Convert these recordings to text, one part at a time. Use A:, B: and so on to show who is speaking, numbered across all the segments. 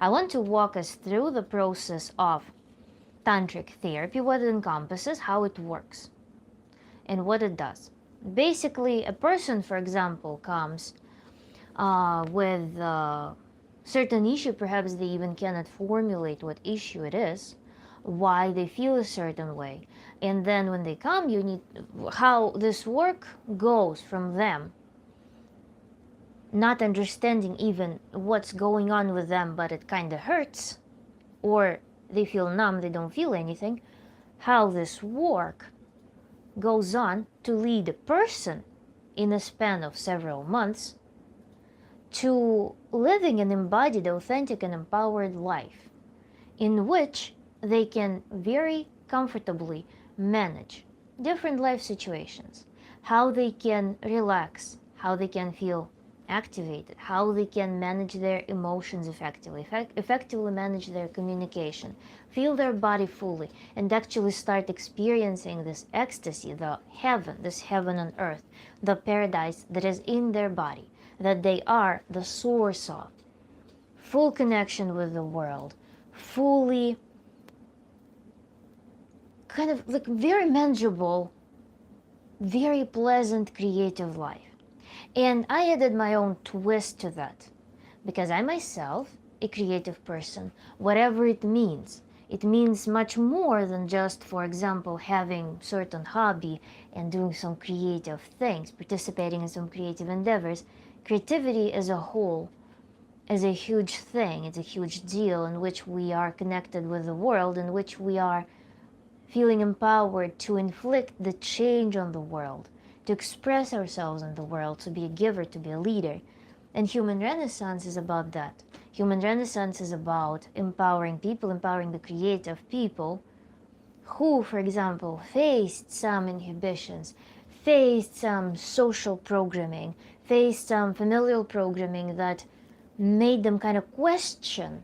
A: I want to walk us through the process of tantric therapy, what it encompasses, how it works, and what it does. Basically, a person, for example, comes with a certain issue, perhaps they even cannot formulate what issue it is, why they feel a certain way. And then when they come, you need how this work goes from them not understanding even what's going on with them, but it kind of hurts, or they feel numb, they don't feel anything, how this work goes on to lead a person in a span of several months to living an embodied, authentic, and empowered life in which they can very comfortably manage different life situations, how they can relax, how they can feel activated, how they can manage their emotions effectively, effectively manage their communication, feel their body fully, and actually start experiencing this ecstasy, the heaven, this heaven on earth, the paradise that is in their body, that they are the source of, full connection with the world, fully kind of like very manageable, very pleasant, creative life. And I added my own twist to that, because I myself, a creative person, whatever it means much more than just, for example, having certain hobby and doing some creative things, participating in some creative endeavors. Creativity as a whole is a huge thing, it's a huge deal in which we are connected with the world, in which we are feeling empowered to inflict the change on the world, to express ourselves in the world, to be a giver, to be a leader. And Human Renaissance is about that. Human Renaissance is about empowering people, empowering the creative people who, for example, faced some inhibitions, faced some social programming, faced some familial programming that made them kind of question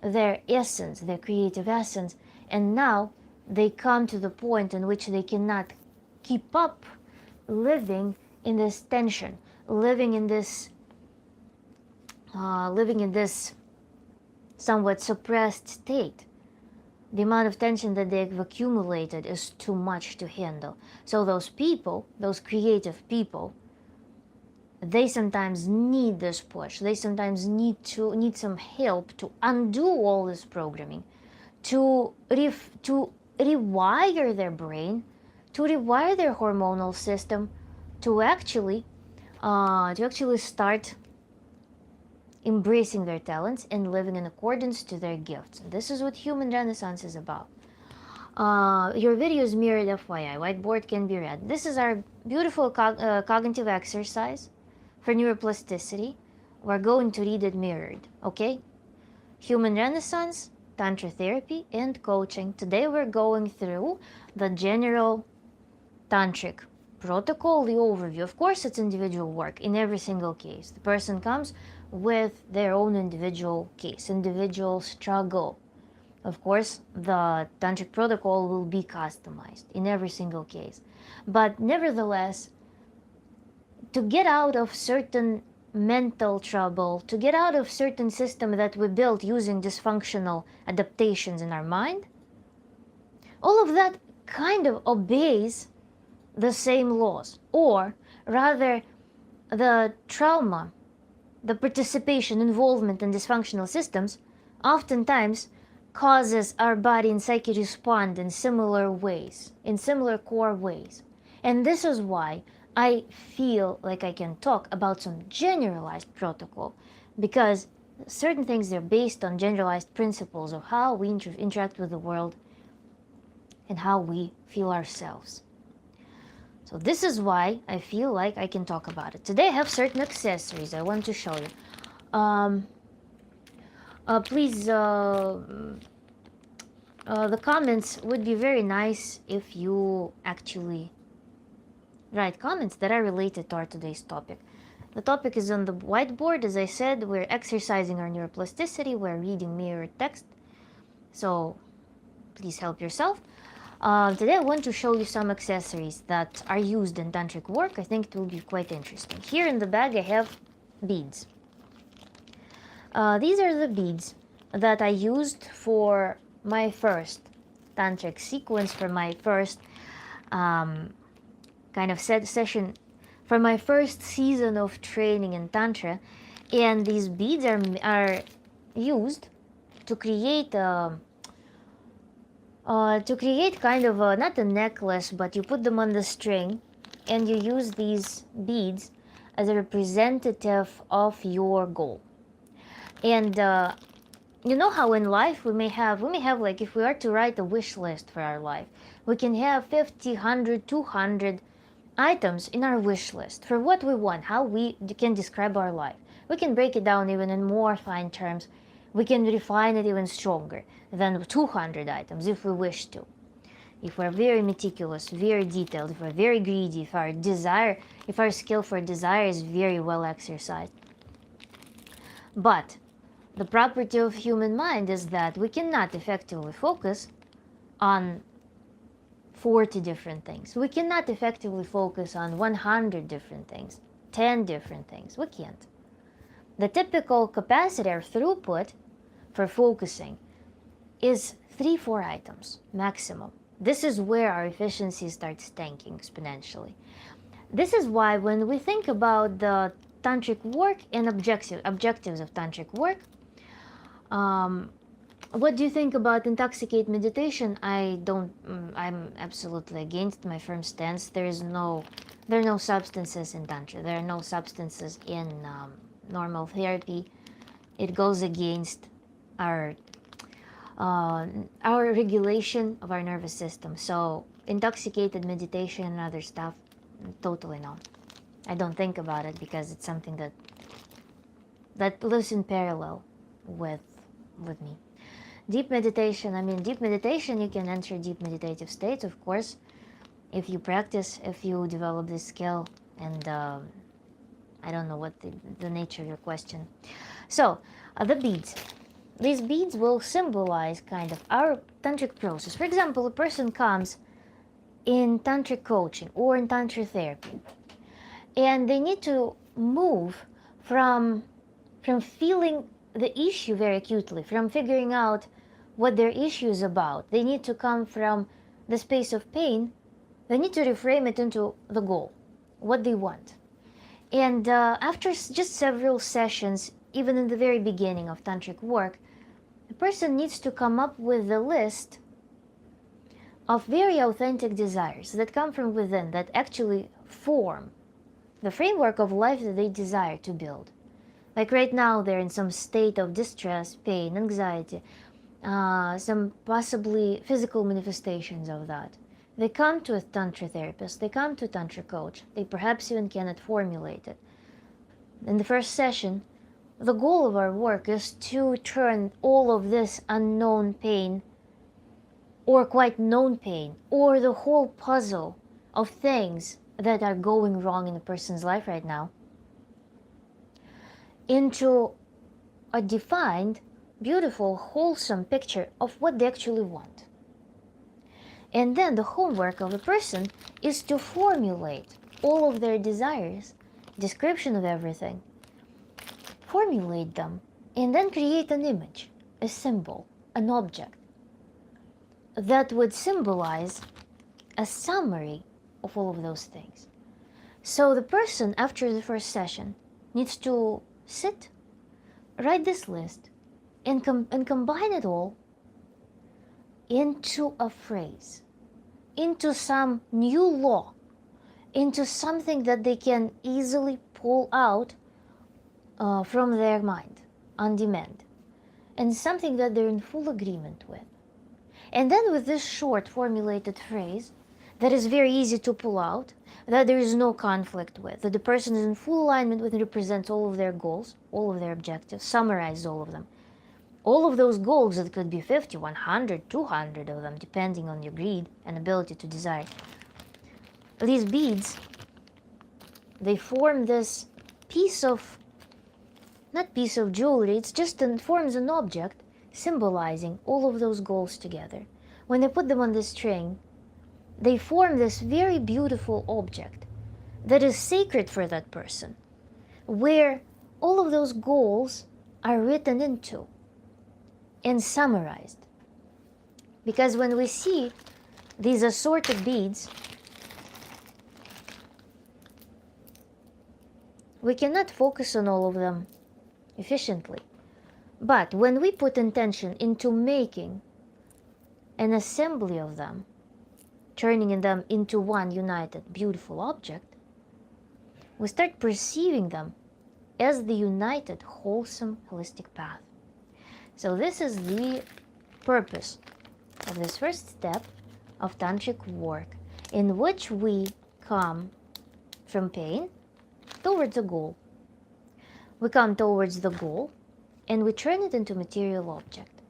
A: their essence, their creative essence, and now they come to the point in which they cannot keep up living in this tension, living in this somewhat suppressed state. The amount of tension that they've accumulated is too much to handle. So those people, those creative people, they sometimes need this push. They sometimes need some help to undo all this programming, to rewire their brain, to rewire their hormonal system, to actually start embracing their talents and living in accordance to their gifts. And this is what Human Renaissance is about. Your video is mirrored, FYI. Whiteboard can be read. This is our beautiful cognitive exercise for neuroplasticity. We're going to read it mirrored, okay? Human Renaissance, Tantra therapy, and coaching. Today we're going through the general tantric protocol, the overview. Of course, it's individual work in every single case. The person comes with their own individual case, individual struggle. Of course, the tantric protocol will be customized in every single case. But nevertheless, to get out of certain mental trouble, to get out of certain system that we built using dysfunctional adaptations in our mind, all of that kind of obeys the same laws, or rather the trauma, the participation, involvement in dysfunctional systems oftentimes causes our body and psyche to respond in similar ways, in similar core ways. And this is why I feel like I can talk about some generalized protocol, because certain things are based on generalized principles of how we interact with the world and how we feel ourselves. So this is why I feel like I can talk about it. Today I have certain accessories I want to show you. Please, the comments would be very nice if you actually write comments that are related to our today's topic. The topic is on the whiteboard. As I said, we're exercising our neuroplasticity. We're reading mirrored text. So please help yourself. Today I want to show you some accessories that are used in tantric work. I think it will be quite interesting. Here in the bag I have beads. These are the beads that I used for my first tantric sequence, for my first kind of session, for my first season of training in Tantra. And these beads are used to create kind of not a necklace, but you put them on the string and you use these beads as a representative of your goal. And you know how in life we may have like, if we are to write a wish list for our life, we can have 50, 100, 200 items in our wish list for what we want, how we can describe our life. We can break it down even in more fine terms. We can refine it even stronger than 200 items if we wish to. If we're very meticulous, very detailed, if we're very greedy, if our skill for desire is very well exercised. But the property of human mind is that we cannot effectively focus on 40 different things. We cannot effectively focus on 100 different things, 10 different things. We can't. The typical capacity or throughput for focusing is 3-4 items maximum. This is where our efficiency starts tanking exponentially. This is why when we think about the tantric work and objectives of tantric work, what do you think about intoxicate meditation? I'm absolutely against. My firm stance. There are no substances in Tantra. There are no substances in normal therapy. It goes against our regulation of our nervous system. So intoxicated meditation and other stuff, totally no. I don't think about it because it's something that lives in parallel with me. Deep meditation, you can enter deep meditative states, of course, if you practice, if you develop this skill, and I don't know what the nature of your question. So, the beads. These beads will symbolize kind of our tantric process. For example, a person comes in tantric coaching or in tantra therapy, and they need to move from feeling the issue very acutely, from figuring out what their issue is about. They need to come from the space of pain. They need to reframe it into the goal, what they want. And after just several sessions, even in the very beginning of tantric work, the person needs to come up with a list of very authentic desires that come from within, that actually form the framework of life that they desire to build. Like right now, they're in some state of distress, pain, anxiety, some possibly physical manifestations of that. They come to a tantra therapist, they come to a tantra coach, they perhaps even cannot formulate it. In the first session, the goal of our work is to turn all of this unknown pain, or quite known pain, or the whole puzzle of things that are going wrong in a person's life right now, into a defined, beautiful, wholesome picture of what they actually want. And then the homework of a person is to formulate all of their desires, description of everything, formulate them, and then create an image, a symbol, an object that would symbolize a summary of all of those things. So the person, after the first session, needs to sit, write this list, and combine it all into a phrase, into some new law, into something that they can easily pull out from their mind on demand, and something that they're in full agreement with. And then with this short formulated phrase that is very easy to pull out, that there is no conflict with, that the person is in full alignment with and represents all of their goals, all of their objectives, summarizes all of them. All of those goals, that could be 50, 100, 200 of them, depending on your greed and ability to desire. These beads, they form this not piece of jewelry, it's just forms an object symbolizing all of those goals together. When they put them on the string, they form this very beautiful object that is sacred for that person, where all of those goals are written into. and summarized. Because when we see these assorted beads, we cannot focus on all of them efficiently. But when we put intention into making an assembly of them, turning them into one united, beautiful object, we start perceiving them as the united, wholesome, holistic path. So this is the purpose of this first step of tantric work, in which we come from pain towards a goal. We come towards the goal and we turn it into material object.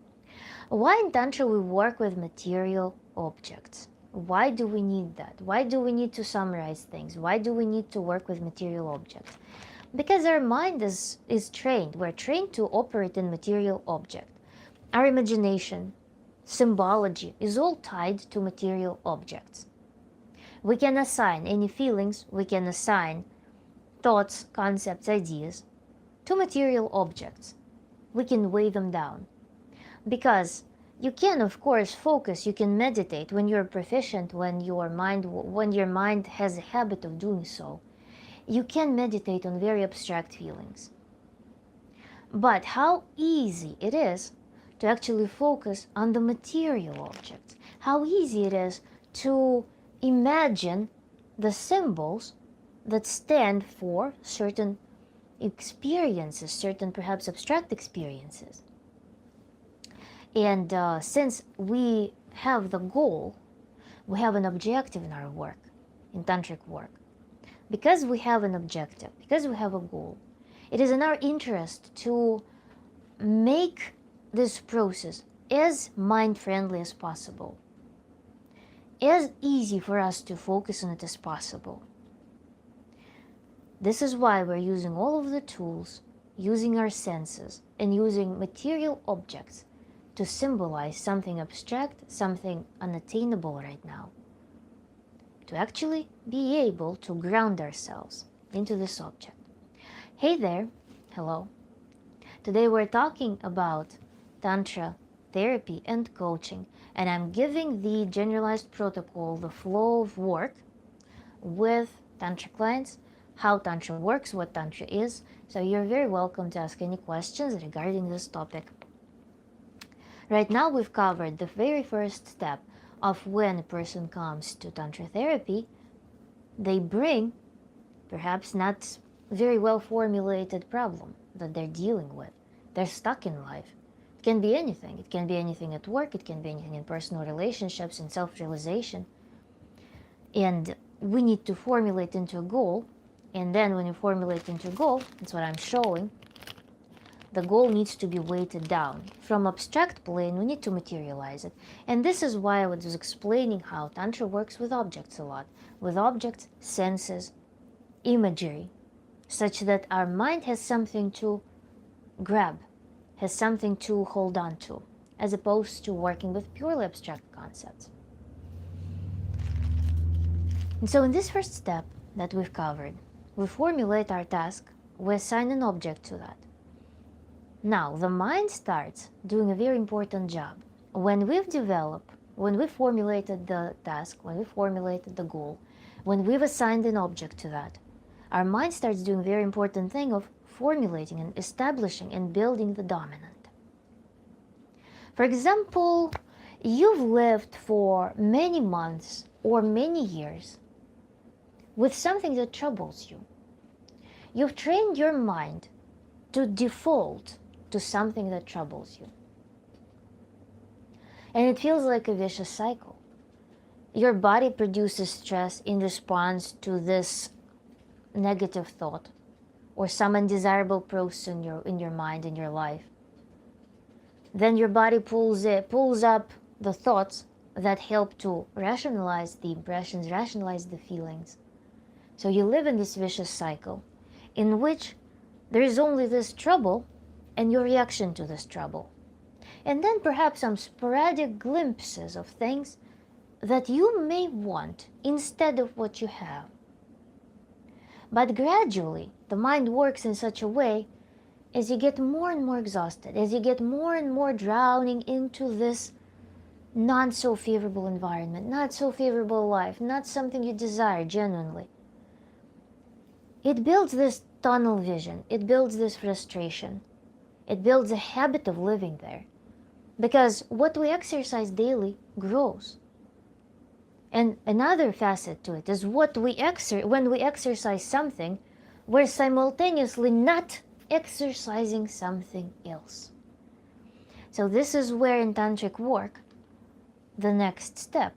A: Why in Tantra we work with material objects? Why do we need that? Why do we need to summarize things? Why do we need to work with material objects? Because our mind is trained. We're trained to operate in material object. Our imagination, symbology is all tied to material objects. We can assign any feelings, we can assign thoughts, concepts, ideas to material objects. We can weigh them down. Because you can, of course, focus, you can meditate when you're proficient, when your mind has a habit of doing so. You can meditate on very abstract feelings. But how easy it is to actually focus on the material objects. How easy it is to imagine the symbols that stand for certain experiences, certain perhaps abstract experiences. And since we have the goal, we have an objective in our work, in tantric work. Because we have an objective, because we have a goal, it is in our interest to make this process as mind-friendly as possible, as easy for us to focus on it as possible. This is why we're using all of the tools, using our senses, and using material objects to symbolize something abstract, something unattainable right now, to actually be able to ground ourselves into this object. Hey there, hello. Today we're talking about Tantra therapy and coaching, and I'm giving the generalized protocol, the flow of work with Tantra clients, how Tantra works, what Tantra is. So you're very welcome to ask any questions regarding this topic. Right now we've covered the very first step of when a person comes to Tantra therapy. They bring perhaps not very well formulated problem that they're dealing with. They're stuck in life. It can be anything. It can be anything at work. It can be anything in personal relationships, in self-realization. And we need to formulate into a goal. And then when you formulate into a goal, that's what I'm showing, the goal needs to be weighted down. From abstract plane, we need to materialize it. And this is why I was explaining how Tantra works with objects a lot. With objects, senses, imagery, such that our mind has something to grab, has something to hold on to, as opposed to working with purely abstract concepts. And so in this first step that we've covered, we formulate our task, we assign an object to that. Now, the mind starts doing a very important job. When we've formulated the task, when we formulated the goal, when we've assigned an object to that, our mind starts doing a very important thing of formulating and establishing and building the dominant. For example, you've lived for many months or many years with something that troubles you. You've trained your mind to default to something that troubles you. And it feels like a vicious cycle. Your body produces stress in response to this negative thought or some undesirable process in your mind, in your life. Then your body pulls up the thoughts that help to rationalize the impressions, rationalize the feelings. So you live in this vicious cycle in which there is only this trouble and your reaction to this trouble. And then perhaps some sporadic glimpses of things that you may want instead of what you have. But gradually, the mind works in such a way as you get more and more exhausted, as you get more and more drowning into this not so favorable environment, not so favorable life, not something you desire genuinely, it builds this tunnel vision, it builds this frustration, it builds a habit of living there. Because what we exercise daily grows. And another facet to it is when we exercise something, we're simultaneously not exercising something else. So this is where in tantric work, the next step,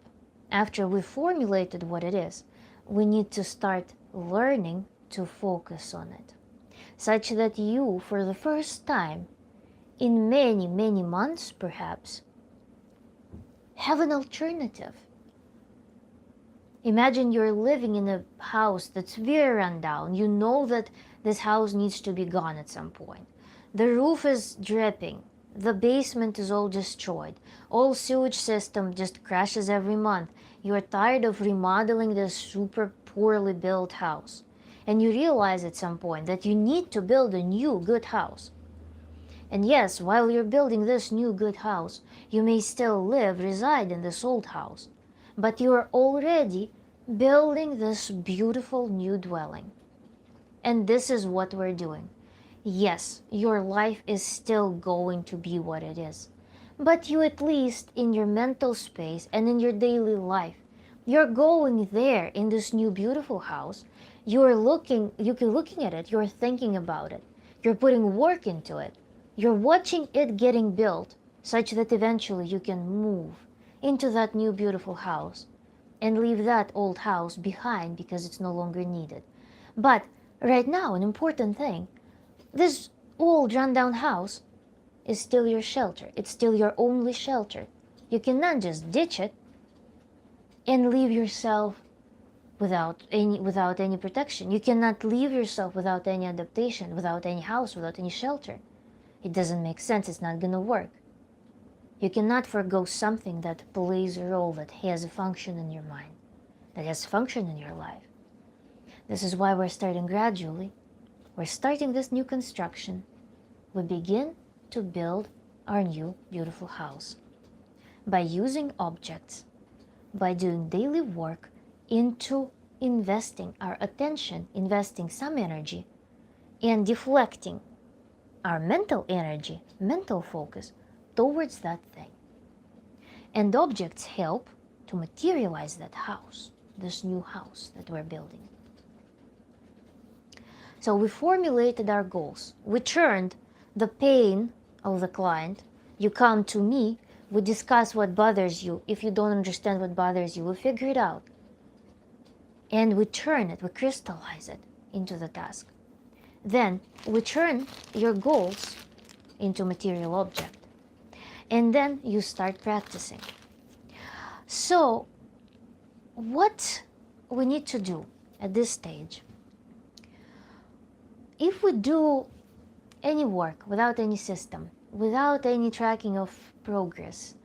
A: after we formulated what it is, we need to start learning to focus on it, such that you, for the first time, in many, many months perhaps, have an alternative. Imagine you're living in a house that's very run down. You know that this house needs to be gone at some point. The roof is dripping. The basement is all destroyed. All sewage system just crashes every month. You're tired of remodeling this super poorly built house. And you realize at some point that you need to build a new good house. And yes, while you're building this new good house, you may still reside in this old house. But you are already building this beautiful new dwelling. And this is what we're doing. Yes, your life is still going to be what it is. But you, at least in your mental space and in your daily life, you're going there in this new beautiful house. You're looking at it, you're thinking about it. You're putting work into it. You're watching it getting built such that eventually you can move into that new beautiful house and leave that old house behind because it's no longer needed. But right now, an important thing, this old rundown house is still your shelter. It's still your only shelter. You cannot just ditch it and leave yourself without any protection. You cannot leave yourself without any adaptation, without any house, without any shelter. It doesn't make sense. It's not gonna work. You cannot forgo something that plays a role, that has a function in your mind, that has function in your life. This is why we're starting gradually. We're starting this new construction. We begin to build our new beautiful house by using objects, by doing daily work into investing our attention, investing some energy, and deflecting our mental energy, mental focus towards that thing. And objects help to materialize that house, this new house that we're building. So we formulated our goals. We turned the pain of the client. You come to me, we discuss what bothers you. If you don't understand what bothers you, we figure it out. And we turn it, we crystallize it into the task. Then we turn your goals into material object. And then you start practicing. So what we need to do at this stage, if we do any work without any system, without any tracking of progress,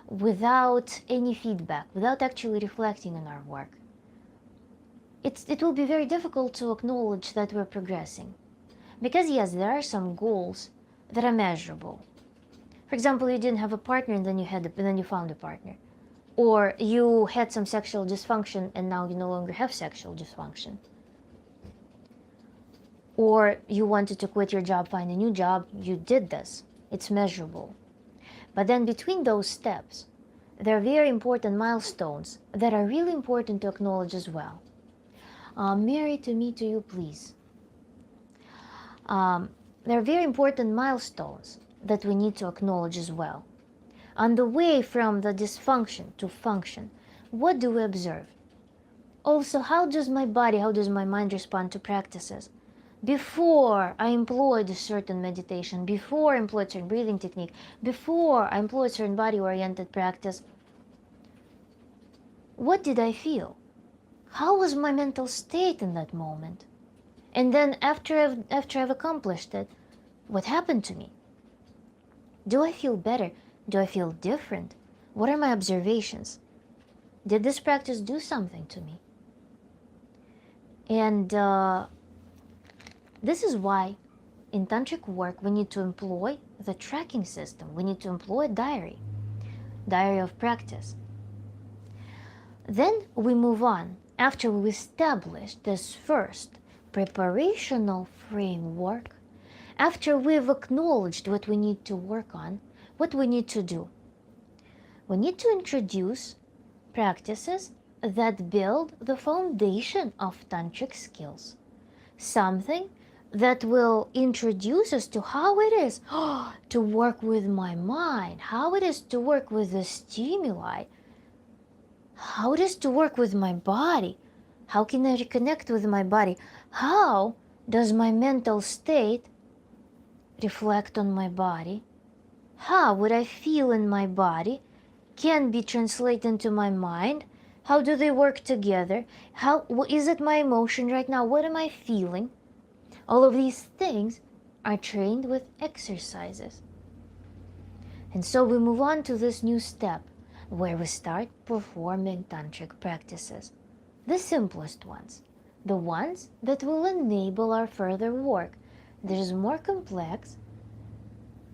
A: without any feedback, without actually reflecting on our work, it will be very difficult to acknowledge that we're progressing. Because yes, there are some goals that are measurable. For example, you didn't have a partner and then you found a partner. Or you had some sexual dysfunction and now you no longer have sexual dysfunction. Or you wanted to quit your job, find a new job, you did this. It's measurable. But then between those steps, there are very important milestones that are really important to acknowledge as well. Mary, to me, to you, please. There are very important milestones that we need to acknowledge as well. On the way from the dysfunction to function, what do we observe? Also, how does my body, how does my mind respond to practices? Before I employed a certain meditation, before I employed certain breathing technique, before I employed certain body-oriented practice, what did I feel? How was my mental state in that moment? And then after I've accomplished it, what happened to me? Do I feel better? Do I feel different? What are my observations? Did this practice do something to me? And this is why in tantric work, we need to employ the tracking system. We need to employ a diary of practice. Then we move on. After we establish this first preparational framework, after we've acknowledged what we need to work on, what we need to do, we need to introduce practices that build the foundation of tantric skills. Something that will introduce us to how it is to work with my mind, how it is to work with the stimuli, how it is to work with my body. How can I reconnect with my body? How does my mental state reflect on my body? How what I feel in my body can be translated into my mind? How do they work together? What is it my emotion right now? What am I feeling? All of these things are trained with exercises. And so we move on to this new step where we start performing tantric practices. The simplest ones, the ones that will enable our further work. There's more complex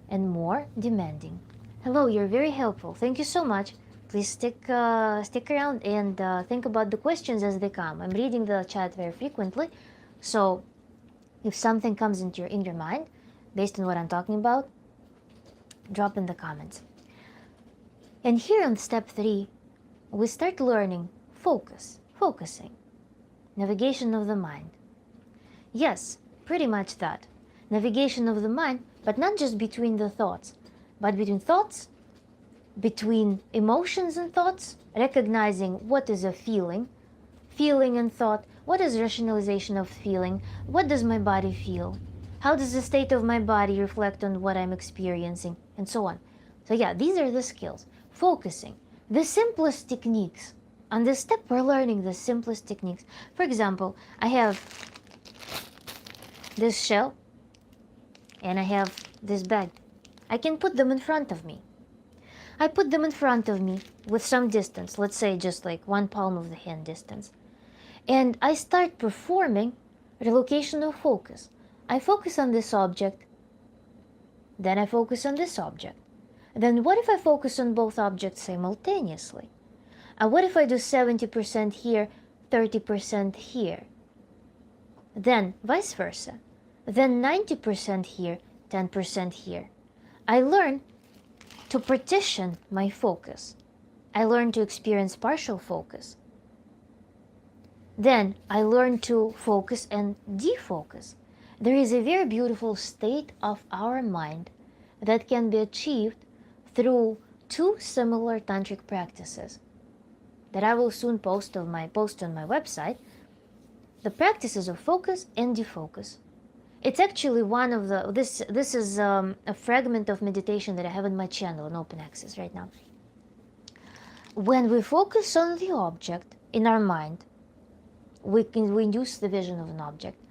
A: and more demanding. Hello, you're very helpful. Thank you so much. Please stick around and think about the questions as they come. I'm reading the chat very frequently, so if something comes into your mind based on what I'm talking about, drop in the comments. And here on step 3, we start learning focusing, navigation of the mind. Yes, pretty much that. Navigation of the mind, but not just between the thoughts, but between thoughts, between emotions and thoughts, recognizing what is a feeling and thought, what is rationalization of feeling, what does my body feel, how does the state of my body reflect on what I'm experiencing, and so on. So yeah, these are the skills. Focusing, the simplest techniques. On this step, we're learning the simplest techniques. For example, I have this shell and I have this bag. I can put them in front of me. I put them in front of me with some distance, let's say just like one palm of the hand distance. And I start performing relocation of focus. I focus on this object, then I focus on this object. Then what if I focus on both objects simultaneously? And what if I do 70% here, 30% here? Then vice versa. Then 90% here, 10% here. I learn to partition my focus. I learn to experience partial focus. Then I learn to focus and defocus. There is a very beautiful state of our mind that can be achieved through 2 similar tantric practices that I will soon post on my website. The practices of focus and defocus. It's actually one of the, this is a fragment of meditation that I have in my channel on open access right now. When we focus on the object in our mind, we induce the vision of an object.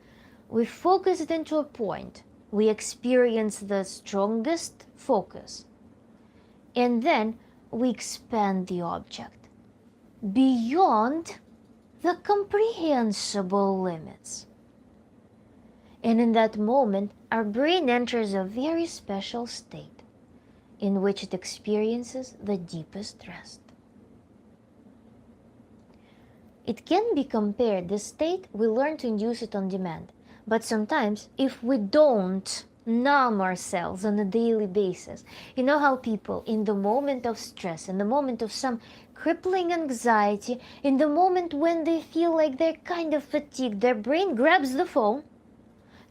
A: We focus it into a point. We experience the strongest focus. And then we expand the object beyond the comprehensible limits. And in that moment, our brain enters a very special state in which it experiences the deepest rest. It can be compared, this state, we learn to induce it on demand. But sometimes, if we don't numb ourselves on a daily basis, you know how people, in the moment of stress, in the moment of some crippling anxiety, in the moment when they feel like they're kind of fatigued, their brain grabs the phone,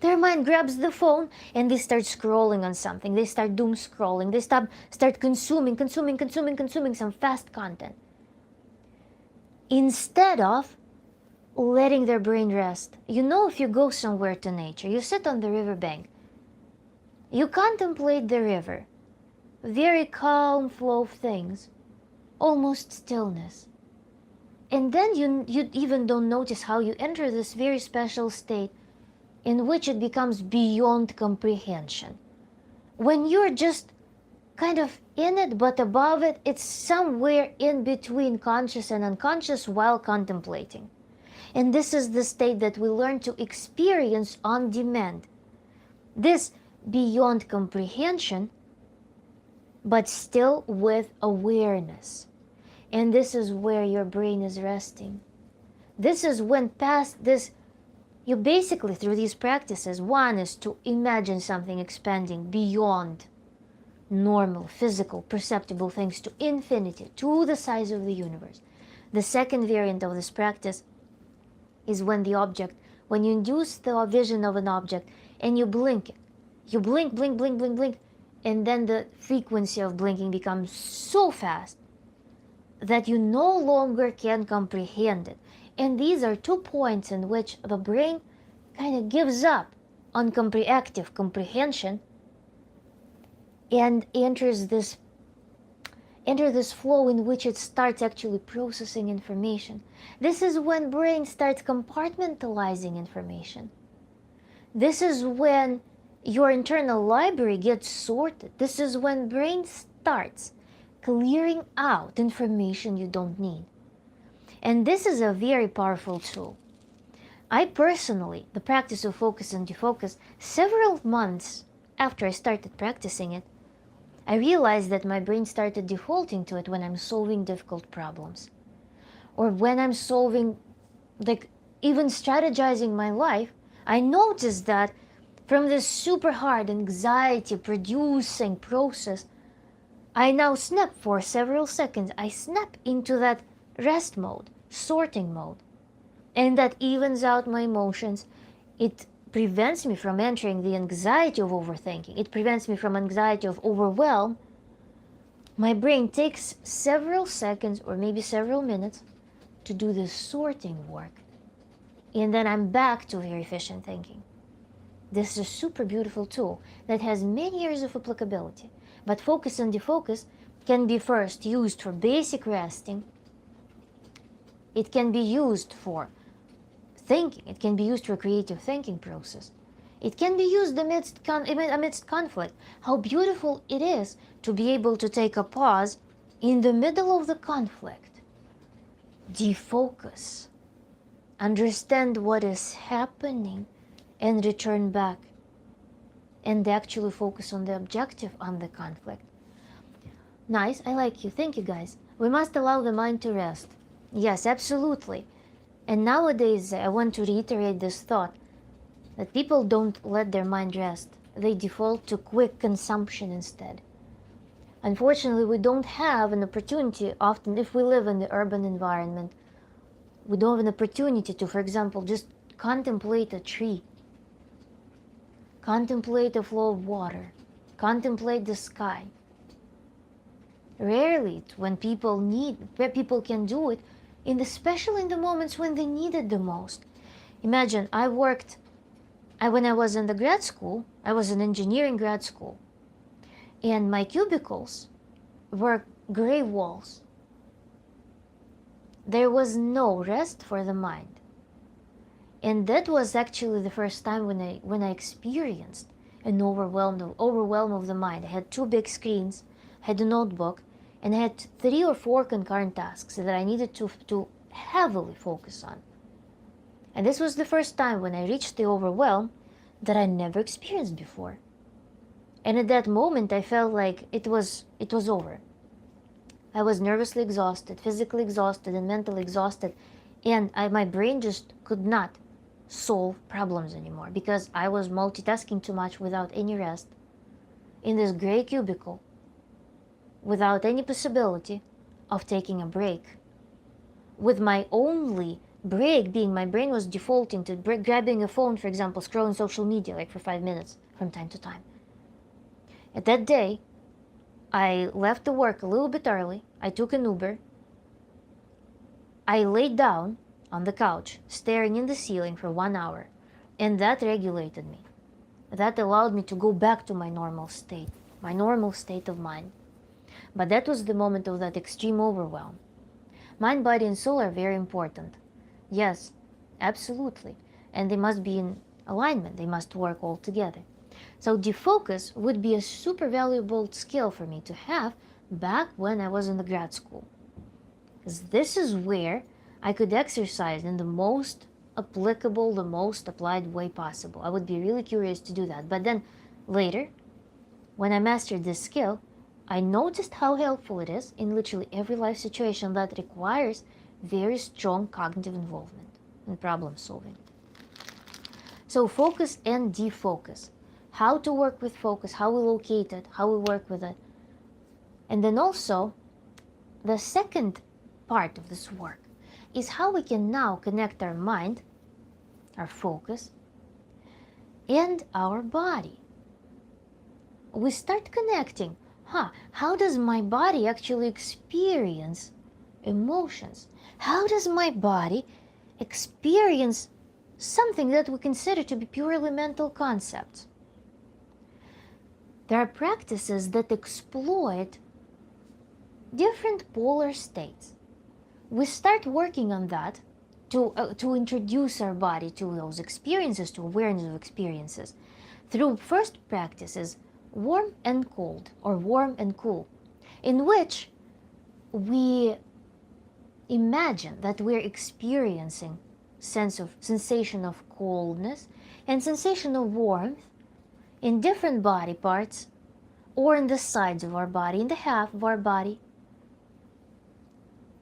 A: their mind grabs the phone, and they start scrolling on something. They start doom scrolling. They start consuming some fast content. Instead of letting their brain rest. You know, if you go somewhere to nature, you sit on the riverbank, you contemplate the river, very calm flow of things, almost stillness. And then you even don't notice how you enter this very special state in which it becomes beyond comprehension. When you're just kind of in it but above it, it's somewhere in between conscious and unconscious while contemplating. And this is the state that we learn to experience on demand. This beyond comprehension, but still with awareness. And this is where your brain is resting. This is when past this, you basically, through these practices, one is to imagine something expanding beyond normal, physical, perceptible things to infinity, to the size of the universe. The second variant of this practice is when you induce the vision of an object and you blink it. You blink, blink, blink, blink, blink, and then the frequency of blinking becomes so fast that you no longer can comprehend it. And these are 2 points in which the brain kind of gives up on active comprehension and enters this flow in which it starts actually processing information. This is when brain starts compartmentalizing information. This is when your internal library gets sorted. This is when brain starts clearing out information you don't need. And this is a very powerful tool. I personally, the practice of focus and defocus, several months after I started practicing it, I realized that my brain started defaulting to it when I'm solving difficult problems. Or when I'm solving, like even strategizing my life, I noticed that from this super hard anxiety producing process, I now snap for several seconds. I snap into that rest mode, sorting mode. And that evens out my emotions. It prevents me from entering the anxiety of overthinking. It prevents me from anxiety of overwhelm. My brain takes several seconds or maybe several minutes to do the sorting work. And then I'm back to very efficient thinking. This is a super beautiful tool that has many years of applicability. But focus and defocus can be first used for basic resting. It can be used for thinking. It can be used for creative thinking process. It can be used amidst conflict. How beautiful it is to be able to take a pause in the middle of the conflict, defocus, understand what is happening, and return back and actually focus on the objective on the conflict. Nice, I like you. Thank you, guys. We must allow the mind to rest. Yes, absolutely. And nowadays, I want to reiterate this thought that people don't let their mind rest. They default to quick consumption instead. Unfortunately, we don't have an opportunity, often if we live in the urban environment, we don't have an opportunity to, for example, just contemplate a tree, contemplate the flow of water, contemplate the sky. Rarely, when people can do it, especially in the moments when they need it the most. Imagine, when I was in the grad school, I was in engineering grad school, and my cubicles were gray walls. There was no rest for the mind. And that was actually the first time when I experienced an overwhelm of the mind. I had 2 big screens, had a notebook, and I had 3 or 4 concurrent tasks that I needed to heavily focus on. And this was the first time when I reached the overwhelm that I never experienced before. And at that moment, I felt like it was over. I was nervously exhausted, physically exhausted, and mentally exhausted. And my brain just could not solve problems anymore because I was multitasking too much without any rest in this gray cubicle, without any possibility of taking a break. With my only break being my brain was defaulting to grabbing a phone, for example, scrolling social media like for 5 minutes from time to time. At that day, I left the work a little bit early. I took an Uber. I laid down on the couch, staring in the ceiling for 1 hour, and that regulated me. That allowed me to go back to my normal state of mind. But that was the moment of that extreme overwhelm. Mind, body, and soul are very important. Yes, absolutely. And they must be in alignment. They must work all together. So defocus would be a super valuable skill for me to have back when I was in the grad school. Because this is where I could exercise in the most applicable, the most applied way possible. I would be really curious to do that. But then later, when I mastered this skill, I noticed how helpful it is in literally every life situation that requires very strong cognitive involvement in problem solving. So focus and defocus. How to work with focus, how we locate it, how we work with it. And then also, the second part of this work is how we can now connect our mind, our focus, and our body. We start connecting. How does my body actually experience emotions? How does my body experience something that we consider to be purely mental concepts? There are practices that exploit different polar states. We start working on that to introduce our body to those experiences, to awareness of experiences, through first practices warm and cold, or warm and cool, in which we imagine that we're experiencing sensation of coldness and sensation of warmth in different body parts, or in the sides of our body, in the half of our body.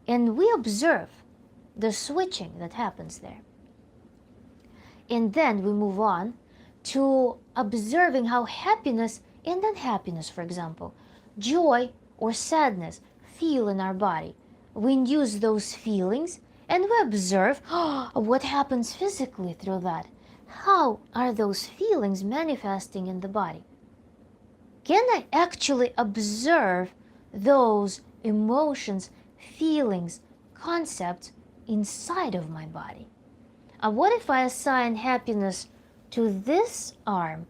A: And we observe the switching that happens there. And then we move on to observing how happiness and unhappiness, for example, joy or sadness feel in our body. We induce those feelings and we observe what happens physically through that. How are those feelings manifesting in the body? Can I actually observe those emotions, feelings, concepts inside of my body? What if I assign happiness to this arm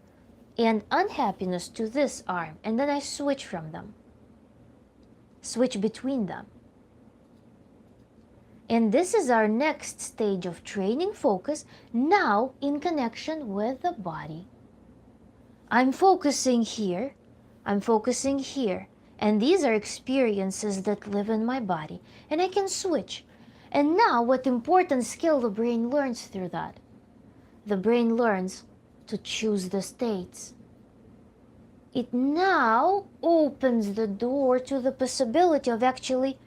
A: and unhappiness to this arm, and then I switch from them, switch between them? And this is our next stage of training focus, now in connection with the body. I'm focusing here, I'm focusing here, and these are experiences that live in my body, and I can switch. And now what important skill the brain learns through that? The brain learns to choose the states. It now opens the door to the possibility of actually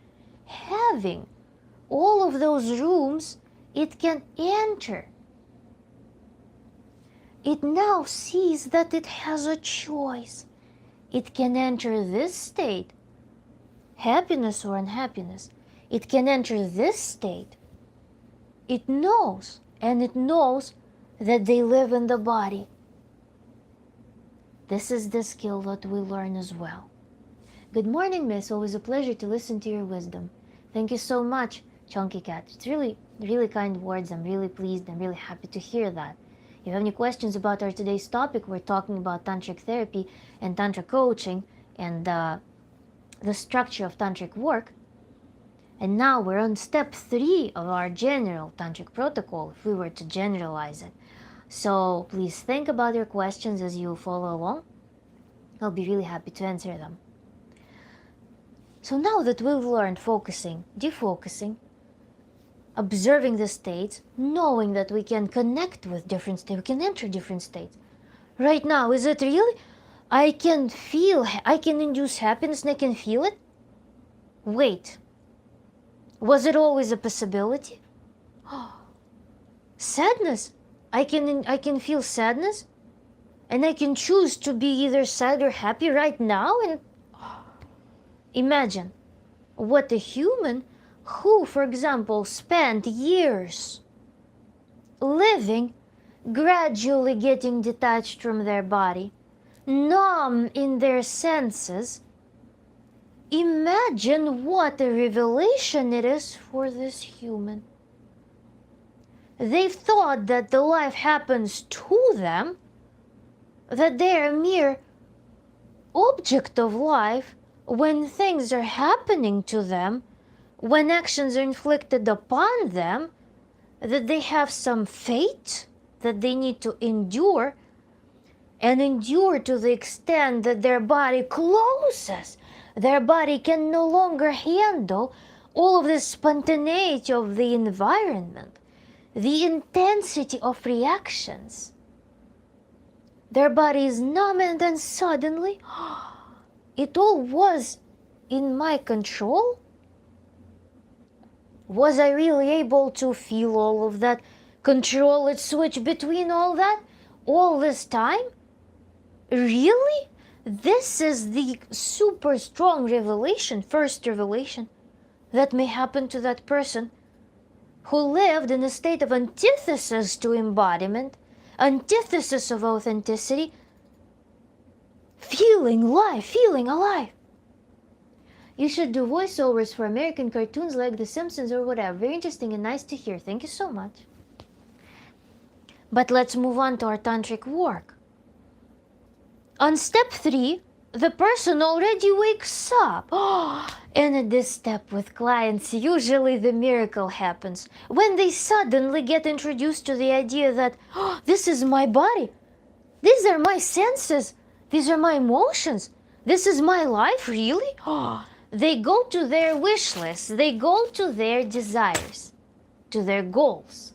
A: having all of those rooms it can enter. It now sees that it has a choice. It can enter this state, happiness or unhappiness. It can enter this state. It knows, and it knows that they live in the body. This is the skill that we learn as well. Good morning, Miss. Always a pleasure to listen to your wisdom. Thank you so much, Chunky Cat. It's really, really kind words. I'm really pleased. I'm really happy to hear that. If you have any questions about our today's topic, we're talking about tantric therapy and tantra coaching and the structure of tantric work. And now we're on step 3 of our general tantric protocol, if we were to generalize it. So please think about your questions as you follow along. I'll be really happy to answer them. So now that we've learned focusing, defocusing, observing the states, knowing that we can connect with different states, we can enter different states. Right now, is it really? I can induce happiness and I can feel it? Wait, was it always a possibility? Sadness, I can feel sadness and I can choose to be either sad or happy right now. And imagine what a human who, for example, spent years living, gradually getting detached from their body, numb in their senses. Imagine what a revelation it is for this human. They've thought that the life happens to them, that they're a mere object of life when things are happening to them, when actions are inflicted upon them, that they have some fate that they need to endure, and endure to the extent that their body closes. Their body can no longer handle all of the spontaneity of the environment. the intensity of reactions. Their body is numb, and then suddenly, it all was in my control? Was I really able to feel all of that? Control it, switch between all that? All this time? Really? This is the super strong revelation, first revelation, that may happen to that person who lived in a state of antithesis to embodiment, antithesis of authenticity, feeling life, feeling alive. You should do voiceovers for American cartoons like The Simpsons or whatever. Very interesting and nice to hear. Thank you so much. But let's move on to our tantric work. On step 3, the person already wakes up. And at this step with clients, usually the miracle happens when they suddenly get introduced to the idea that, this is my body. These are my senses. These are my emotions. This is my life, really? They go to their wish list. They go to their desires, to their goals.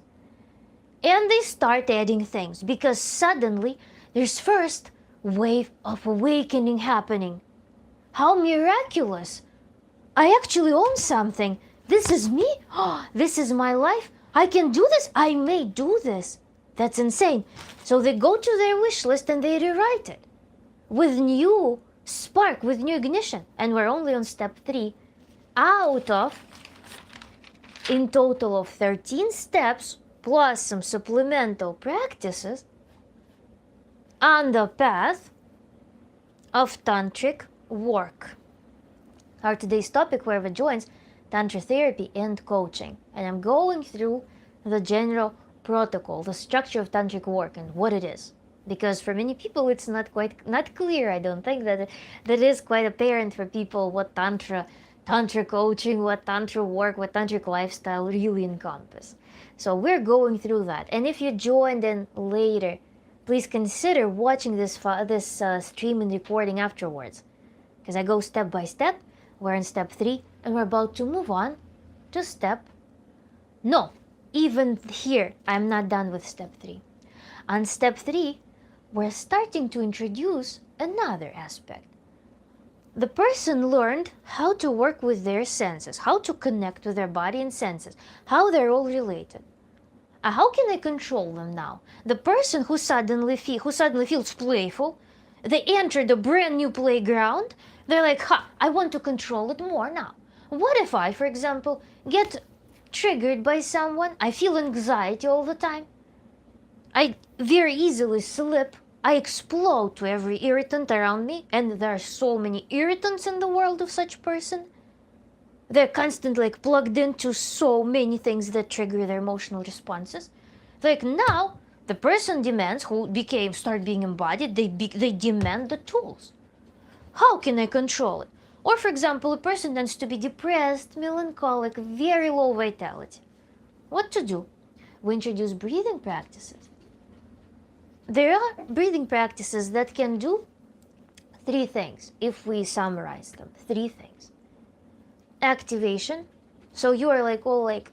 A: And they start adding things because suddenly there's first wave of awakening happening. How miraculous! I actually own something. This is me. This is my life. I can do this. I may do this. That's insane. So they go to their wish list and they rewrite it with new spark, with new ignition. And we're only on step 3 out of, in total of 13 steps, plus some supplemental practices on the path of tantric work. Our today's topic, whoever joins, Tantra therapy and coaching. And I'm going through the general protocol, the structure of tantric work and what it is. Because for many people it's not clear. I don't think that is quite apparent for people what tantra coaching, what tantra work, what tantric lifestyle really encompass. So we're going through that. And if you joined in later, please consider watching this stream and recording afterwards, because I go step by step. We're in step 3 and we're about to move on to even here I'm not done with step 3. On step 3, we're starting to introduce another aspect. The person learned how to work with their senses, how to connect with their body and senses, how they're all related. How can I control them now? The person who suddenly feels playful, they entered a brand new playground, they're like, I want to control it more now. What if I, for example, get triggered by someone? I feel anxiety all the time. I very easily slip. I explode to every irritant around me, and there are so many irritants in the world of such person. They're constantly plugged into so many things that trigger their emotional responses. Now, the person demands, who start being embodied, they demand the tools. How can I control it? Or for example, a person tends to be depressed, melancholic, very low vitality. What to do? We introduce breathing practices. There are breathing practices that can do 3 things, if we summarize them. 3 things. Activation. So you are all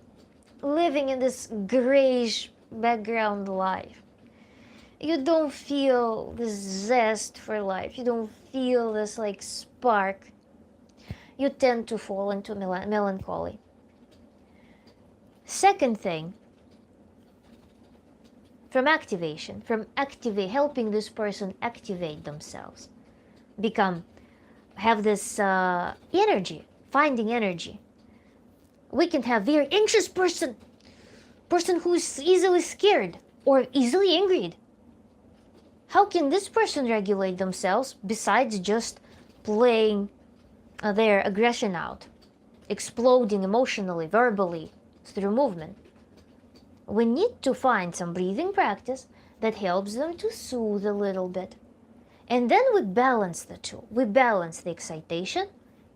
A: living in this grayish background life. You don't feel this zest for life. You don't feel this spark. You tend to fall into melancholy. Second thing, from activation, helping this person activate themselves, have this energy, finding energy. We can have very anxious person who's easily scared or easily angry. How can this person regulate themselves besides just playing their aggression out, exploding emotionally, verbally, through movement? We need to find some breathing practice that helps them to soothe a little bit. And then we balance the two. We balance the excitation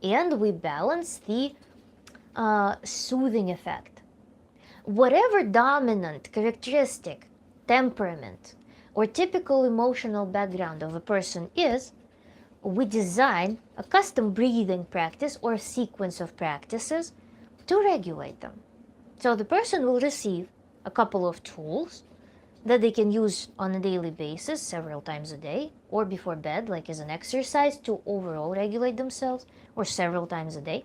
A: and we balance the soothing effect. Whatever dominant characteristic, temperament, or typical emotional background of a person is, we design a custom breathing practice or sequence of practices to regulate them. So the person will receive a couple of tools that they can use on a daily basis, several times a day, or before bed, like as an exercise to overall regulate themselves, or several times a day,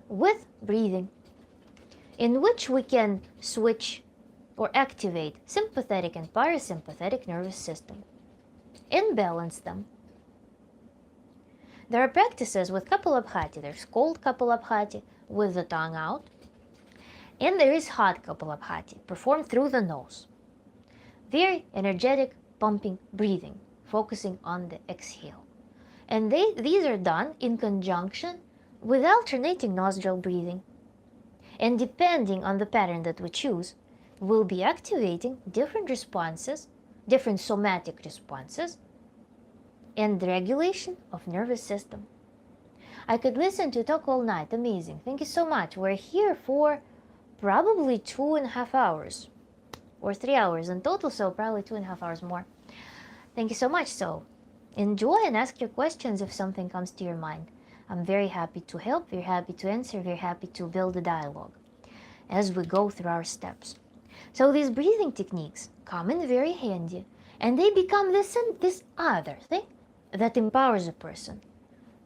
A: with breathing, in which we can switch or activate sympathetic and parasympathetic nervous system and balance them. There are practices with Kapalabhati. There's cold Kapalabhati with the tongue out, and there is hot Kapalabhati performed through the nose. Very energetic, pumping breathing, focusing on the exhale. And these are done in conjunction with alternating nostril breathing. And depending on the pattern that we choose, we'll be activating different responses, different somatic responses, and the regulation of nervous system. I could listen to talk all night. Amazing. Thank you so much. We're here for probably 2.5 hours. Or 3 hours in total, so probably 2.5 hours more. Thank you so much. So enjoy and ask your questions if something comes to your mind. I'm very happy to help, very happy to answer, very happy to build a dialogue as we go through our steps. So these breathing techniques come in very handy, and they become this other thing that empowers a person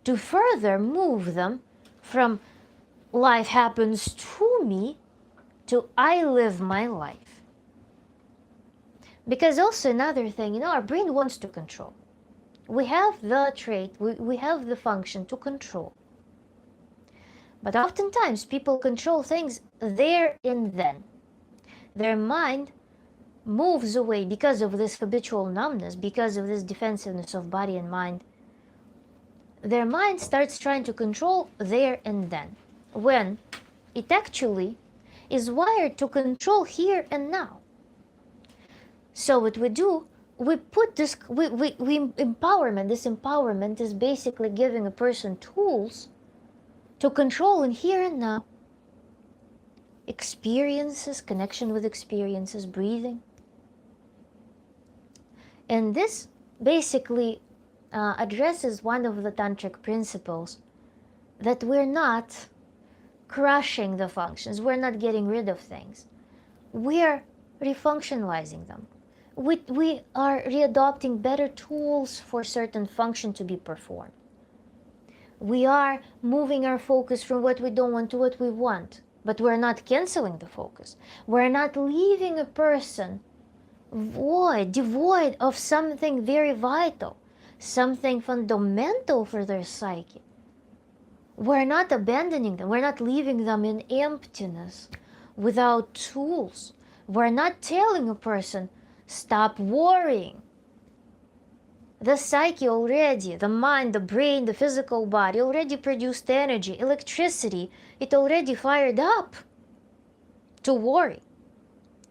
A: to further move them from life happens to me to I live my life. Because also another thing, our brain wants to control. We have the trait, we have the function to control. But oftentimes people control things there and then. Their mind moves away because of this habitual numbness, because of this defensiveness of body and mind. Their mind starts trying to control there and then, when it actually is wired to control here and now. So what we do, we put this, empowerment, this empowerment is basically giving a person tools to control in here and now. Experiences, connection with experiences, breathing. And this basically addresses one of the tantric principles, that we're not crushing the functions, we're not getting rid of things. We're refunctionalizing them. We are readopting better tools for certain function to be performed. We are moving our focus from what we don't want to what we want, but we're not canceling the focus. We're not leaving a person devoid of something very vital, something fundamental for their psyche. We're not abandoning them. We're not leaving them in emptiness without tools. We're not telling a person, stop worrying. The psyche already, the mind, the brain, the physical body already produced energy, electricity. It already fired up to worry,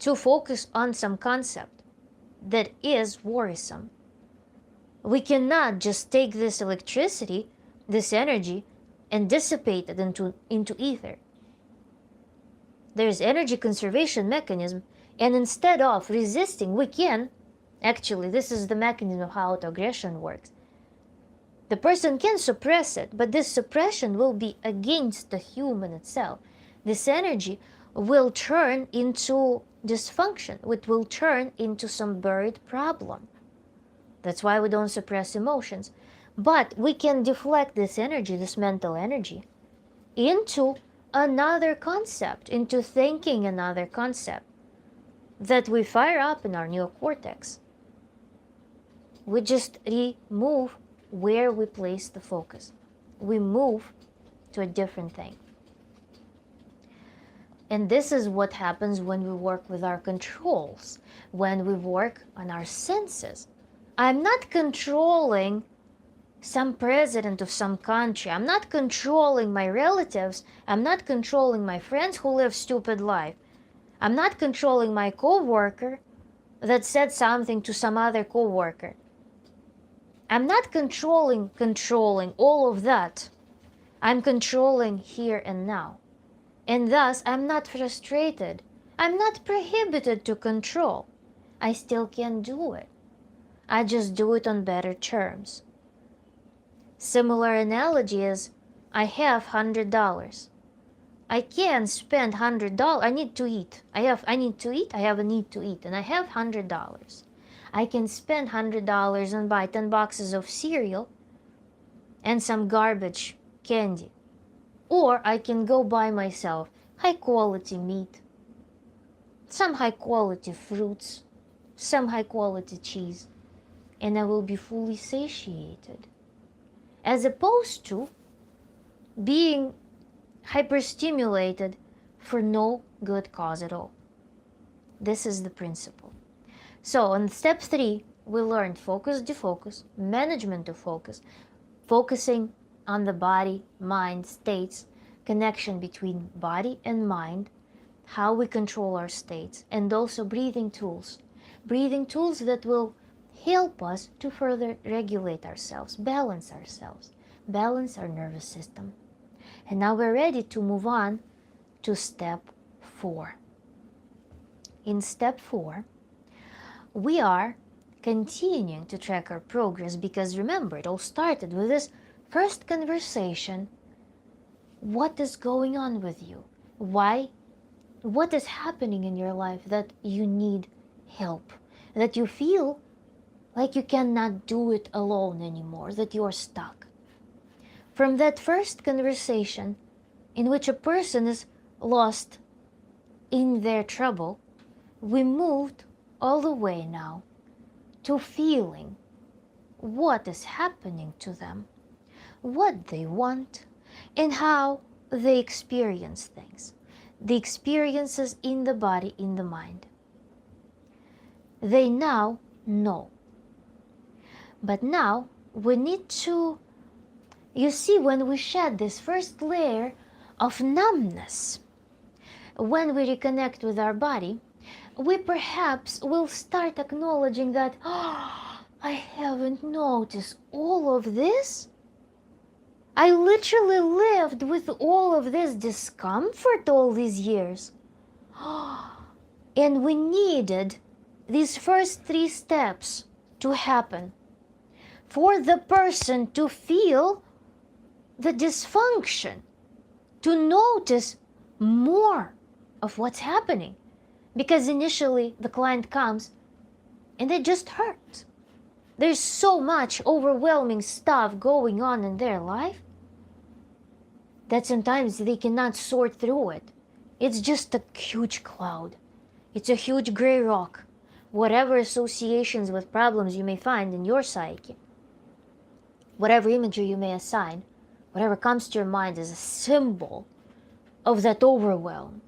A: to focus on some concept that is worrisome. We cannot just take this electricity, this energy, and dissipate it into ether. There's energy conservation mechanism, and instead of resisting, we can, actually, this is the mechanism of how autoaggression works. The person can suppress it, but this suppression will be against the human itself. This energy will turn into dysfunction. It will turn into some buried problem. That's why we don't suppress emotions. But we can deflect this energy, this mental energy, into another concept, into thinking another concept that we fire up in our neocortex. We just remove where we place the focus. We move to a different thing. And this is what happens when we work with our controls, when we work on our senses. I'm not controlling some president of some country. I'm not controlling my relatives. I'm not controlling my friends who live stupid life. I'm not controlling my co-worker that said something to some other co-worker. I'm not controlling all of that. I'm controlling here and now. And thus, I'm not frustrated. I'm not prohibited to control. I still can do it. I just do it on better terms. Similar analogy is, I have $100. I can spend $100. I need to eat. I need to eat. I have a need to eat, and I have $100. I can spend $100 and buy 10 boxes of cereal and some garbage candy. Or I can go buy myself high quality meat, some high quality fruits, some high quality cheese, and I will be fully satiated. As opposed to being hyperstimulated for no good cause at all. This is the principle. So on step 3, we learned focus, defocus, management of focus, focusing on the body, mind, states, connection between body and mind, how we control our states, and also breathing tools. Breathing tools that will help us to further regulate ourselves, balance our nervous system. And now we're ready to move on to step 4. In step 4, we are continuing to track our progress because remember, it all started with this first conversation. What is going on with you? Why? What is happening in your life that you need help? That you feel like you cannot do it alone anymore, that you are stuck. From that first conversation in which a person is lost in their trouble, we moved all the way now to feeling what is happening to them, what they want, and how they experience things. The experiences in the body, in the mind. They now know. But now we need to, you see, when we shed this first layer of numbness, when we reconnect with our body, we perhaps will start acknowledging that, oh, I haven't noticed all of this. I literally lived with all of this discomfort all these years. And we needed these first 3 steps to happen for the person to feel the dysfunction, to notice more of what's happening. Because initially the client comes and they just hurt. There's so much overwhelming stuff going on in their life that sometimes they cannot sort through it. It's just a huge cloud. It's a huge gray rock. Whatever associations with problems you may find in your psyche, whatever imagery you may assign, whatever comes to your mind as a symbol of that overwhelm,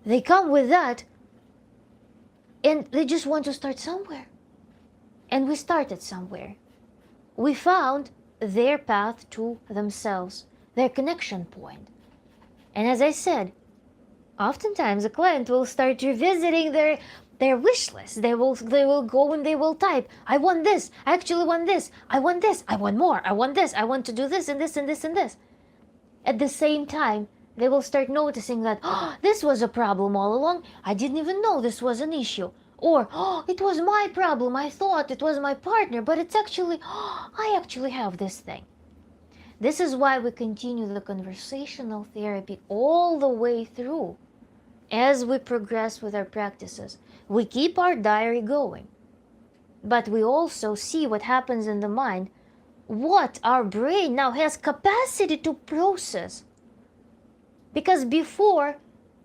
A: they come with that and they just want to start somewhere. And we started somewhere. We found their path to themselves, their connection point. And as I said, oftentimes a client will start revisiting their wish list. They will go and they will type, I want this, I actually want this, I want this, I want more, I want this, I want to do this and this and this and this. At the same time, they will start noticing that, oh, this was a problem all along, I didn't even know this was an issue. Or, oh, it was my problem, I thought it was my partner, but it's actually, oh, I actually have this thing. This is why we continue the conversational therapy all the way through. As we progress with our practices, we keep our diary going. But we also see what happens in the mind, what our brain now has capacity to process. Because before,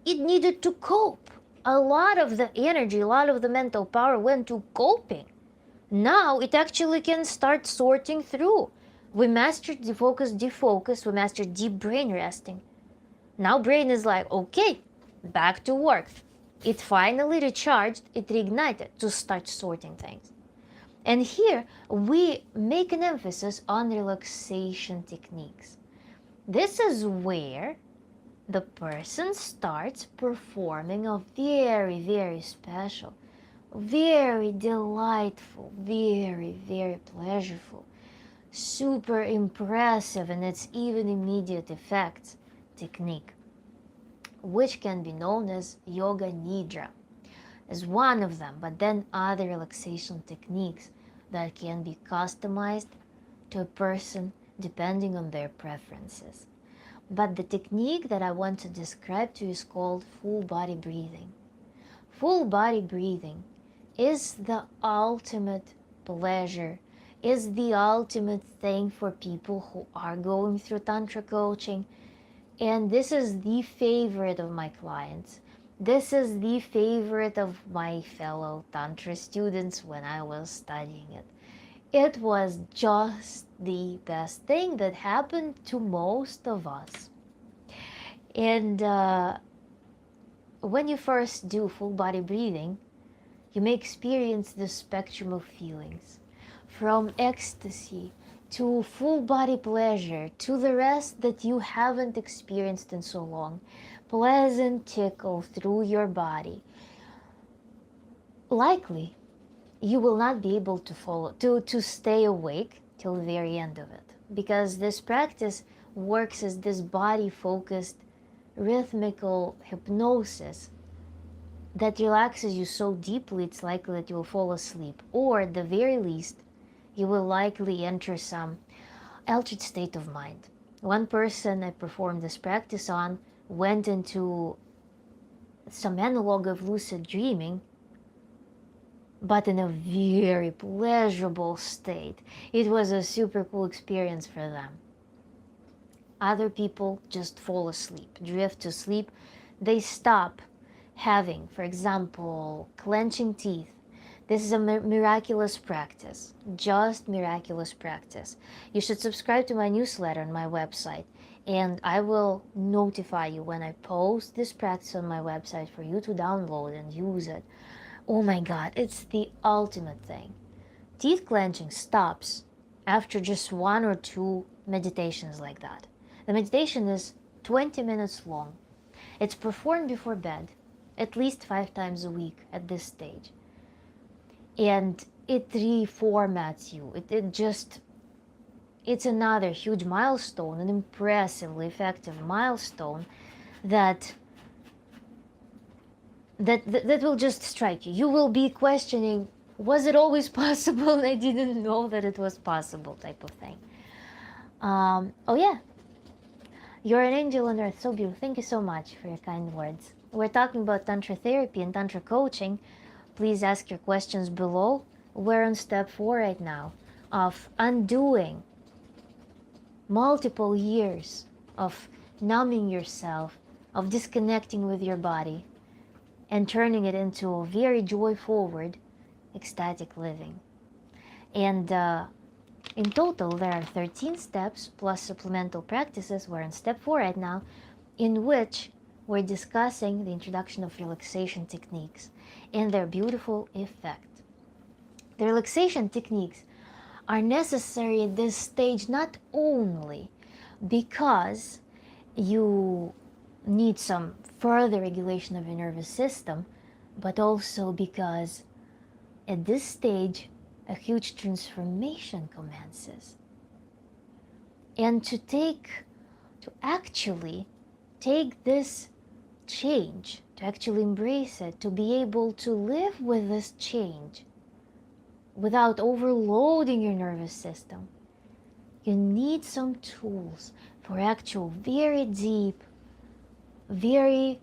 A: it needed to cope. A lot of the energy, a lot of the mental power went to coping. Now it actually can start sorting through. We mastered defocus, we mastered deep brain resting. Now brain is like, okay, back to work. It finally recharged, it reignited to start sorting things. And here we make an emphasis on relaxation techniques. This is where the person starts performing a very, very special, very delightful, very, very pleasureful, super impressive in its even immediate effects technique, which can be known as yoga nidra, as one of them, but then other relaxation techniques that can be customized to a person depending on their preferences. But the technique that I want to describe to you is called full body breathing. Full body breathing is the ultimate pleasure, is the ultimate thing for people who are going through Tantra coaching. And this is the favorite of my clients. This is the favorite of my fellow Tantra students when I was studying it. It was just the best thing that happened to most of us. And when you first do full body breathing, you may experience the spectrum of feelings, from ecstasy to full body pleasure to the rest that you haven't experienced in so long. Pleasant tickle through your body. Likely, you will not be able to stay awake till the very end of it, because this practice works as this body-focused rhythmical hypnosis that relaxes you so deeply it's likely that you will fall asleep, or at the very least you will likely enter some altered state of mind. One person I performed this practice on went into some analog of lucid dreaming, but in a very pleasurable state. It was a super cool experience for them. Other people just fall asleep, drift to sleep. They stop having, for example, clenching teeth. This is a miraculous practice, just miraculous practice. You should subscribe to my newsletter on my website, and I will notify you when I post this practice on my website for you to download and use it. Oh my God, it's the ultimate thing. Teeth clenching stops after just 1 or 2 meditations like that. The meditation is 20 minutes long. It's performed before bed, at least 5 times a week at this stage. And it reformats you. It's another huge milestone, an impressively effective milestone that will just strike you. You will be questioning, was it always possible? I didn't know that it was possible, type of thing. Oh yeah, you're an angel on earth, so beautiful. Thank you so much for your kind words. We're talking about Tantra therapy and Tantra coaching. Please ask your questions below. We're on step 4 right now of undoing multiple years of numbing yourself, of disconnecting with your body, and turning it into a very joy-forward, ecstatic living. And in total, there are 13 steps plus supplemental practices. We're on step 4 right now, in which we're discussing the introduction of relaxation techniques and their beautiful effect. The relaxation techniques are necessary at this stage not only because you need some further regulation of your nervous system, but also because at this stage a huge transformation commences. And to actually take this change, to actually embrace it, to be able to live with this change without overloading your nervous system, you need some tools for actual very deep, very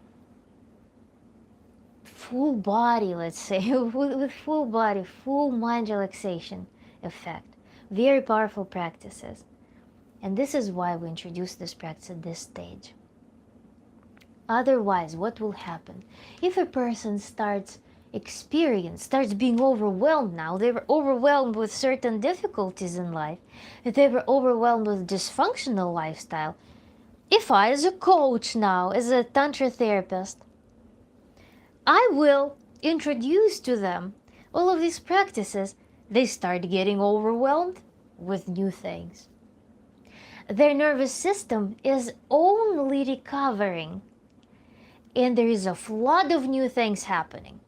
A: full body, let's say, with full body, full mind relaxation effect. Very powerful practices. And this is why we introduce this practice at this stage. Otherwise, what will happen? If a person starts being overwhelmed now, they were overwhelmed with certain difficulties in life, they were overwhelmed with dysfunctional lifestyle. If I, as a coach now, as a Tantra therapist, I will introduce to them all of these practices, they start getting overwhelmed with new things. Their nervous system is only recovering, and there is a flood of new things happening.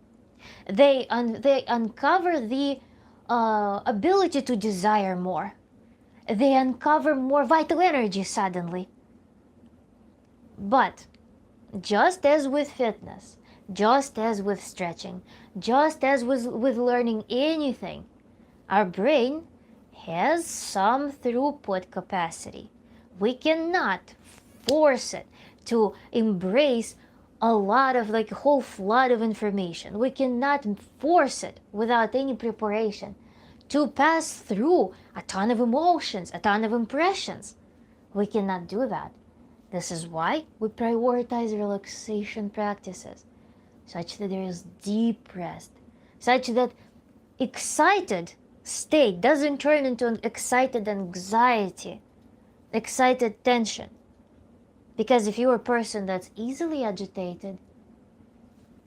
A: They uncover the ability to desire more. They uncover more vital energy suddenly. But just as with fitness, just as with stretching, just as with learning anything, our brain has some throughput capacity. We cannot force it, to embrace a lot of, like, a whole flood of information. We cannot force it without any preparation to pass through a ton of emotions, a ton of impressions. We cannot do that. This is why we prioritize relaxation practices, such that there is deep rest, such that excited state doesn't turn into an excited anxiety, excited tension. Because if you're a person that's easily agitated,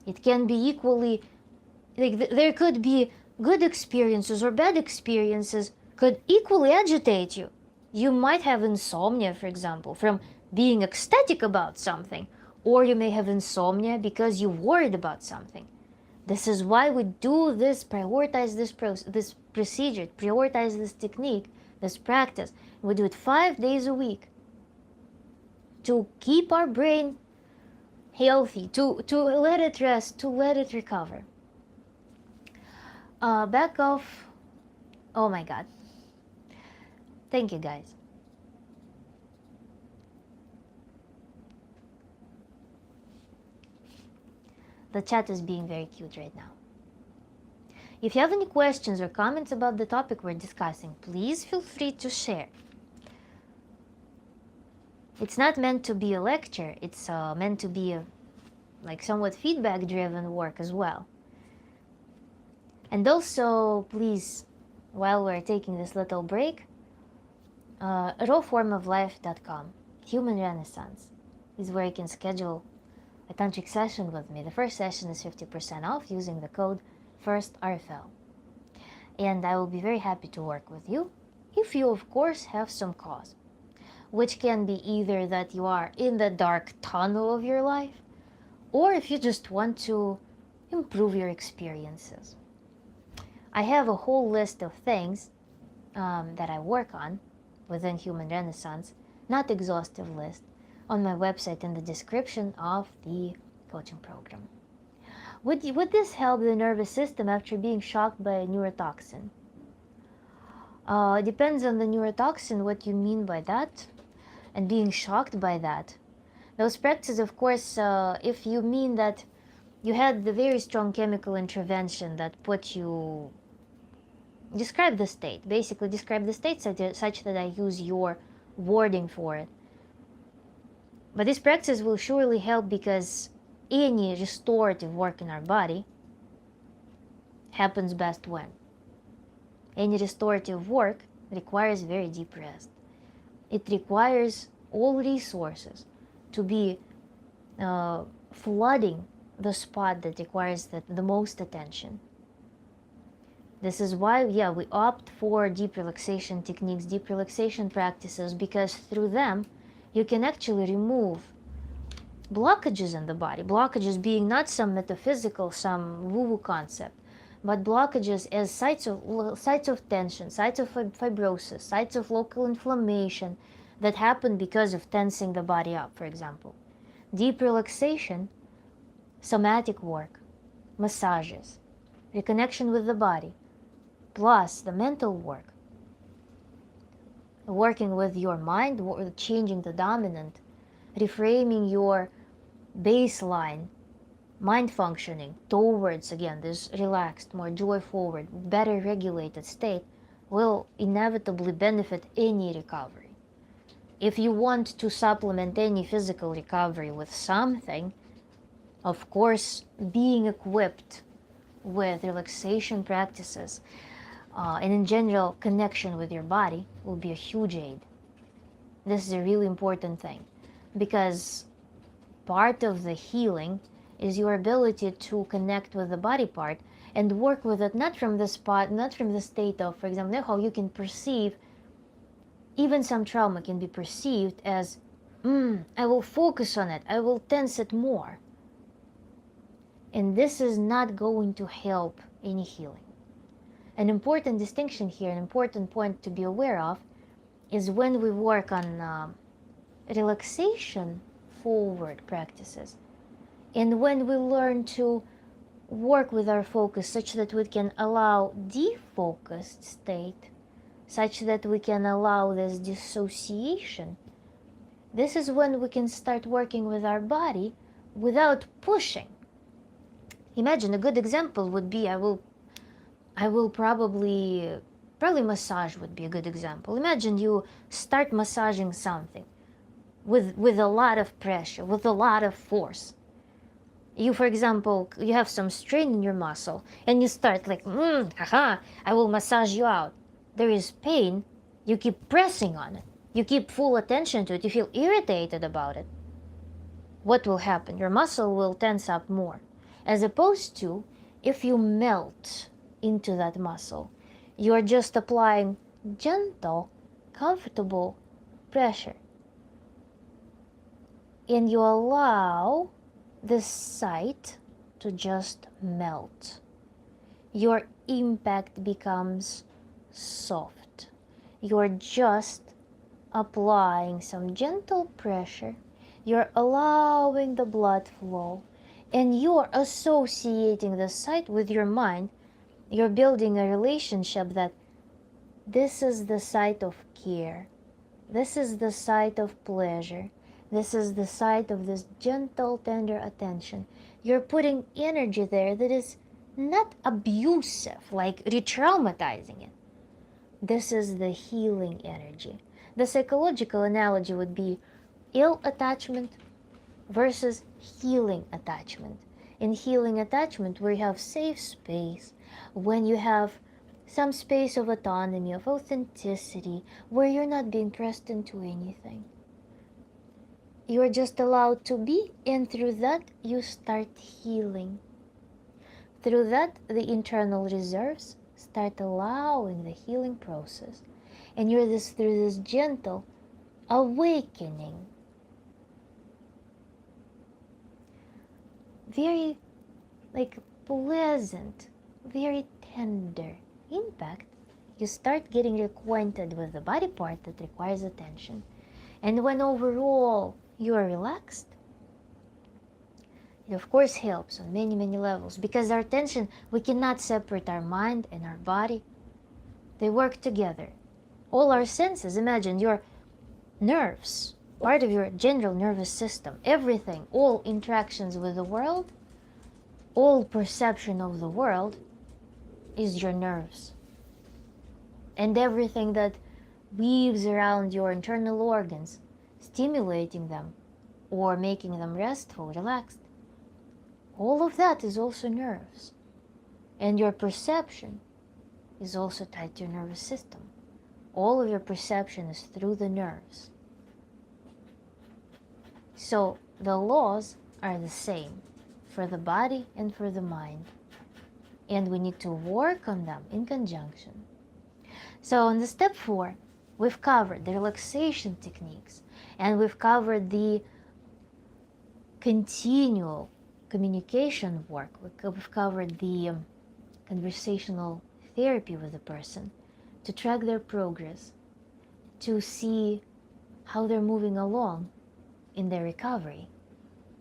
A: it can be equally, like, there could be good experiences or bad experiences could equally agitate you. You might have insomnia, for example, from being ecstatic about something, or you may have insomnia because you're worried about something. This is why we do this, prioritize this procedure, prioritize this technique, this practice. We do it 5 days a week to keep our brain healthy, to let it rest, to let it recover. Back off. Oh my God. Thank you, guys. The chat is being very cute right now. If you have any questions or comments about the topic we're discussing, please feel free to share. It's not meant to be a lecture. It's meant to be like somewhat feedback-driven work as well. And also, please, while we're taking this little break, rawformoflife.com, Human Renaissance, is where you can schedule a tantric session with me. The first session is 50% off using the code FIRSTRFL. And I will be very happy to work with you if you, of course, have some cause, which can be either that you are in the dark tunnel of your life, or if you just want to improve your experiences. I have a whole list of things that I work on within Human Renaissance, not exhaustive list, on my website in the description of the coaching program. Would this help the nervous system after being shocked by a neurotoxin? Depends on the neurotoxin, what you mean by that, and being shocked by that. Those practices, of course, if you mean that you had the very strong chemical intervention that put you... Describe the state. Basically, describe the state such that I use your wording for it. But these practices will surely help, because any restorative work in our body happens best when? Any restorative work requires very deep rest. It requires all resources to be flooding the spot that requires the most attention. This is why, yeah, we opt for deep relaxation techniques, deep relaxation practices, because through them you can actually remove blockages in the body. Blockages being not some metaphysical, some woo-woo concept, but blockages as sites of tension, sites of fibrosis, sites of local inflammation that happen because of tensing the body up, for example. Deep relaxation, somatic work, massages, reconnection with the body, plus the mental work, working with your mind, changing the dominant, reframing your baseline mind functioning towards, again, this relaxed, more joy-forward, better regulated state will inevitably benefit any recovery. If you want to supplement any physical recovery with something, of course, being equipped with relaxation practices and in general connection with your body will be a huge aid. This is a really important thing, because part of the healing is your ability to connect with the body part and work with it, not from the spot, not from the state of, for example, how you can perceive, even some trauma can be perceived as, I will focus on it, I will tense it more. And this is not going to help any healing. An important distinction here, an important point to be aware of, is when we work on relaxation forward practices, and when we learn to work with our focus such that we can allow defocused state, such that we can allow this dissociation This is when we can start working with our body without pushing. Imagine a good example would be, I will probably massage would be a good example. Imagine you start massaging something with a lot of pressure, with a lot of force. You, for example, you have some strain in your muscle and you start like, I will massage you out. There is pain, you keep pressing on it. You keep full attention to it, you feel irritated about it. What will happen? Your muscle will tense up more. As opposed to if you melt into that muscle, you are just applying gentle, comfortable pressure. And you allow the site to just melt. Your impact becomes soft. You're just applying some gentle pressure. You're allowing the blood flow, and you're associating the site with your mind. You're building a relationship that this is the site of care. This is the site of pleasure. This is the site of this gentle, tender attention. You're putting energy there that is not abusive, like re-traumatizing it. This is the healing energy. The psychological analogy would be ill attachment versus healing attachment. In healing attachment, where you have safe space, when you have some space of autonomy, of authenticity, where you're not being pressed into anything. You're just allowed to be, and through that, you start healing. Through that, the internal reserves start allowing the healing process. And you're through this gentle awakening. Very pleasant, very tender impact. You start getting acquainted with the body part that requires attention. And when overall you are relaxed, it of course helps on many, many levels, because our attention, we cannot separate our mind and our body. They work together. All our senses, imagine your nerves, part of your general nervous system, everything, all interactions with the world, all perception of the world is your nerves. And everything that weaves around your internal organs, stimulating them or making them restful, relaxed, all of that is also nerves. And your perception is also tied to your nervous system. All of your perception is through the nerves. So the laws are the same for the body and for the mind. And we need to work on them in conjunction. So in the step 4, we've covered the relaxation techniques, and we've covered the continual communication work. We've covered the conversational therapy with the person to track their progress, to see how they're moving along in their recovery,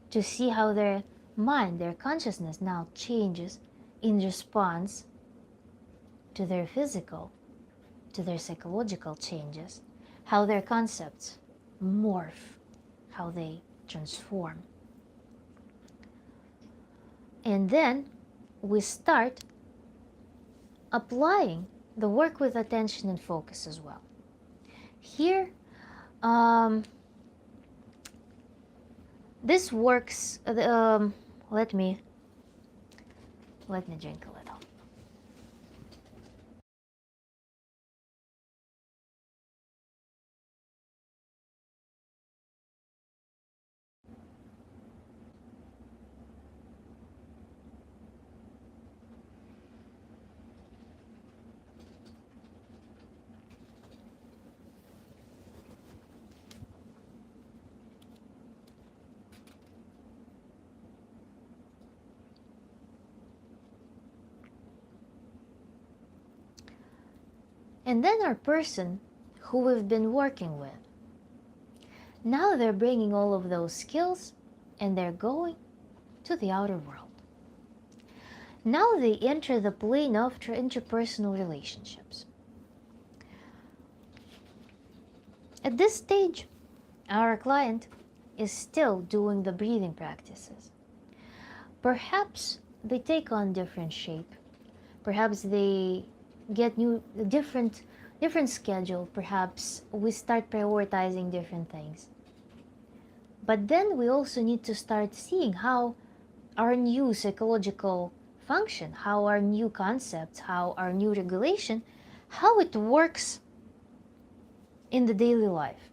A: to see how their mind, their consciousness now changes in response to their physical, to their psychological changes, how their concepts morph, how they transform. And then we start applying the work with attention and focus as well. Here, this works, let me drink a little. And then our person who we've been working with, now they're bringing all of those skills and they're going to the outer world. Now they enter the plane of interpersonal relationships. At this stage, our client is still doing the breathing practices. Perhaps they take on different shape. Perhaps they get different schedule. Perhaps we start prioritizing different things. But then we also need to start seeing how our new psychological function, how our new concepts, how our new regulation, how it works in the daily life.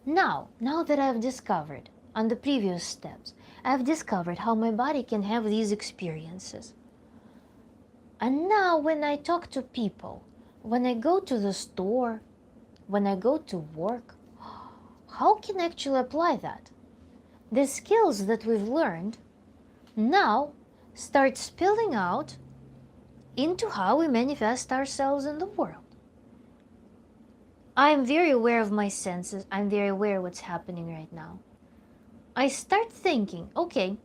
A: Now that I've discovered on the previous steps, I've discovered how my body can have these experiences. And now when I talk to people, when I go to the store, when I go to work, how can I actually apply that? The skills that we've learned now start spilling out into how we manifest ourselves in the world. I'm very aware of my senses. I'm very aware of what's happening right now. I start thinking, okay,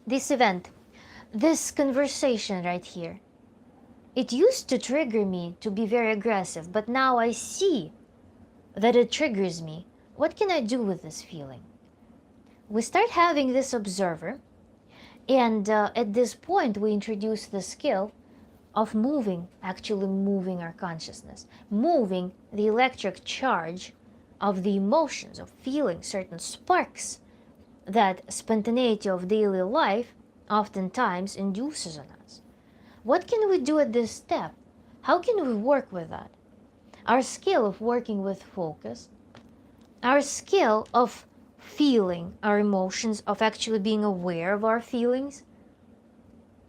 A: this event, this conversation right here, it used to trigger me to be very aggressive, but now I see that it triggers me. What can I do with this feeling? We start having this observer, and at this point we introduce the skill of actually moving our consciousness, moving the electric charge of the emotions, of feeling certain sparks that spontaneity of daily life oftentimes induces on us. What can we do at this step? How can we work with that? Our skill of working with focus, our skill of feeling our emotions, of actually being aware of our feelings.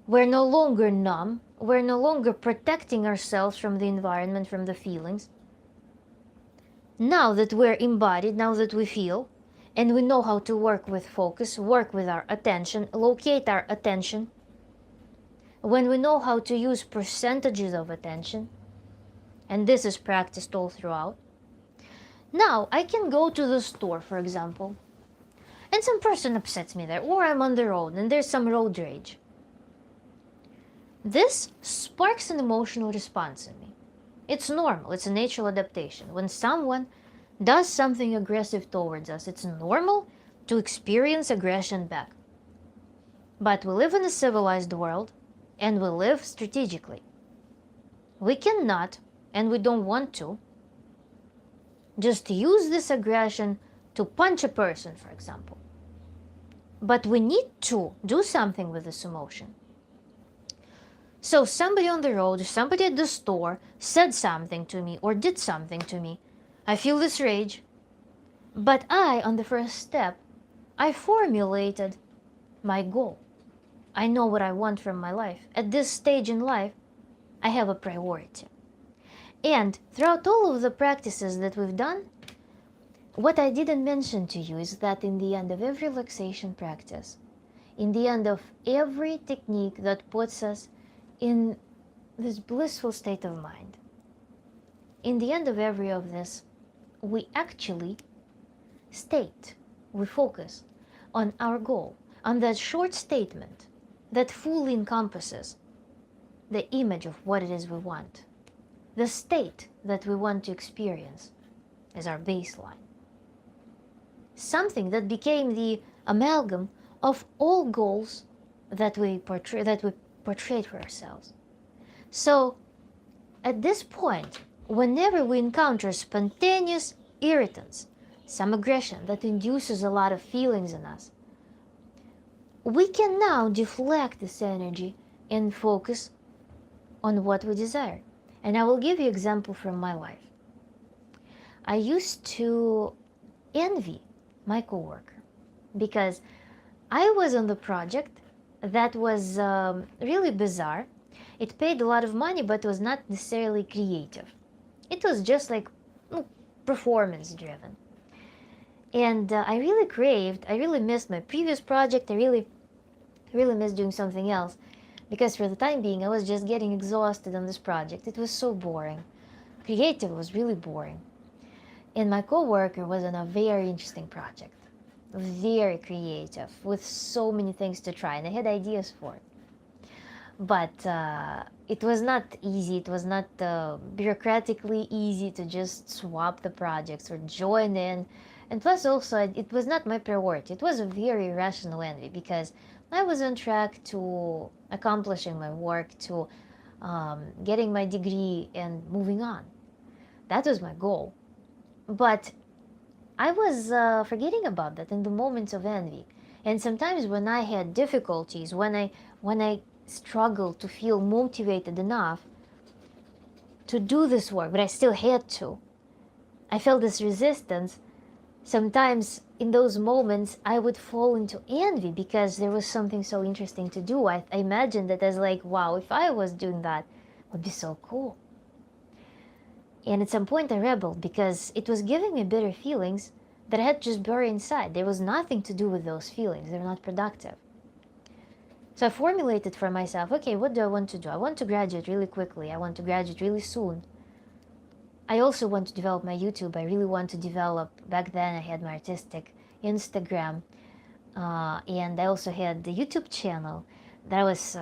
A: We're no longer numb. We're no longer protecting ourselves from the environment, from the feelings. Now that we're embodied, now that we feel, and we know how to work with focus, work with our attention, locate our attention, when we know how to use percentages of attention, and this is practiced all throughout, now I can go to the store, for example, and some person upsets me there, or I'm on the road and there's some road rage. This sparks an emotional response in me. It's normal, it's a natural adaptation. When someone does something aggressive towards us, it's normal to experience aggression back. But we live in a civilized world, and we live strategically. We cannot, and we don't want to, just use this aggression to punch a person, for example. But we need to do something with this emotion. So somebody on the road, somebody at the store said something to me or did something to me. I feel this rage. But on the first step, I formulated my goal. I know what I want from my life. At this stage in life, I have a priority. And throughout all of the practices that we've done, what I didn't mention to you is that in the end of every relaxation practice, in the end of every technique that puts us in this blissful state of mind, in the end of every of this, we actually we focus on our goal, on that short statement that fully encompasses the image of what it is we want. The state that we want to experience is our baseline. Something that became the amalgam of all goals that we portrayed for ourselves. So at this point, whenever we encounter spontaneous irritants, some aggression that induces a lot of feelings in us, we can now deflect this energy and focus on what we desire. And I will give you an example from my life. I used to envy my coworker because I was on the project that was really bizarre. It paid a lot of money, but was not necessarily creative. It was just like performance driven. And I really missed my previous project. I really missed doing something else, because for the time being I was just getting exhausted on this project. It was so boring. Creative was really boring. And my coworker was on a very interesting project, very creative, with so many things to try, and I had ideas for it. But it was not easy. It was not bureaucratically easy to just swap the projects or join in And plus also, it was not my priority. It was a very irrational envy because I was on track to accomplishing my work, to getting my degree and moving on. That was my goal. But I was forgetting about that in the moments of envy. And sometimes when I had difficulties, when I struggled to feel motivated enough to do this work, but I still had to, I felt this resistance. Sometimes in those moments I would fall into envy because there was something so interesting to do. I imagined it as like, wow, if I was doing that, it would be so cool. And at some point I rebelled because it was giving me bitter feelings that I had just buried inside. There was nothing to do with those feelings. They're not productive. So I formulated for myself, okay, what do I want to do? I want to graduate really quickly. I want to graduate really soon. I also want to develop my YouTube. I really want to develop, back then I had my artistic Instagram, and I also had the YouTube channel that I was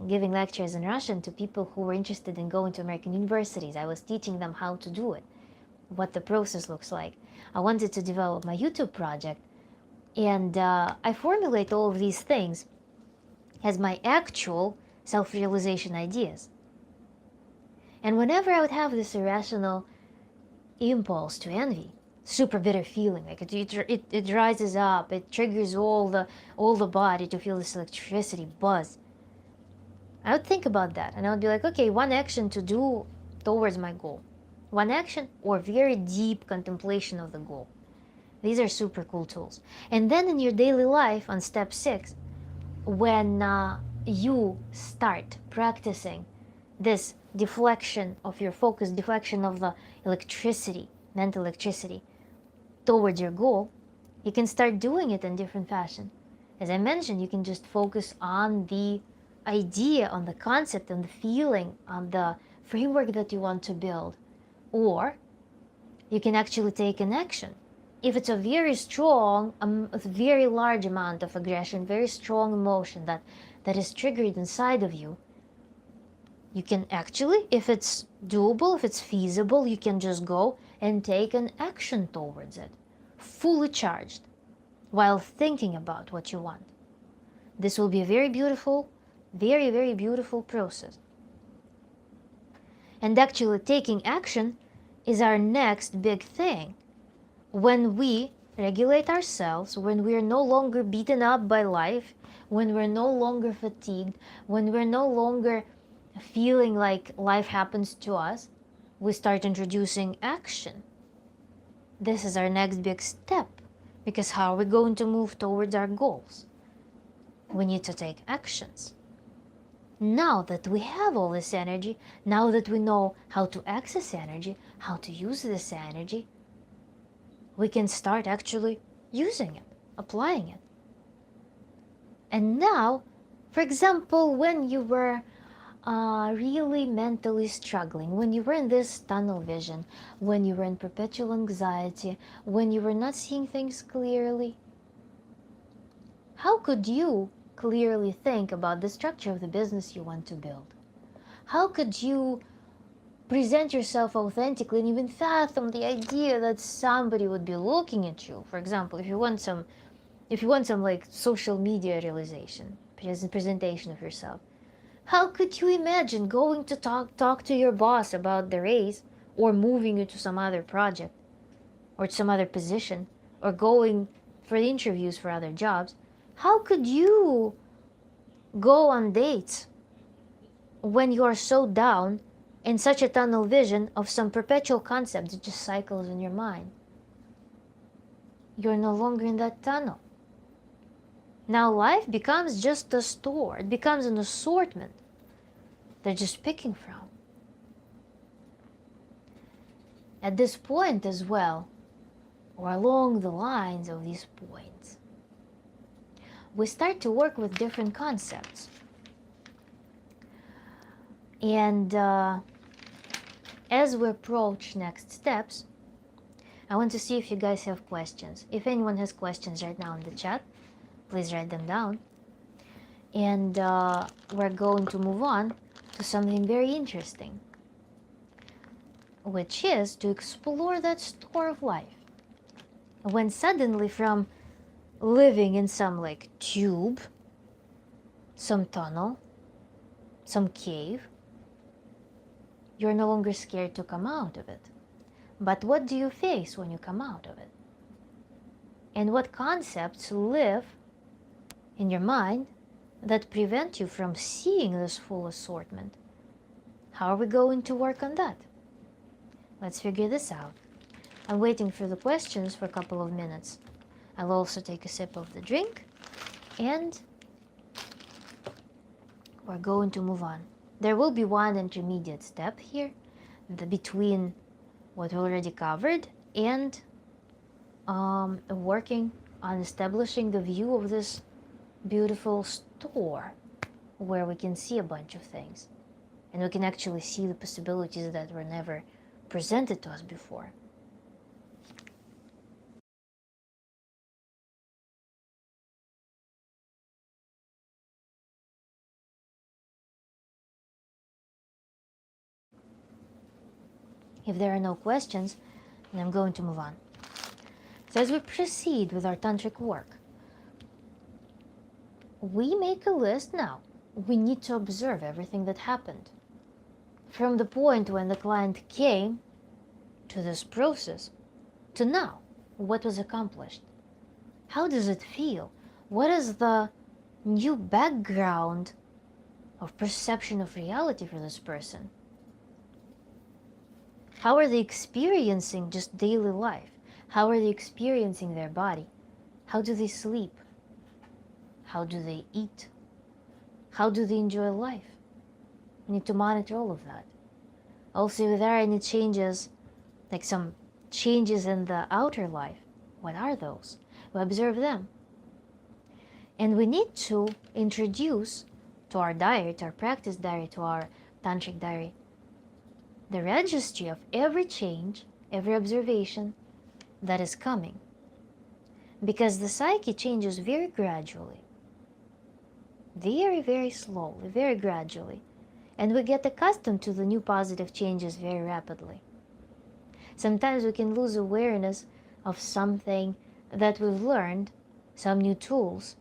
A: giving lectures in Russian to people who were interested in going to American universities. I was teaching them how to do it, what the process looks like. I wanted to develop my YouTube project, and I formulate all of these things as my actual self-realization ideas. And whenever I would have this irrational impulse to envy, super bitter feeling, like it rises up, it triggers all the body to feel this electricity buzz, I would think about that and I would be like, okay, one action to do towards my goal. One action or very deep contemplation of the goal. These are super cool tools. And then in your daily life on step 6, when you start practicing this deflection of your focus, deflection of the electricity, mental electricity, towards your goal, you can start doing it in different fashion. As I mentioned, you can just focus on the idea, on the concept, on the feeling, on the framework that you want to build. Or you can actually take an action. If it's a very strong, a very large amount of aggression, very strong emotion that is triggered inside of you, you can actually, if it's doable, if it's feasible, you can just go and take an action towards it, fully charged, while thinking about what you want. This will be a very beautiful, very, very beautiful process. And actually taking action is our next big thing. When we regulate ourselves, when we are no longer beaten up by life, when we're no longer fatigued, when we're no longer feeling like life happens to us, we start introducing action. This is our next big step, because how are we going to move towards our goals? We need to take actions. Now that we have all this energy, now that we know how to access energy, how to use this energy, we can start actually using it, applying it. And now, for example, when you were really mentally struggling, when you were in this tunnel vision, when you were in perpetual anxiety, when you were not seeing things clearly, how could you clearly think about the structure of the business you want to build? How could you present yourself authentically and even fathom the idea that somebody would be looking at you? For example, if you want some like social media realization, presentation of yourself, how could you imagine going to talk to your boss about the raise, or moving you to some other project, or some other position, or going for the interviews for other jobs? How could you go on dates when you are so down in such a tunnel vision of some perpetual concept that just cycles in your mind? You're no longer in that tunnel. Now life becomes just a store. It becomes an assortment they're just picking from. At this point as well, or along the lines of these points, we start to work with different concepts. And as we approach next steps, I want to see if you guys have questions. If anyone has questions right now in the chat, please write them down. And we're going to move on to something very interesting, which is to explore that store of life. when suddenly from living in some like tube, some tunnel, some cave, you're no longer scared to come out of it. But what do you face when you come out of it? And what concepts live in your mind that prevent you from seeing this full assortment? How are we going to work on that? Let's figure this out. I'm waiting for the questions for a couple of minutes. I'll also take a sip of the drink, and we're going to move on. There will be one intermediate step here, between what we already covered and working on establishing the view of this beautiful store where we can see a bunch of things and we can actually see the possibilities that were never presented to us before. If there are no questions, then I'm going to move on. So as we proceed with our tantric work, we make a list now. We need to observe everything that happened. From the point when the client came to this process to now, what was accomplished? How does it feel? What is the new background of perception of reality for this person? How are they experiencing just daily life? How are they experiencing their body? How do they sleep? How do they eat? How do they enjoy life? We need to monitor all of that. Also, if there are any changes, like some changes in the outer life, what are those? We observe them. And we need to introduce to our diary, to our practice diary, to our tantric diary, the registry of every change, every observation that is coming. Because the psyche changes very gradually. Very, very slowly, very gradually. And we get accustomed to the new positive changes very rapidly. Sometimes we can lose awareness of something that we've learned, some new tools.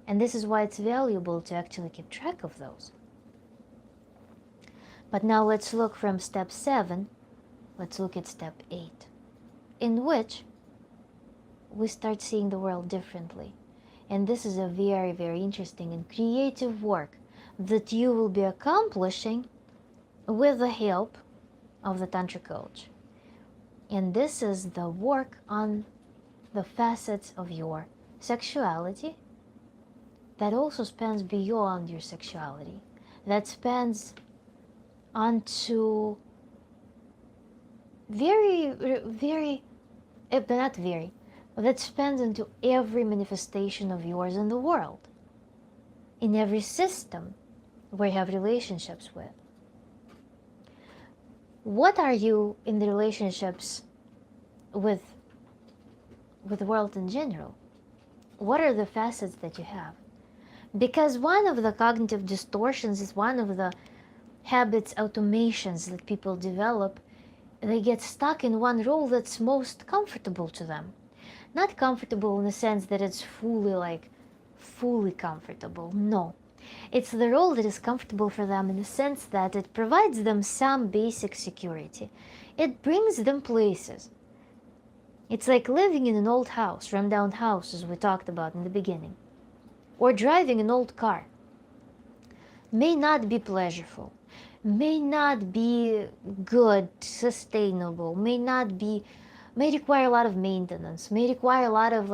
A: And this is why it's valuable to actually keep track of those. But now let's look from step 7, let's look at step 8, in which we start seeing the world differently. And this is a very, very interesting and creative work that you will be accomplishing with the help of the Tantra coach. And this is the work on the facets of your sexuality that also spans beyond your sexuality, that spans onto that spans into every manifestation of yours in the world, in every system where you have relationships with. What are you in the relationships with the world in general? What are the facets that you have? Because one of the cognitive distortions is one of the habits, automations that people develop. They get stuck in one role that's most comfortable to them. Not comfortable in the sense that it's fully comfortable. No. It's the role that is comfortable for them in the sense that it provides them some basic security. It brings them places. It's like living in an old house, run-down house, as we talked about in the beginning. Or driving an old car. May not be pleasurable, may not be good, sustainable, may require a lot of maintenance, may require a lot of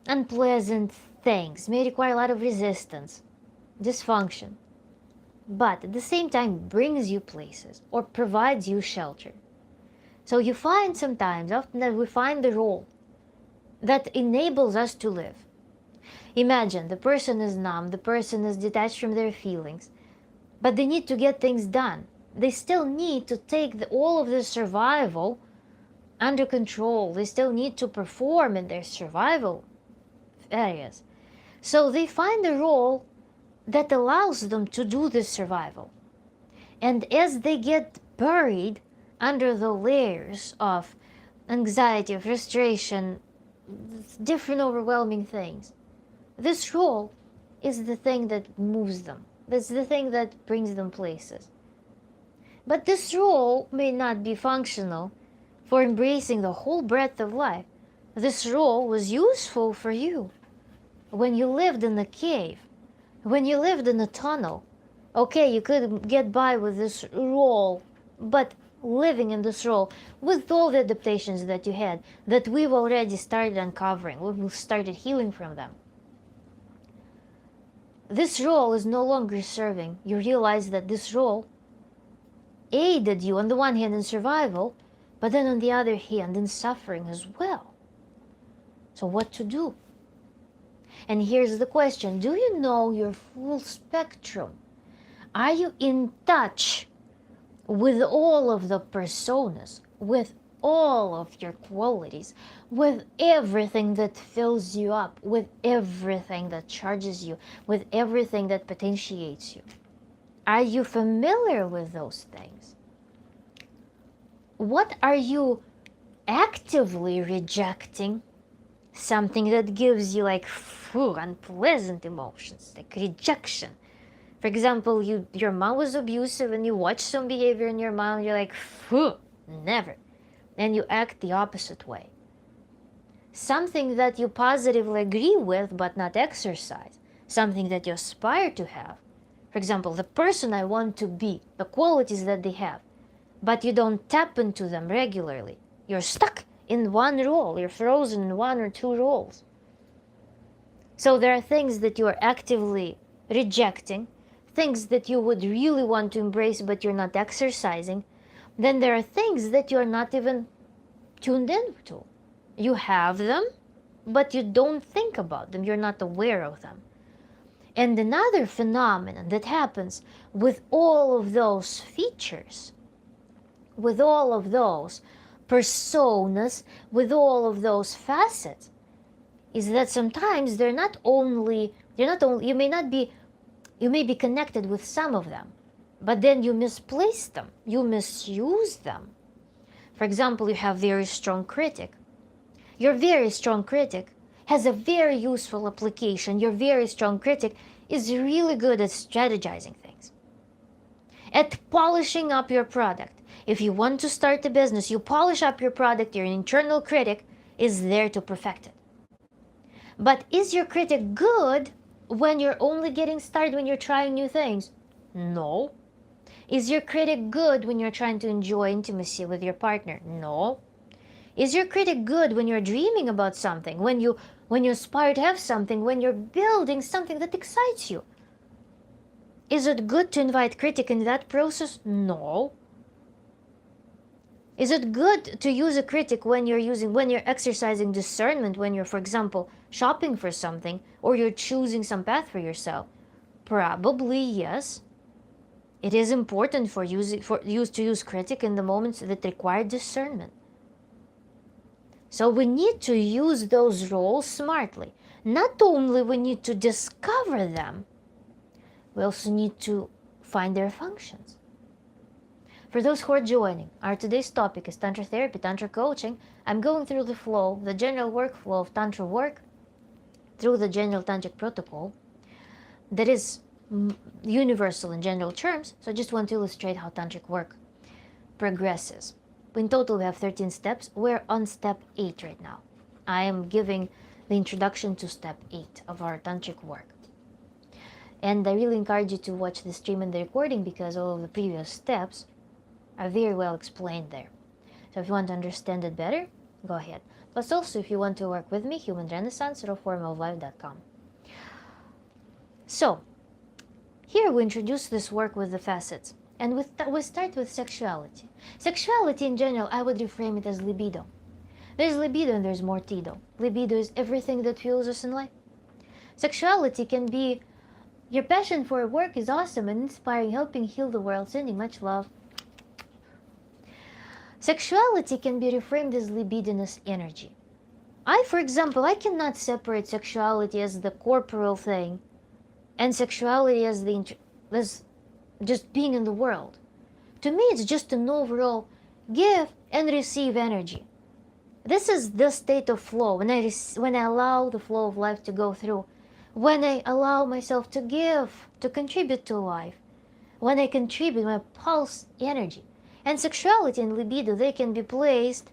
A: unpleasant things, may require a lot of resistance, dysfunction. But at the same time brings you places or provides you shelter. So you find sometimes, often that we find the role that enables us to live. Imagine the person is numb, the person is detached from their feelings, but they need to get things done. They still need to take all of the survival under control. They still need to perform in their survival areas. So they find a role that allows them to do this survival. And as they get buried under the layers of anxiety, frustration, different overwhelming things. This role is the thing that moves them. That's the thing that brings them places. But this role may not be functional for embracing the whole breadth of life. This role was useful for you when you lived in a cave, when you lived in a tunnel. Okay, you could get by with this role, but living in this role with all the adaptations that you had, that we've already started uncovering, we've started healing from them. This role is no longer serving. You realize that this role aided you on the one hand in survival, but then on the other hand in suffering as well. So what to do? And here's the question: do you know your full spectrum? Are you in touch with all of the personas, with all of your qualities, with everything that fills you up, with everything that charges you, with everything that potentiates you? Are you familiar with those things? What are you actively rejecting? Something that gives you like unpleasant emotions, like rejection. For example, your mom was abusive and you watch some behavior in your mom, you're like, never. And you act the opposite way. Something that you positively agree with but not exercise. Something that you aspire to have. For example, the person I want to be, the qualities that they have, but you don't tap into them regularly. You're stuck in one role. You're frozen in one or two roles. So there are things that you are actively rejecting, things that you would really want to embrace but you're not exercising. Then there are things that you're not even tuned into. You have them, but you don't think about them. You're not aware of them. And another phenomenon that happens with all of those features, with all of those personas, with all of those facets, is that sometimes you may be connected with some of them, but then you misplace them, you misuse them. For example, you have very strong critic. Your very strong critic has a very useful application. Your very strong critic is really good at strategizing things, at polishing up your product. If you want to start a business, you polish up your product, your internal critic is there to perfect it. But is your critic good when you're only getting started, when you're trying new things? No. Is your critic good when you're trying to enjoy intimacy with your partner? No. Is your critic good when you're dreaming about something, when you aspire to have something, when you're building something that excites you? Is it good to invite critic in that process? No. Is it good to use a critic when you're exercising discernment, when you're, for example, shopping for something, or you're choosing some path for yourself? Probably yes. It is important for you to use critic in the moments that require discernment. So we need to use those roles smartly. Not only we need to discover them, we also need to find their functions. For those who are joining, our today's topic is Tantra Therapy, Tantra Coaching. I'm going through the flow, the general workflow of Tantra work through the general Tantric protocol that is universal in general terms. So I just want to illustrate how Tantric work progresses. In total, we have 13 steps. We're on step 8 right now. I am giving the introduction to step 8 of our Tantric work. And I really encourage you to watch the stream and the recording because all of the previous steps are very well explained there. So if you want to understand it better, go ahead. Plus also, if you want to work with me, Human Renaissance, rawformoflife.com. So, here we introduce this work with the facets. And we start with sexuality. Sexuality in general, I would reframe it as libido. There's libido and there's mortido. Libido is everything that fuels us in life. Sexuality can be your passion for work is awesome and inspiring, helping heal the world, sending much love. Sexuality can be reframed as libidinous energy. For example, I cannot separate sexuality as the corporal thing and sexuality as just being in the world. To me, it's just an overall give and receive energy. This is the state of flow, when I allow the flow of life to go through, when I allow myself to give, to contribute to life, when I contribute my pulse energy. And sexuality and libido, they can be placed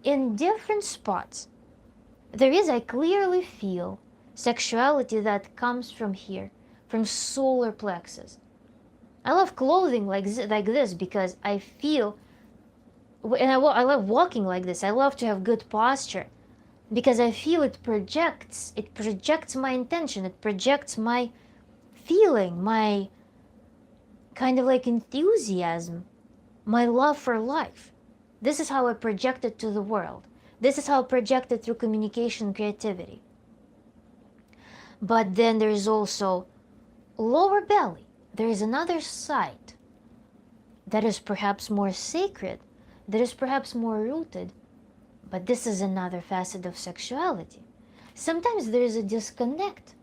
A: in different spots. I clearly feel sexuality that comes from here, from solar plexus. I love clothing like this because I feel, and I love walking like this. I love to have good posture because I feel it projects my intention, it projects my feeling, my kind of like enthusiasm, my love for life. This is how I project it to the world. This is how I project it through communication and creativity. But then there is also lower belly. There is another side that is perhaps more sacred, that is perhaps more rooted, but this is another facet of sexuality. Sometimes there is a disconnect.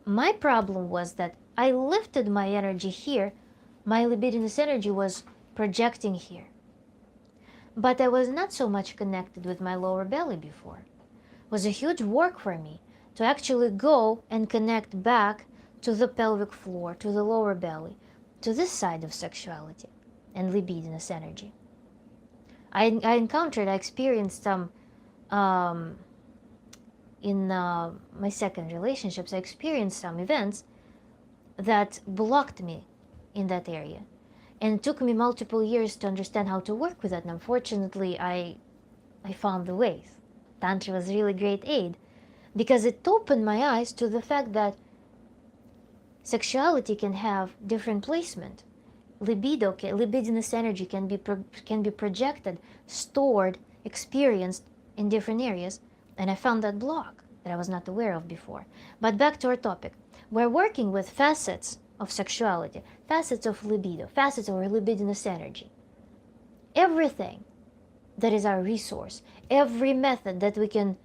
A: My problem was that I lifted my energy here, my libidinous energy was projecting here. But I was not so much connected with my lower belly before. It was a huge work for me to actually go and connect back to the pelvic floor, to the lower belly, to this side of sexuality and libidinous energy. I experienced some, in my second relationships, I experienced some events that blocked me in that area. And it took me multiple years to understand how to work with that. And unfortunately, I found the ways. Tantra was a really great aid because it opened my eyes to the fact that sexuality can have different placement. Libidinous energy can be projected, stored, experienced in different areas. And I found that block that I was not aware of before. But back to our topic. We're working with facets of sexuality, facets of libido, facets of our libidinous energy. Everything that is our resource, every method that we can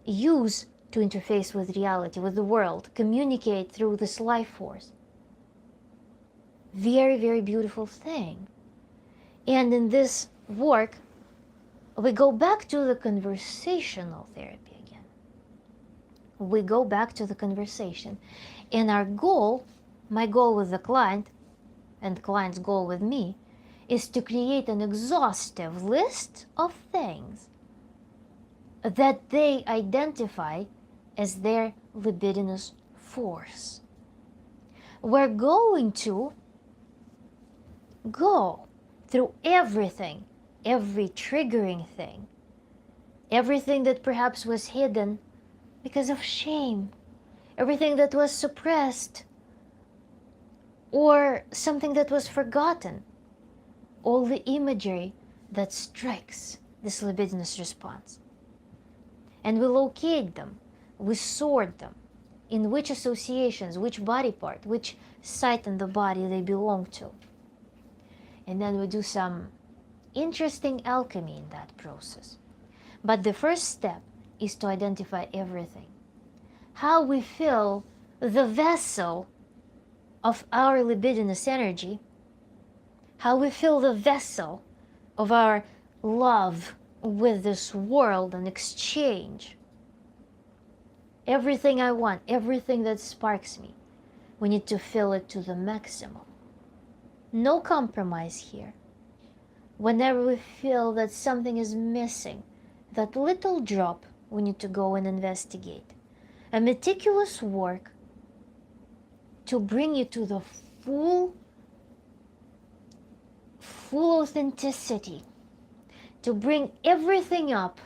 A: use to interface with reality, with the world, communicate through this life force. Very, very beautiful thing. And in this work, we go back to the conversational therapy again. We go back to the conversation. And our goal, my goal with the client, and the client's goal with me, is to create an exhaustive list of things that they identify as their libidinous force. We're going to go through everything, every triggering thing, everything that perhaps was hidden because of shame, everything that was suppressed, or something that was forgotten, all the imagery that strikes this libidinous response. And we locate them, we sort them, in which associations, which body part, which site in the body they belong to. And then we do some interesting alchemy in that process. But the first step is to identify everything. How we fill the vessel of our libidinous energy, how we fill the vessel of our love with this world and exchange. Everything I want, everything that sparks me, we need to fill it to the maximum. No compromise here. Whenever we feel that something is missing, that little drop, we need to go and investigate. A meticulous work to bring you to the full authenticity, to bring everything up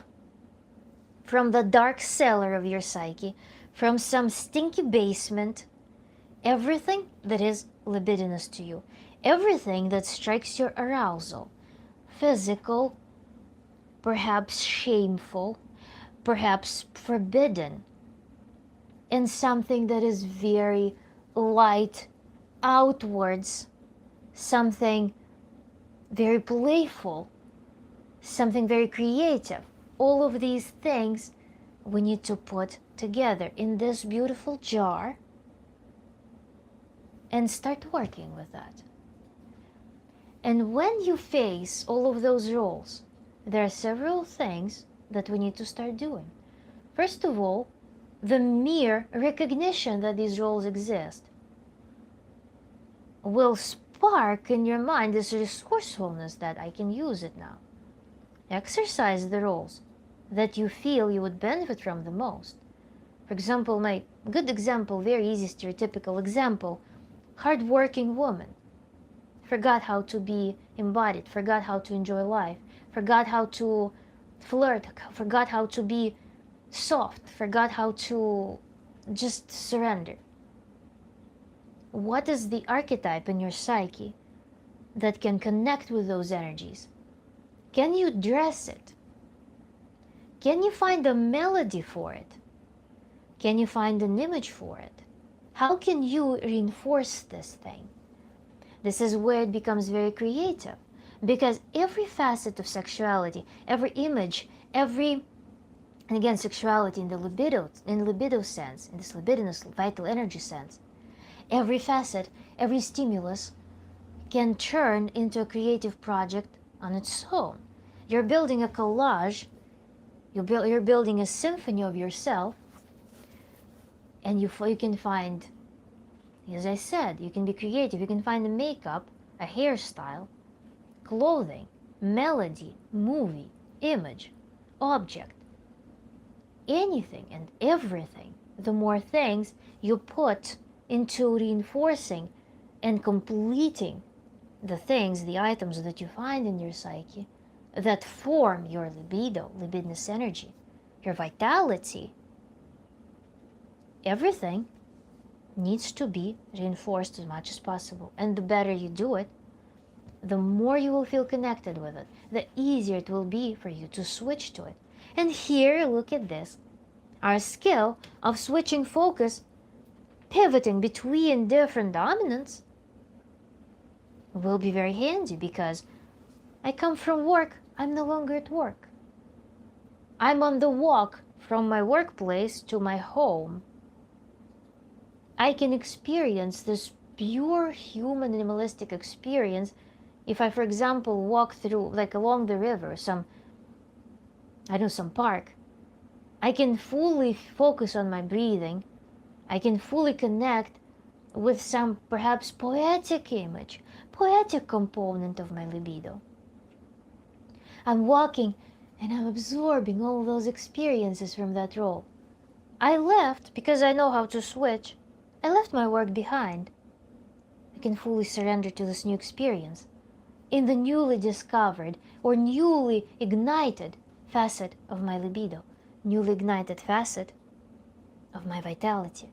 A: from the dark cellar of your psyche, from some stinky basement, everything that is libidinous to you, everything that strikes your arousal, physical, perhaps shameful, perhaps forbidden, and something that is very light outwards, something very playful, something very creative. All of these things we need to put together in this beautiful jar and start working with that. And when you face all of those roles, there are several things that we need to start doing. First of all, the mere recognition that these roles exist will spark in your mind this resourcefulness that I can use it now. Exercise the roles that you feel you would benefit from the most. For example, my good example, very easy stereotypical example, hardworking woman, forgot how to be embodied, forgot how to enjoy life, forgot how to flirt, forgot how to be soft, forgot how to just surrender. What is the archetype in your psyche that can connect with those energies? Can you dress it? Can you find a melody for it? Can you find an image for it? How can you reinforce this thing? This is where it becomes very creative, because every facet of sexuality, every image, and again, sexuality in the libido sense, in this libidinous vital energy sense, every facet, every stimulus can turn into a creative project on its own. You're building a collage, you're building a symphony of yourself, and you can find, as I said, you can be creative. You can find a makeup, a hairstyle, clothing, melody, movie, image, object, anything and everything. The more things you put into reinforcing and completing the things, the items that you find in your psyche that form your libido, libidinous energy, your vitality, everything needs to be reinforced as much as possible. And the better you do it, the more you will feel connected with it, the easier it will be for you to switch to it. And here, look at this. Our skill of switching focus, pivoting between different dominants, will be very handy, because I come from work, I'm no longer at work. I'm on the walk from my workplace to my home. I can experience this pure human animalistic experience if I, for example, walk through, like along the river, some park. I can fully focus on my breathing. I can fully connect with some perhaps poetic image, poetic component of my libido. I'm walking and I'm absorbing all those experiences from that role. I left, because I know how to switch, I left my work behind. I can fully surrender to this new experience in the newly discovered or newly ignited facet of my libido, newly ignited facet of my vitality.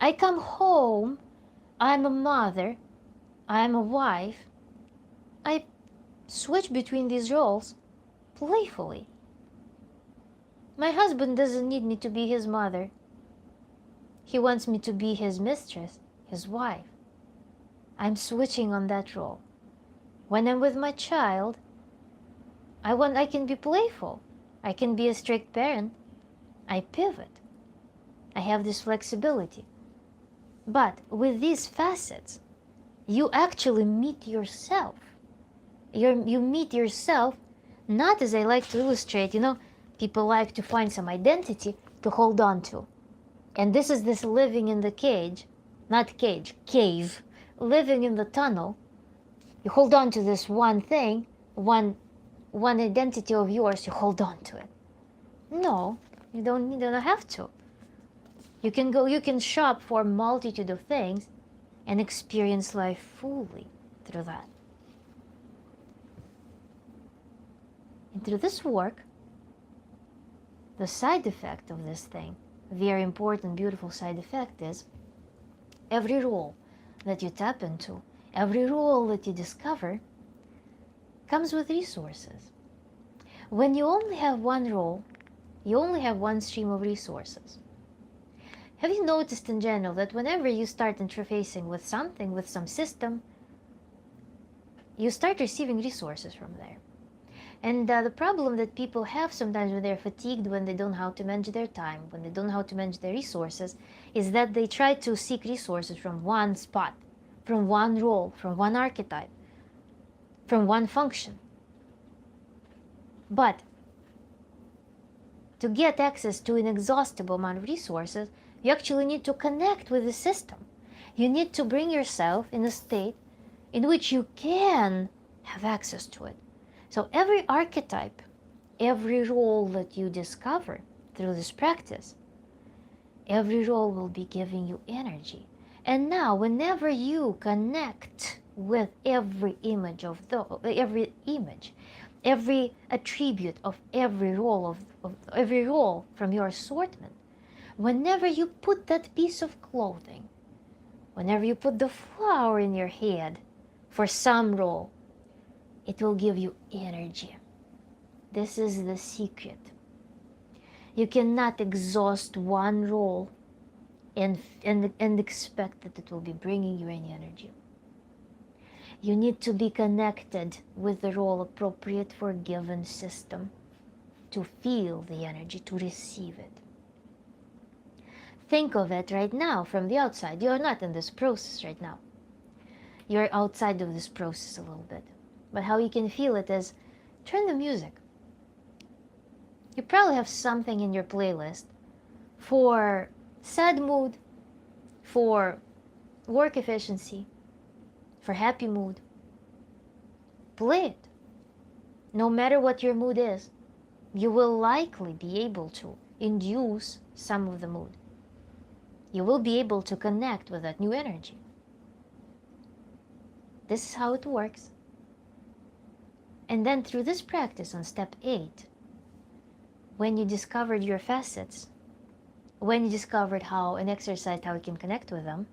A: I come home, I'm a mother, I'm a wife. I switch between these roles playfully. My husband doesn't need me to be his mother. He wants me to be his mistress, his wife. I'm switching on that role. When I'm with my child, I can be playful. I can be a strict parent. I pivot. I have this flexibility. But with these facets, you actually meet yourself. You meet yourself, not, as I like to illustrate, people like to find some identity to hold on to. And this is this living in the cage, not cage, cave, living in the tunnel. You hold on to this one thing, one identity of yours, you hold on to it. No, you don't have to. You can shop for a multitude of things and experience life fully through that. And through this work, the side effect of this thing, very important, beautiful side effect, is every role that you tap into, every role that you discover, comes with resources. When you only have one role, you only have one stream of resources. Have you noticed in general that whenever you start interfacing with something, with some system, you start receiving resources from there? And the problem that people have sometimes when they're fatigued, when they don't know how to manage their time, when they don't know how to manage their resources, is that they try to seek resources from one spot, from one role, from one archetype, from one function. But To get access to an inexhaustible amount of resources, you actually need to connect with the system. You need to bring yourself in a state in which you can have access to it. So every archetype, every role that you discover through this practice, every role will be giving you energy. And now, whenever you connect with every image, every attribute of every role of every role from your assortment, whenever you put that piece of clothing, whenever you put the flower in your head for some role, it will give you energy. This is the secret. You cannot exhaust one role and expect that it will be bringing you any energy. You need to be connected with the role appropriate for a given system to feel the energy, to receive it. Think of it right now from the outside. You're not in this process right now. You're outside of this process a little bit. But how you can feel it is, turn the music. You probably have something in your playlist for sad mood, for work efficiency, for happy mood. Play it. No matter what your mood is, you will likely be able to induce some of the mood. You will be able to connect with that new energy. This is how it works. And then through this practice on step 8, when you discovered your facets, when you discovered how an exercise, how you can connect with them,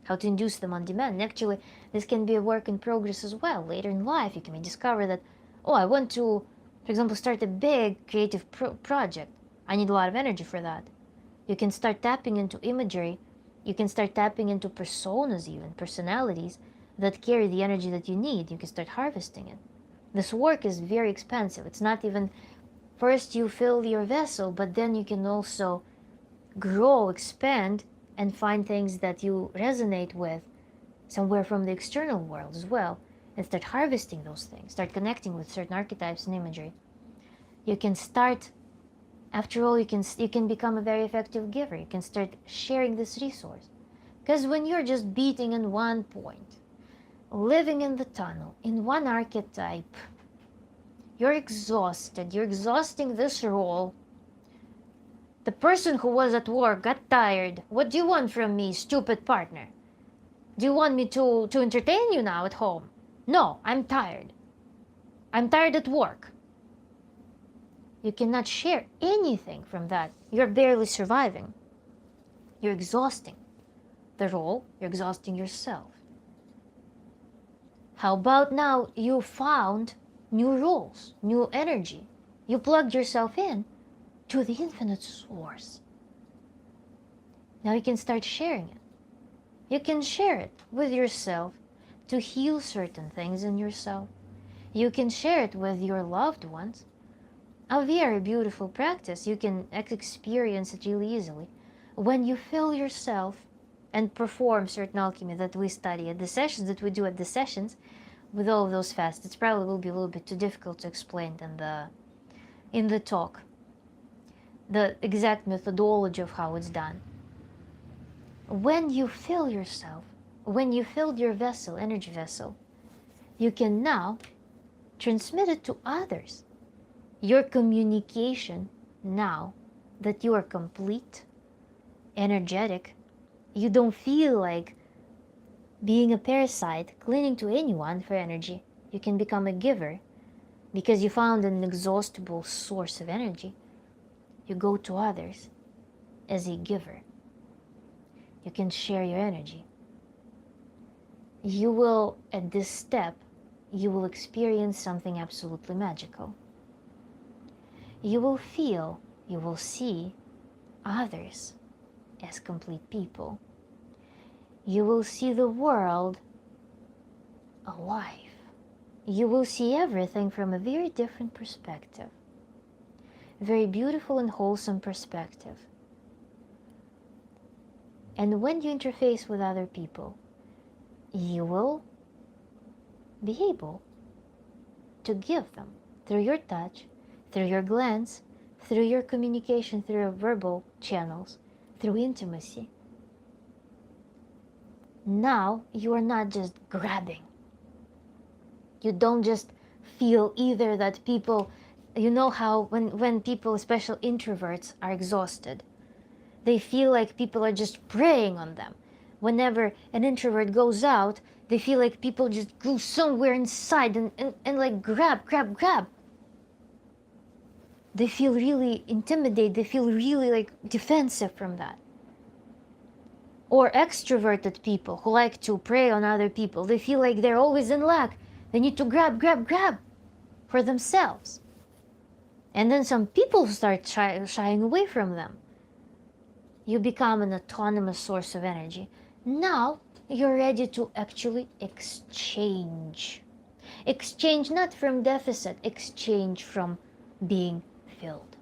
A: how to induce them on demand. And actually, this can be a work in progress as well. Later in life, you can discover that, oh, I want to, for example, start a big creative project. I need a lot of energy for that. You can start tapping into imagery. You can start tapping into personas even, personalities that carry the energy that you need. You can start harvesting it. This work is very expensive. It's not even, first you fill your vessel, but then you can also grow, expand, and find things that you resonate with somewhere from the external world as well, and start harvesting those things, start connecting with certain archetypes and imagery. You can start, after all, you can become a very effective giver. You can start sharing this resource. Because when you're just beating in one point, living in the tunnel, in one archetype, you're exhausted, you're exhausting this role. The person who was at work got tired. What do you want from me, stupid partner? Do you want me to entertain you now at home? No, I'm tired. I'm tired at work. You cannot share anything from that. You're barely surviving. You're exhausting the role. You're exhausting yourself. How about now you found new roles, new energy? You plugged yourself in to the infinite source. Now you can start sharing it. You can share it with yourself to heal certain things in yourself. You can share it with your loved ones. A very beautiful practice. You can experience it really easily. When you fill yourself and perform certain alchemy that we study at the sessions, that we do at the sessions, with all of those fasts, it probably will be a little bit too difficult to explain in the talk, the exact methodology of how it's done. When you fill yourself, when you filled your vessel, energy vessel, you can now transmit it to others. Your communication now that you are complete, energetic, you don't feel like being a parasite, clinging to anyone for energy. You can become a giver because you found an inexhaustible source of energy. You go to others as a giver. You can share your energy. You will, at this step, you will experience something absolutely magical. You will feel, you will see others as complete people. You will see the world alive. You will see everything from a very different perspective. Very beautiful and wholesome perspective. And when you interface with other people, you will be able to give them, through your touch, through your glance, through your communication, through your verbal channels, through intimacy. Now you are not just grabbing. You don't just feel either that people, you know how when people, especially introverts, are exhausted, they feel like people are just preying on them. Whenever an introvert goes out, they feel like people just go somewhere inside and like grab, grab, grab. They feel really intimidated, they feel really like defensive from that. Or extroverted people who like to prey on other people, they feel like they're always in lack. They need to grab, grab, grab for themselves. And then some people start shying away from them. You become an autonomous source of energy. Now you're ready to actually exchange. Exchange not from deficit, exchange from being filled.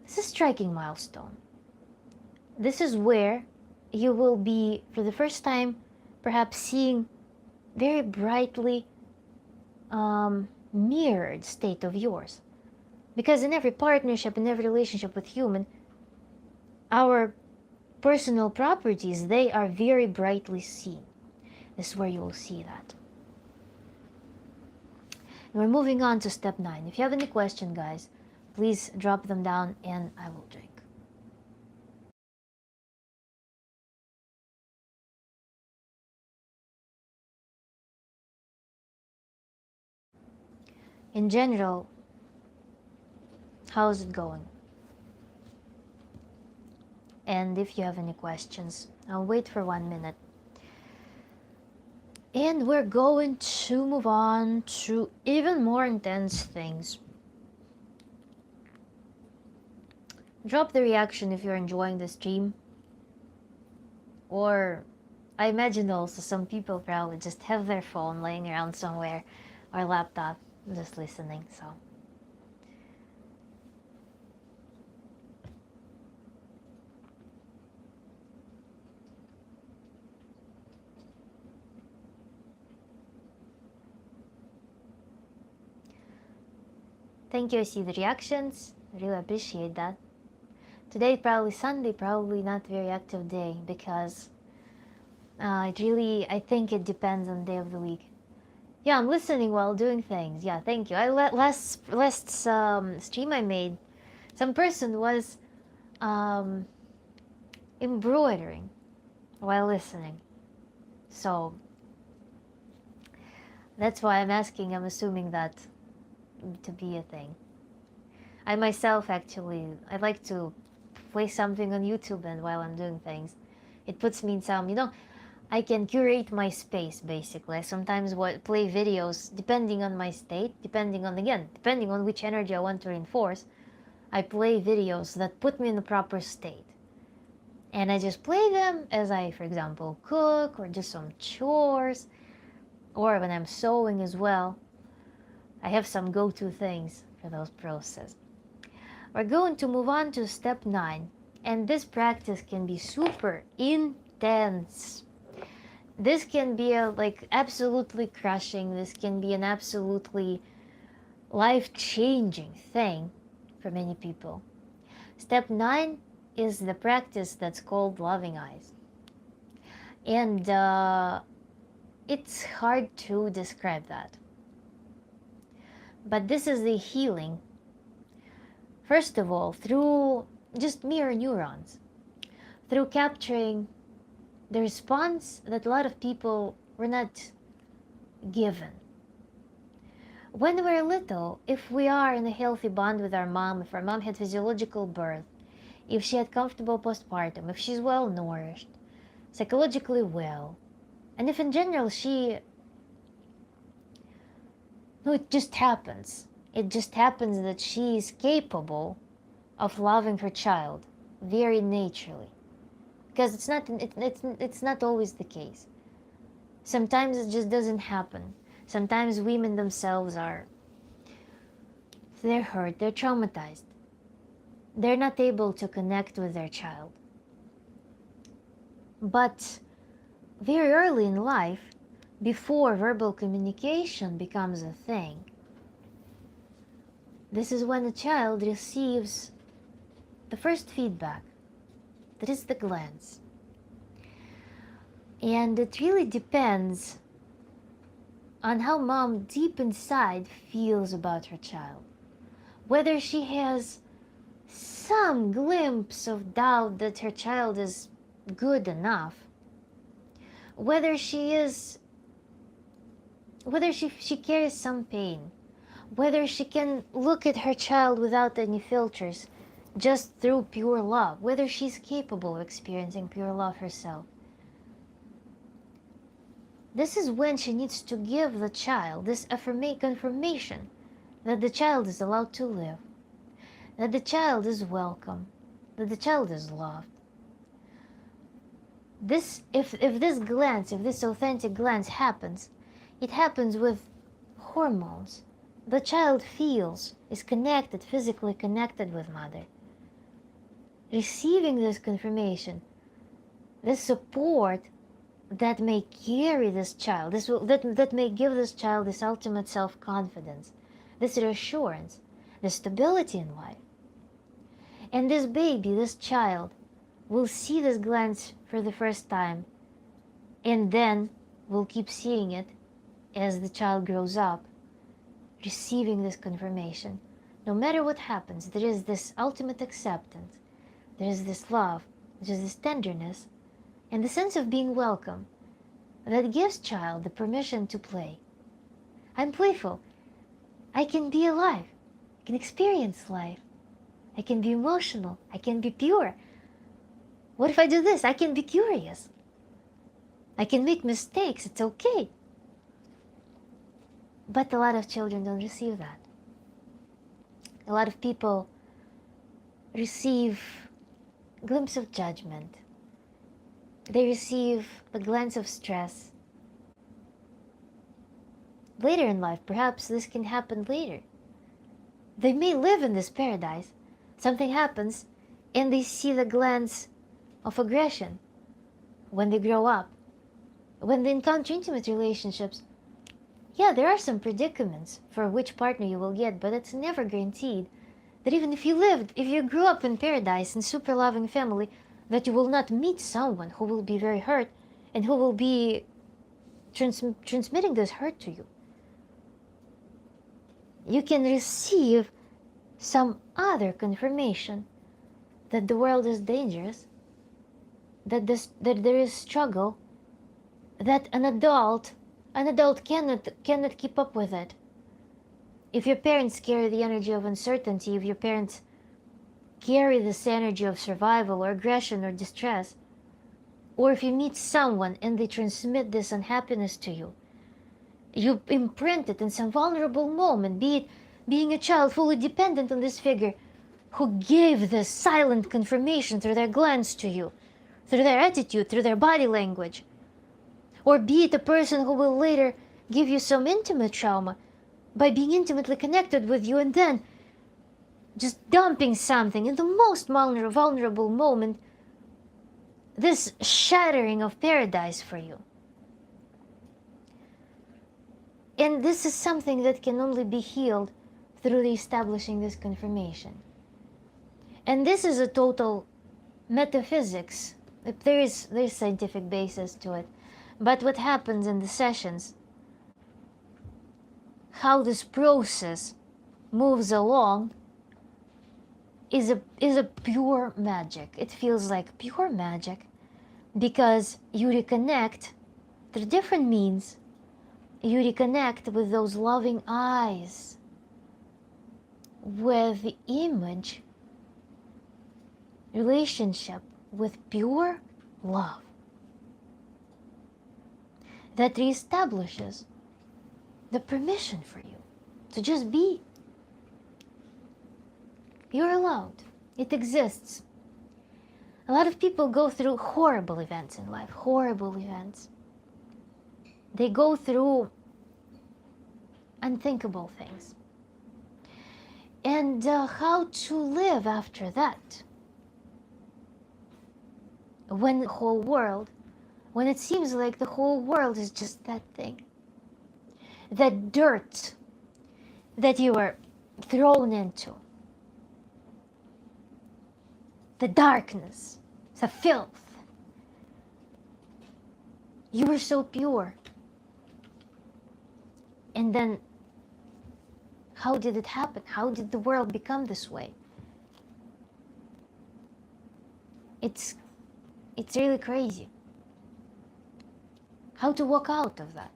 A: This is a striking milestone. This is where you will be, for the first time, perhaps seeing very brightly mirrored state of yours. Because in every partnership, in every relationship with human, our personal properties, they are very brightly seen. This is where you will see that. And we're moving on to step 9. If you have any question, guys, please drop them down and I will drink. In general, how's it going? And if you have any questions, I'll wait for 1 minute. And we're going to move on to even more intense things. Drop the reaction if you're enjoying the stream. Or I imagine also some people probably just have their phone laying around somewhere or laptop just listening, so. Thank you, I see the reactions. I really appreciate that. Today probably Sunday, probably not very active day because I think it depends on the day of the week. Yeah, I'm listening while doing things. Yeah, thank you. Last stream I made, some person was embroidering while listening. So that's why I'm asking. I'm assuming that to be a thing. I myself actually, I like to play something on YouTube and while I'm doing things. It puts me in some, I can curate my space basically. I sometimes play videos depending on my state, depending on which energy I want to reinforce. I play videos that put me in the proper state. And I just play them as I, for example, cook or do some chores, or when I'm sewing as well. I have some go-to things for those processes. We're going to move on to step 9, and this practice can be super intense. This can be absolutely crushing. This can be an absolutely life-changing thing for many people. Step 9 is the practice that's called loving eyes. And it's hard to describe that. But this is the healing, first of all, through just mirror neurons, through capturing the response that a lot of people were not given. When we're little, if we are in a healthy bond with our mom, if our mom had physiological birth, if she had comfortable postpartum, if she's well nourished, psychologically well, and if in general it just happens. It just happens that she is capable of loving her child very naturally. Because it's not always the case. Sometimes it just doesn't happen. Sometimes women themselves they're hurt, they're traumatized. They're not able to connect with their child. But very early in life, before verbal communication becomes a thing, This is when a child receives the first feedback. That is the glance. And it really depends on how mom deep inside feels about her child. Whether she has some glimpse of doubt that her child is good enough, whether she carries some pain, whether she can look at her child without any filters, just through pure love, whether she's capable of experiencing pure love herself. This is when she needs to give the child this confirmation that the child is allowed to live, that the child is welcome, that the child is loved. If this authentic glance happens, it happens with hormones. The child is connected, physically connected with mother. Receiving this confirmation, this support that may carry this child, that may give this child this ultimate self-confidence, this reassurance, this stability in life. And this baby, this child, will see this glance for the first time, and then will keep seeing it as the child grows up, receiving this confirmation. No matter what happens, there is this ultimate acceptance, there is this love, there is this tenderness, and the sense of being welcome that gives child the permission to play. I'm playful. I can be alive. I can experience life. I can be emotional. I can be pure. What if I do this? I can be curious. I can make mistakes. It's okay. But a lot of children don't receive that. A lot of people receive a glimpse of judgment. They receive a glance of stress. Later in life, perhaps this can happen later. They may live in this paradise. Something happens, and they see the glance of aggression when they grow up. When they encounter intimate relationships, yeah, there are some predicaments for which partner you will get, but it's never guaranteed that even if you grew up in paradise in super loving family, that you will not meet someone who will be very hurt and who will be transmitting this hurt to you. You can receive some other confirmation that the world is dangerous, that there is struggle, that an adult cannot keep up with it. If your parents carry the energy of uncertainty, if your parents carry this energy of survival or aggression or distress, or if you meet someone and they transmit this unhappiness to you, you imprint it in some vulnerable moment, be it being a child fully dependent on this figure who gave this silent confirmation through their glance to you, through their attitude, through their body language, or be it a person who will later give you some intimate trauma by being intimately connected with you and then just dumping something in the most vulnerable moment, this shattering of paradise for you. And this is something that can only be healed through establishing this confirmation. And this is a total metaphysics. There's scientific basis to it. But what happens in the sessions, how this process moves along, is a pure magic. It feels like pure magic because you reconnect through different means. You reconnect with those loving eyes, with the image, relationship with pure love that reestablishes the permission for you to just be. You're allowed. It exists. A lot of people go through horrible events in life, horrible events. They go through unthinkable things. And how to live after that? When it seems like the whole world is just that thing. That dirt that you were thrown into, the darkness, the filth. You were so pure. And then, how did it happen? How did the world become this way? It's really crazy. How to walk out of that?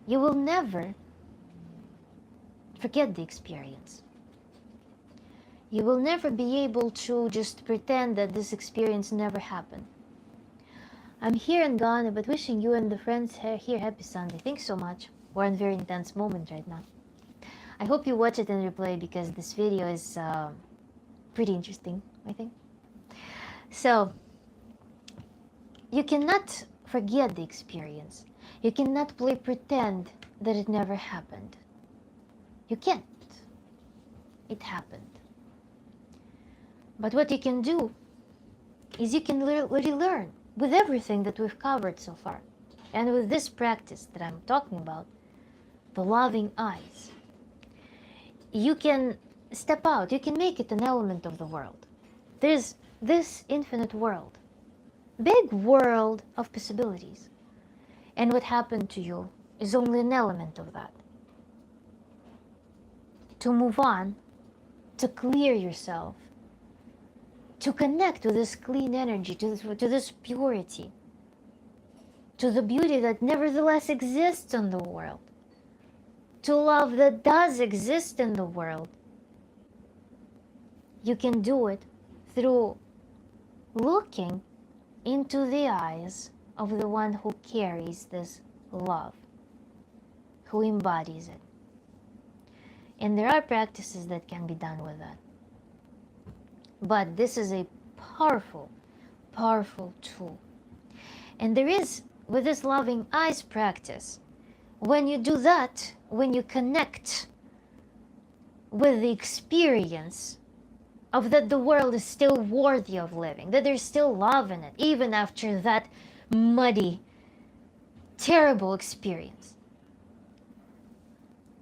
A: You will never forget the experience. You will never be able to just pretend that this experience never happened. I'm here in Ghana, but wishing you and the friends here happy Sunday. Thanks so much. We're in a very intense moment right now. I hope you watch it in replay because this video is pretty interesting, I think. So, you cannot forget the experience. You cannot play pretend that it never happened. You can't. It happened. But what you can do is you can relearn with everything that we've covered so far. And with this practice that I'm talking about, the loving eyes, you can step out. You can make it an element of the world. There's this infinite world, big world of possibilities. And what happened to you is only an element of that. To move on, to clear yourself, to connect with this clean energy, to this purity, to the beauty that nevertheless exists in the world, to love that does exist in the world. You can do it through looking into the eyes of the one who carries this love, who embodies it. And there are practices that can be done with that. But this is a powerful, powerful tool. And there is, with this loving eyes practice, when you do that, when you connect with the experience of that the world is still worthy of living, that there's still love in it, even after that muddy, terrible experience,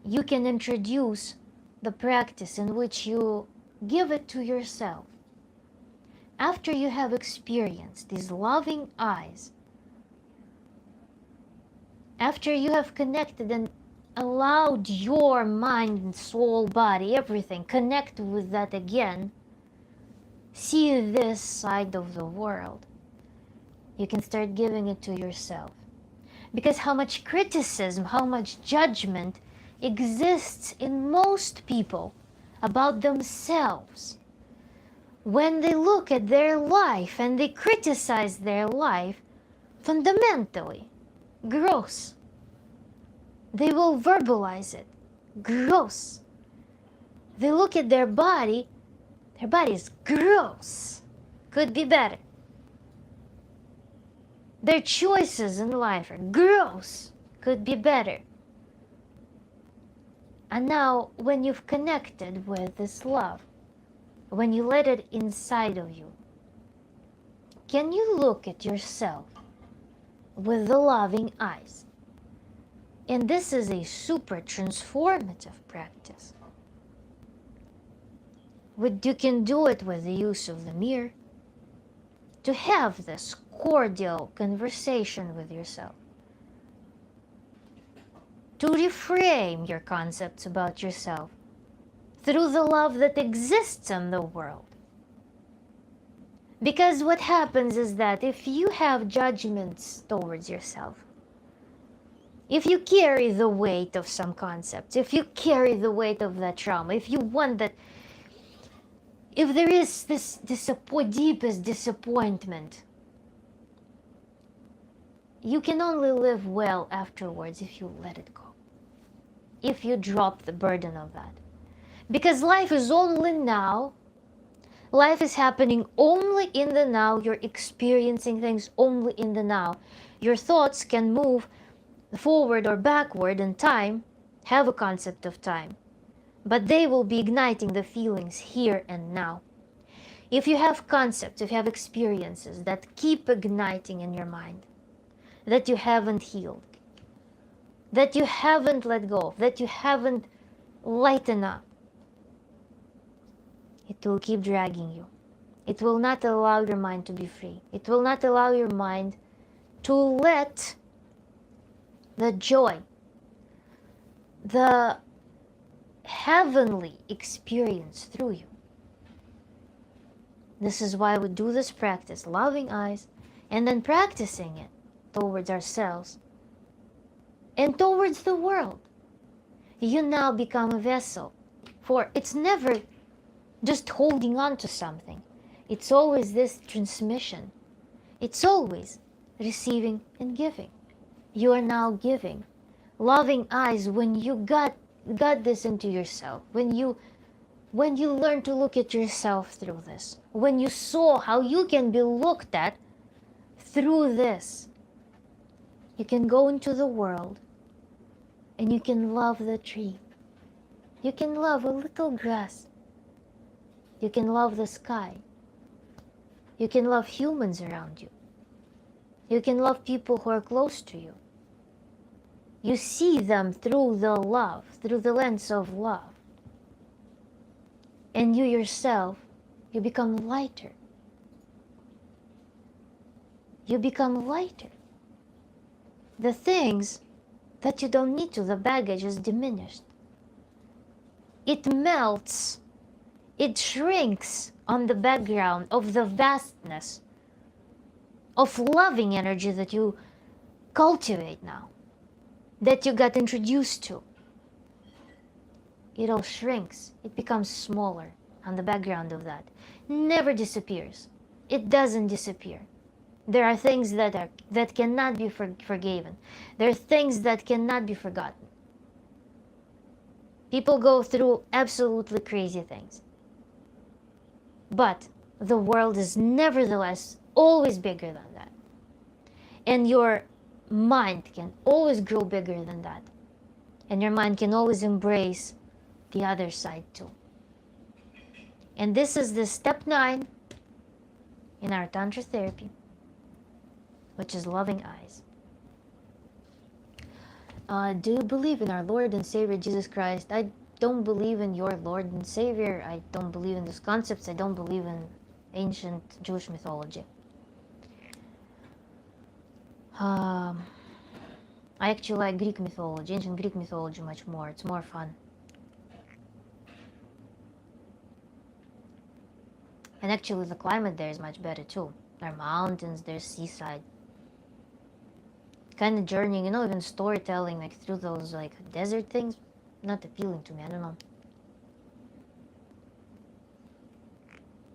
A: you can introduce the practice in which you give it to yourself. After you have experienced these loving eyes, after you have connected and allowed your mind and soul, body, everything, connect with that again, see this side of the world, you can start giving it to yourself. Because how much criticism, how much judgment exists in most people about themselves when they look at their life and they criticize their life fundamentally. Gross. They will verbalize it. Gross. They look at their body is gross. Could be better. Their choices in life are gross. Could be better. And now, when you've connected with this love, when you let it inside of you, can you look at yourself with the loving eyes? And this is a super transformative practice. You can do it with the use of the mirror, to have this cordial conversation with yourself, to reframe your concepts about yourself through the love that exists in the world. Because what happens is that if you have judgments towards yourself, if you carry the weight of some concepts, if you carry the weight of that trauma, if you want that, if there is this deepest disappointment, you can only live well afterwards if you let it go, if you drop the burden of that. Because life is only now. Life is happening only in the now. You're experiencing things only in the now. Your thoughts can move forward or backward in time, have a concept of time, but they will be igniting the feelings here and now. If you have concepts, if you have experiences that keep igniting in your mind, that you haven't healed, that you haven't let go of, that you haven't lighten up. It will keep dragging you. It will not allow your mind to be free. It will not allow your mind to let the joy, the heavenly experience through you. This is why we do this practice, loving eyes, and then practicing it towards ourselves and towards the world. You now become a vessel, for it's never just holding on to something. It's always this transmission. It's always receiving and giving. You are now giving. Loving eyes, when you got this into yourself, when you learn to look at yourself through this, when you saw how you can be looked at through this, you can go into the world and you can love the tree. You can love a little grass. You can love the sky. You can love humans around you. You can love people who are close to you. You see them through the love, through the lens of love. And you yourself, you become lighter. You become lighter. The things that you don't need to, the baggage is diminished. It melts. It shrinks on the background of the vastness of loving energy that you cultivate now, that you got introduced to. It all shrinks. It becomes smaller on the background of that. Never disappears. It doesn't disappear. There are things that cannot be forgiven. There are things that cannot be forgotten. People go through absolutely crazy things. But the world is nevertheless always bigger than that. And your mind can always grow bigger than that. And your mind can always embrace the other side too. And this is the step 9 in our Tantra therapy, which is loving eyes. Do you believe in our Lord and Savior Jesus Christ? I don't believe in your Lord and Savior. I don't believe in these concepts. I don't believe in ancient Jewish mythology. I actually like Greek mythology, ancient Greek mythology much more. It's more fun. And actually the climate there is much better too. There are mountains, there's seaside. Kind of journeying, even storytelling like through those like desert things, not appealing to me, I don't know.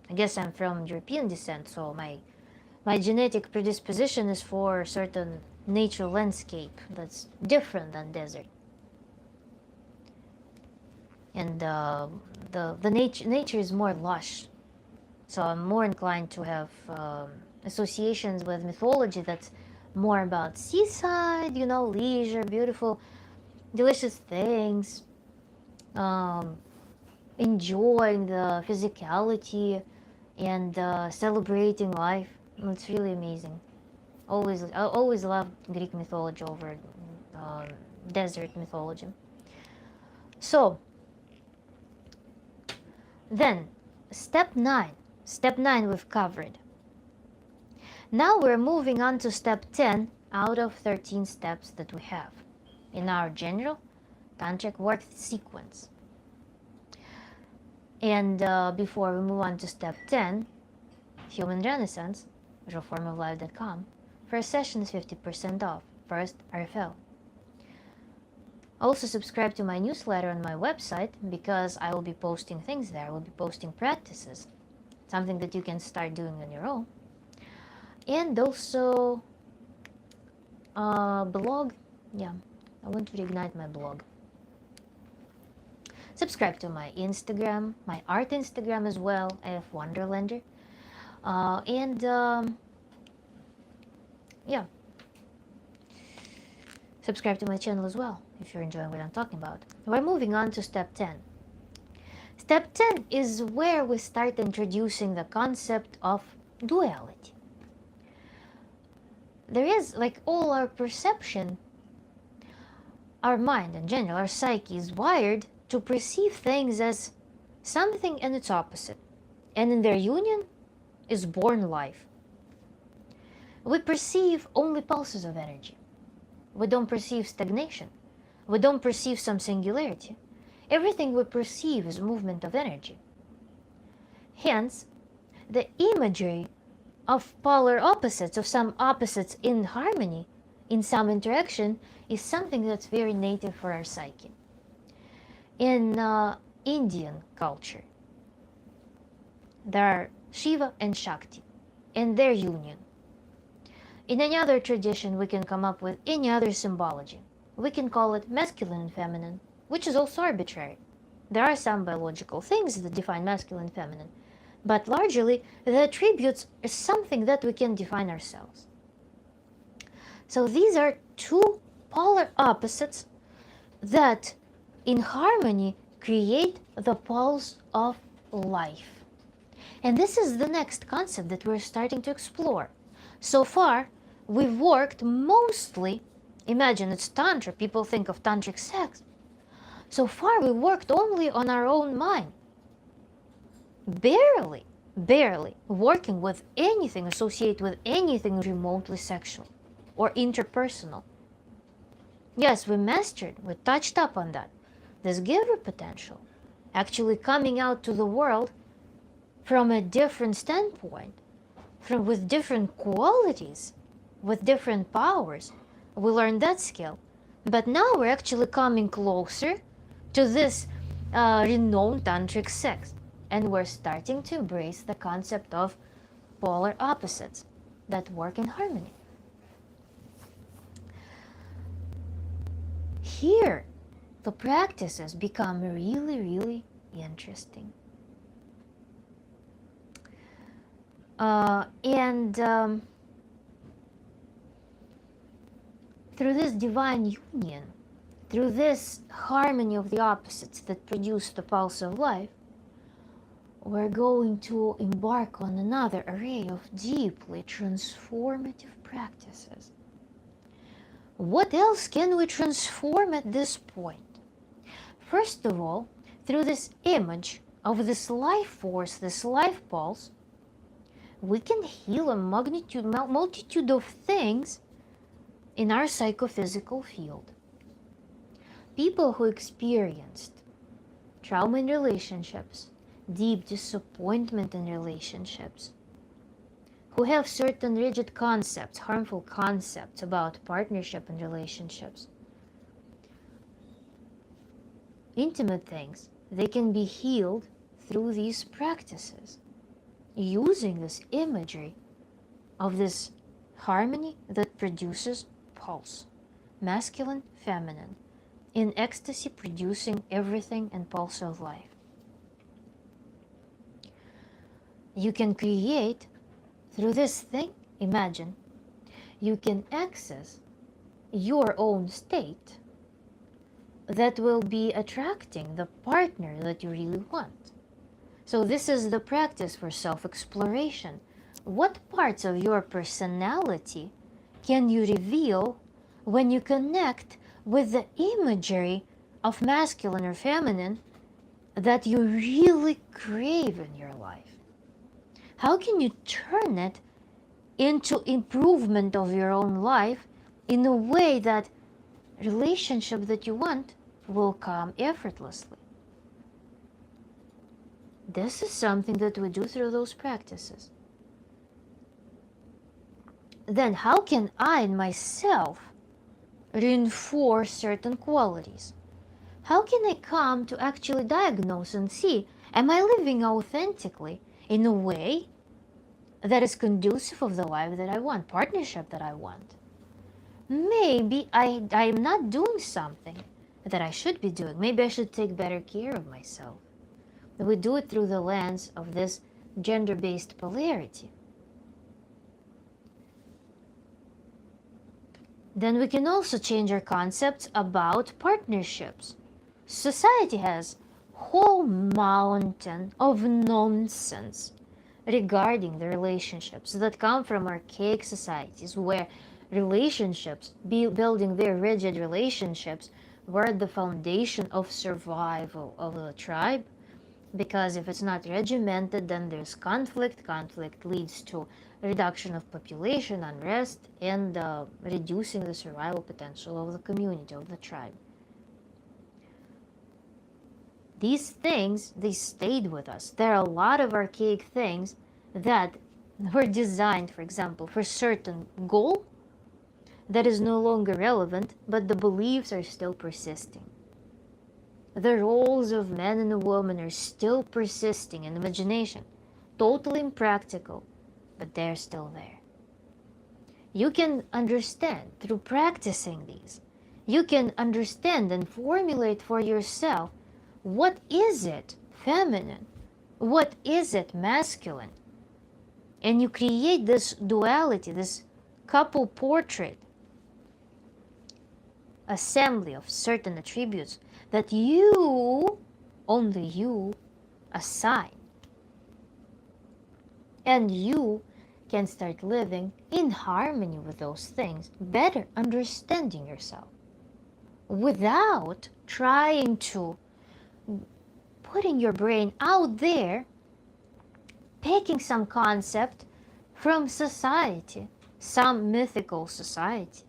A: I guess I'm from European descent, so my genetic predisposition is for certain nature landscape that's different than desert. And the nature is more lush. So I'm more inclined to have associations with mythology that's more about seaside, leisure, beautiful, delicious things, enjoying the physicality and celebrating life. It's really amazing. I always loved Greek mythology over desert mythology. So then step 9 we've covered. Now we're moving on to step 10 out of 13 steps that we have in our general tantric work sequence. And before we move on to step 10, Human Renaissance, realformoflife.com, first session is 50% off, first RFL. Also subscribe to my newsletter on my website because I will be posting things there. I will be posting practices, something that you can start doing on your own. And also blog. Yeah, I want to reignite my blog. Subscribe to my Instagram, my art Instagram as well, AF Wonderlander. Yeah, subscribe to my channel as well if you're enjoying what I'm talking about. We're moving on to step 10. Step 10 is where we start introducing the concept of duality. There is, like all our perception, our mind in general, our psyche is wired to perceive things as something and its opposite, and in their union is born life. We perceive only pulses of energy. We don't perceive stagnation. We don't perceive some singularity. Everything we perceive is movement of energy. Hence, the imagery of polar opposites, of some opposites in harmony, in some interaction, is something that's very native for our psyche. In Indian culture, there are Shiva and Shakti and their union. In any other tradition, we can come up with any other symbology. We can call it masculine and feminine, which is also arbitrary. There are some biological things that define masculine and feminine, but largely the attributes are something that we can define ourselves. So these are two polar opposites that in harmony create the pulse of life. And this is the next concept that we're starting to explore. So far, we've worked mostly, imagine it's Tantra, people think of tantric sex. So far, we worked only on our own mind. Barely working with anything associated with anything remotely sexual or interpersonal. Yes, we mastered, we touched up on that. This giver potential, actually coming out to the world from a different standpoint, with different qualities, with different powers. We learned that skill. But now we're actually coming closer to this renowned tantric sex. And we're starting to embrace the concept of polar opposites that work in harmony. Here, the practices become really interesting. Through this divine union, through this harmony of the opposites that produce the pulse of life, we're going to embark on another array of deeply transformative practices. What else can we transform at this point? First of all, through this image of this life force, this life pulse, we can heal a multitude of things in our psychophysical field. People who experienced trauma in relationships, deep disappointment in relationships, who have certain rigid concepts, harmful concepts about partnership and relationships, intimate things, they can be healed through these practices, using this imagery of this harmony that produces pulse, masculine, feminine, in ecstasy producing everything and pulse of life. You can create, through this thing, imagine, you can access your own state that will be attracting the partner that you really want. So this is the practice for self-exploration. What parts of your personality can you reveal when you connect with the imagery of masculine or feminine that you really crave in your life? How can you turn it into improvement of your own life in a way that relationship that you want will come effortlessly? This is something that we do through those practices. Then how can I in myself reinforce certain qualities? How can I come to actually diagnose and see, am I living authentically in a way that is conducive of the life that I want, partnership that I want? Maybe I am not doing something that I should be doing. Maybe I should take better care of myself. We do it through the lens of this gender-based polarity. Then we can also change our concepts about partnerships. Society has a whole mountain of nonsense regarding the relationships that come from archaic societies where relationships, building very rigid relationships, We're the foundation of survival of the tribe, because if it's not regimented, then there's conflict. Conflict leads to reduction of population, unrest, and reducing the survival potential of the community, of the tribe. These things, they stayed with us. There are a lot of archaic things that were designed, for example, for certain goal that is no longer relevant, but the beliefs are still persisting. The roles of man and woman are still persisting in imagination, totally impractical, but they're still there. You can understand through practicing these. You can understand and formulate for yourself, what is it feminine? What is it masculine? And you create this duality, this couple portrait, assembly of certain attributes that you, only you, assign. And you can start living in harmony with those things, better understanding yourself, without trying to putting your brain out there, picking some concept from society, some mythical society,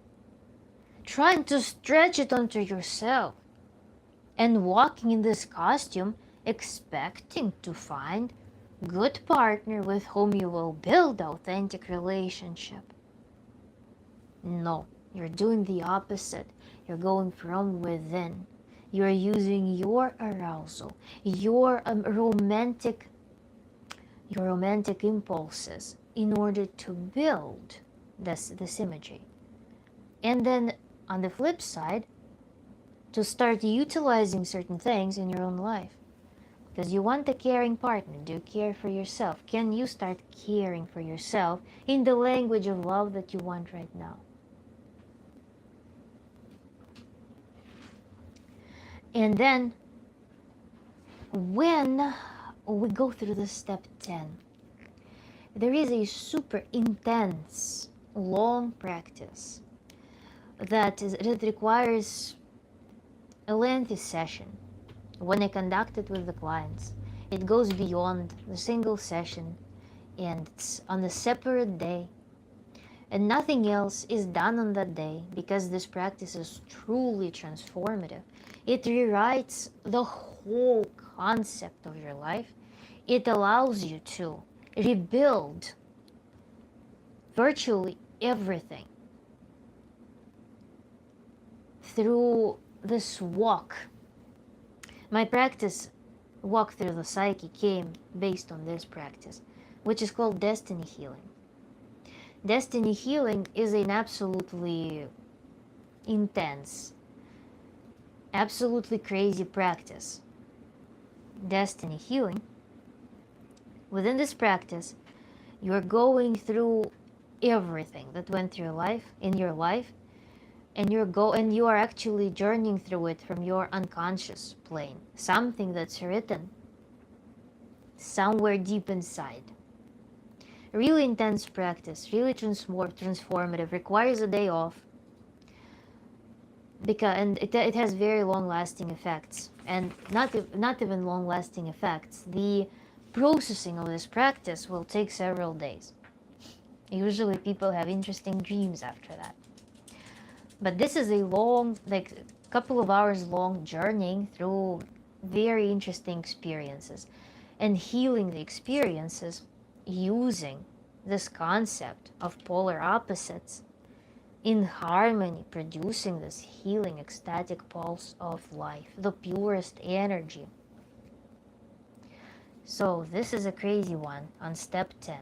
A: trying to stretch it onto yourself, and walking in this costume, expecting to find good partner with whom you will build authentic relationship. No, you're doing the opposite. You're going from within. You're using your arousal, your romantic impulses in order to build this imagery. And then on the flip side, to start utilizing certain things in your own life. Because you want a caring partner. Do you care for yourself? Can you start caring for yourself in the language of love that you want right now? And then, when we go through the step 10, there is a super intense, long practice that requires a lengthy session. When I conduct it with the clients, it goes beyond the single session, and it's on a separate day, and nothing else is done on that day, because this practice is truly transformative. It rewrites the whole concept of your life. It allows you to rebuild virtually everything through this walk. My practice, walk through the psyche, came based on this practice, which is called destiny healing. Destiny healing is an absolutely intense, absolutely crazy practice. Destiny healing, within this practice, you're going through everything that went through your life, in your life, and you are actually journeying through it from your unconscious plane, something that's written somewhere deep inside. Really intense practice, really transformative, requires a day off, and it has very long-lasting effects, and not even long-lasting effects. The processing of this practice will take several days. Usually people have interesting dreams after that. But this is a long, like couple of hours long journey through very interesting experiences, and healing the experiences using this concept of polar opposites in harmony, producing this healing ecstatic pulse of life, the purest energy. So this is a crazy one on step 10.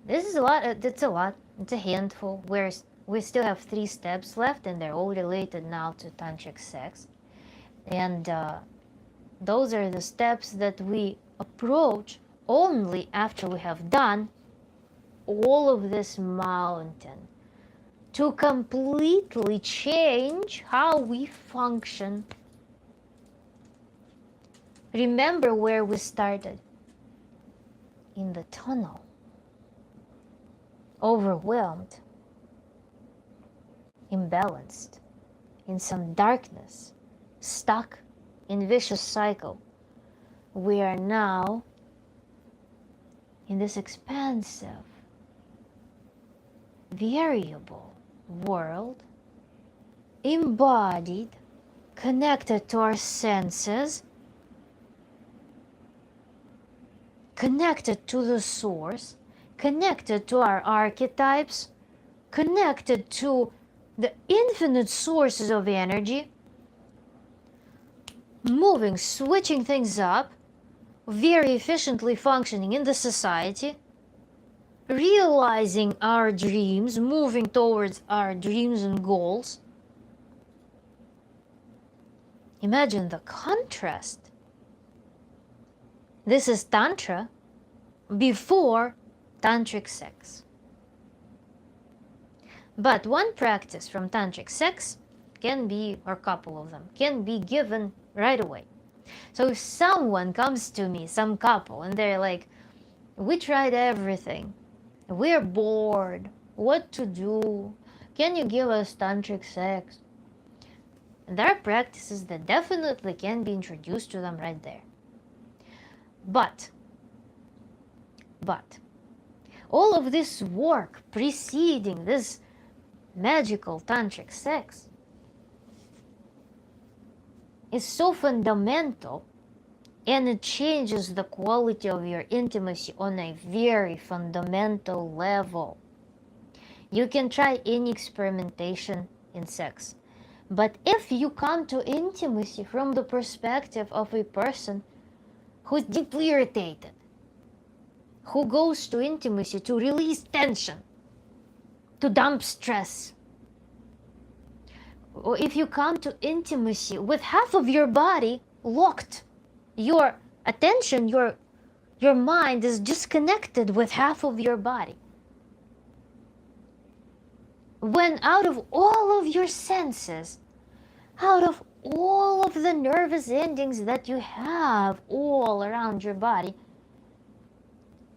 A: This is a lot. It's a handful. We still have 3 steps left, and they're all related now to tantric sex. And those are the steps that we approach only after we have done all of this mountain, to completely change how we function. Remember where we started. In the tunnel. Overwhelmed. Imbalanced. in some darkness, stuck in vicious cycle. We are now in this expansive, variable world, embodied, connected to our senses, connected to the source, connected to our archetypes, connected to the infinite sources of energy, moving, switching things up, very efficiently functioning in the society, realizing our dreams, moving towards our dreams and goals. Imagine the contrast. This is Tantra before tantric sex. But one practice from tantric sex can be, or a couple of them, can be given right away. So if someone comes to me, some couple, and they're like, we tried everything, we're bored, what to do, can you give us tantric sex? And there are practices that definitely can be introduced to them right there. But all of this work preceding this magical tantric sex is so fundamental, and it changes the quality of your intimacy on a very fundamental level. You can try any experimentation in sex, but if you come to intimacy from the perspective of a person who's deeply irritated, who goes to intimacy to release tension, to dump stress, or if you come to intimacy with half of your body locked, your attention, your mind is disconnected with half of your body. When out of all of your senses, out of all of the nervous endings that you have all around your body,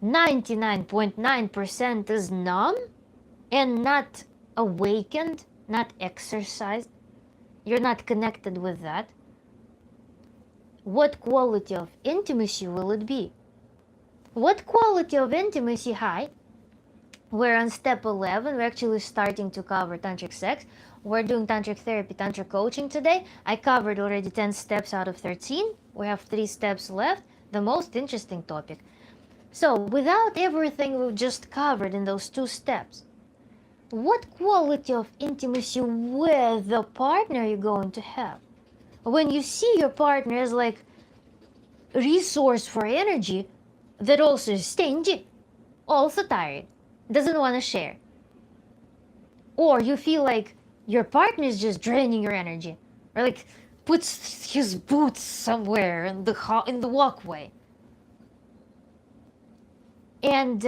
A: 99.9% is numb and not awakened, not exercised. You're not connected with that. What quality of intimacy will it be? What quality of intimacy? Hi, we're on step 11. We're actually starting to cover tantric sex. We're doing tantric therapy, tantric coaching today. I covered already 10 steps out of 13. We have 3 steps left, the most interesting topic. So without everything we've just covered in those 2 steps, what quality of intimacy with the partner you're going to have? When you see your partner as like a resource for energy that also is stingy, also tired, doesn't want to share, or you feel like your partner is just draining your energy, or like puts his boots somewhere in the walkway, and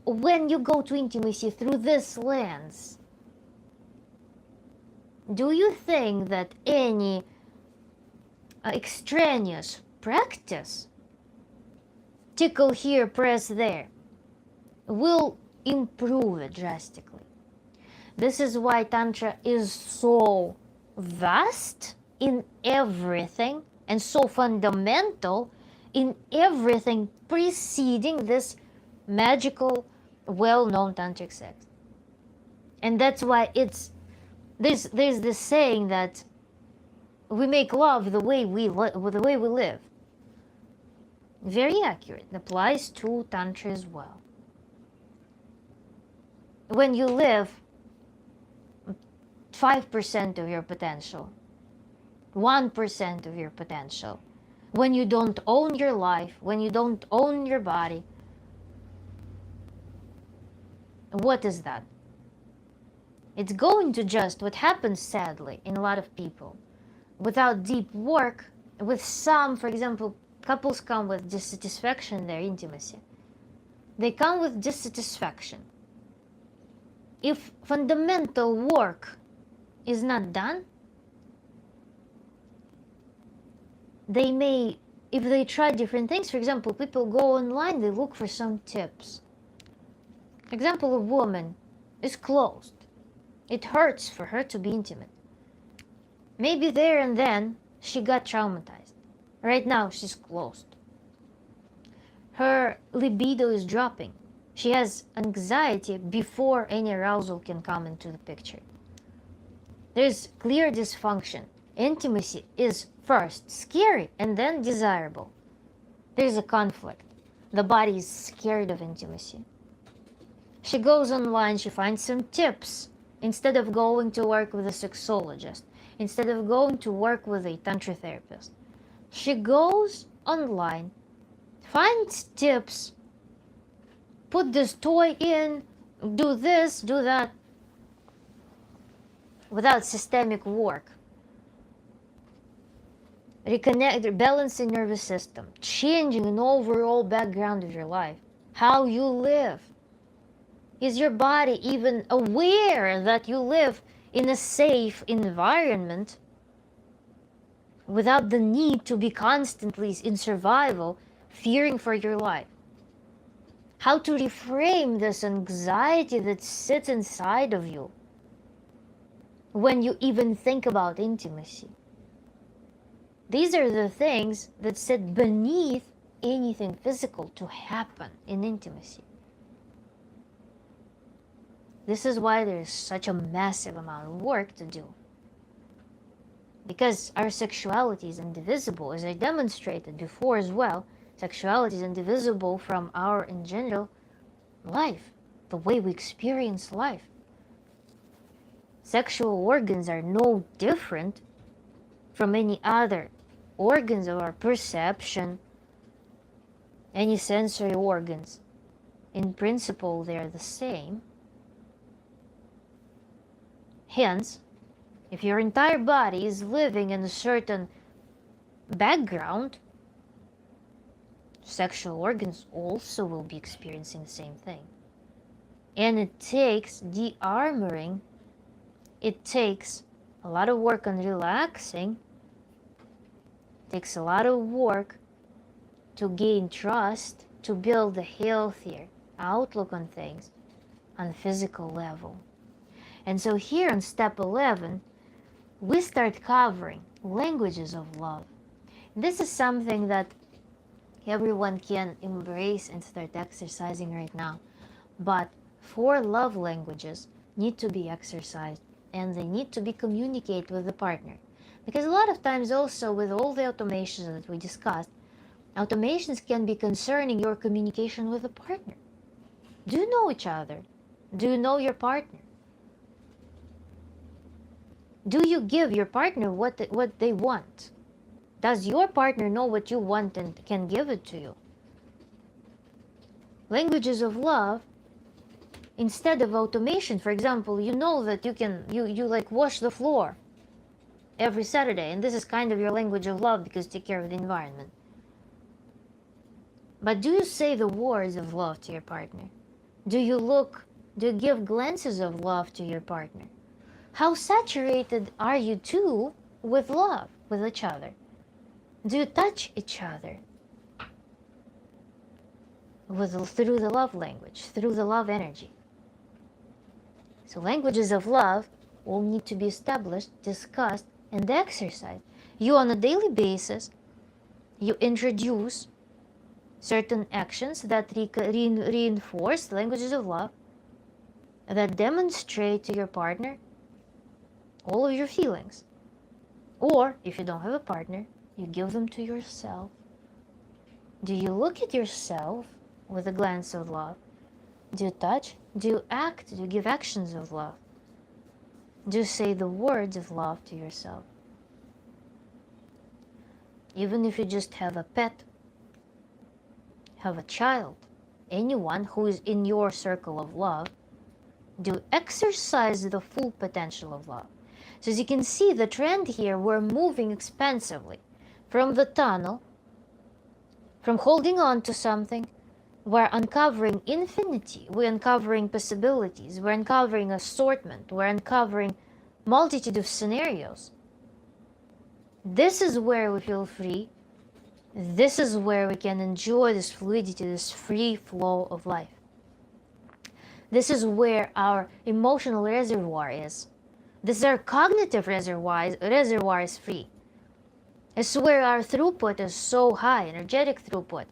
A: when you go to intimacy through this lens, do you think that any extraneous practice, tickle here, press there, will improve it drastically? This is why Tantra is so vast in everything and so fundamental in everything preceding this magical, well-known tantric sex. And that's why there's this saying that we make love the way we live. Very accurate. It applies to Tantra as well. When you live 5% of your potential, 1% of your potential, when you don't own your life, when you don't own your body, what is that? It's going to just, what happens sadly in a lot of people, without deep work, with some, for example, couples come with dissatisfaction in their intimacy. They come with dissatisfaction. If fundamental work is not done, they may, if they try different things, for example, people go online, they look for some tips. Example, a woman is closed. It hurts for her to be intimate. Maybe there and then she got traumatized. Right now she's closed. Her libido is dropping. She has anxiety before any arousal can come into the picture. There's clear dysfunction. Intimacy is first scary and then desirable. There's a conflict. The body is scared of intimacy. She goes online, she finds some tips. Instead of going to work with a sexologist, instead of going to work with a tantra therapist, she goes online, finds tips, put this toy in, do this, do that, without systemic work. Reconnect, balancing nervous system, changing an overall background of your life, how you live. Is your body even aware that you live in a safe environment without the need to be constantly in survival, fearing for your life? How to reframe this anxiety that sits inside of you when you even think about intimacy. These are the things that sit beneath anything physical to happen in intimacy. This is why there's such a massive amount of work to do. Because our sexuality is indivisible, as I demonstrated before as well. Sexuality is indivisible from our, in general, life, the way we experience life. Sexual organs are no different from any other organs of our perception, any sensory organs. In principle, they're the same. Hence, if your entire body is living in a certain background, sexual organs also will be experiencing the same thing. And it takes de-armoring, it takes a lot of work on relaxing, it takes a lot of work to gain trust, to build a healthier outlook on things on the physical level. And so here on step 11, we start covering languages of love. This is something that everyone can embrace and start exercising right now. But 4 love languages need to be exercised, and they need to be communicated with the partner. Because a lot of times also with all the automations that we discussed, automations can be concerning your communication with the partner. Do you know each other? Do you know your partner? Do you give your partner what they want? Does your partner know what you want and can give it to you? Languages of love, instead of automation, for example, you know that you like wash the floor every Saturday, and this is kind of your language of love because you take care of the environment. But do you say the words of love to your partner? Do you give glances of love to your partner? How saturated are you two with love with each other? Do you touch each other through the love language, through the love energy? So languages of love will need to be established, discussed, and exercised. You on a daily basis, you introduce certain actions that reinforce the languages of love, that demonstrate to your partner all of your feelings. Or, if you don't have a partner, you give them to yourself. Do you look at yourself with a glance of love? Do you touch? Do you act? Do you give actions of love? Do you say the words of love to yourself? Even if you just have a pet, have a child, anyone who is in your circle of love, do you exercise the full potential of love? So as you can see, the trend here, we're moving expansively from the tunnel, from holding on to something. We're uncovering infinity, we're uncovering possibilities, we're uncovering assortment, we're uncovering multitude of scenarios. This is where we feel free. This is where we can enjoy this fluidity, this free flow of life. This is where our emotional reservoir is. These are cognitive reservoirs free. It's where our throughput is so high, energetic throughput,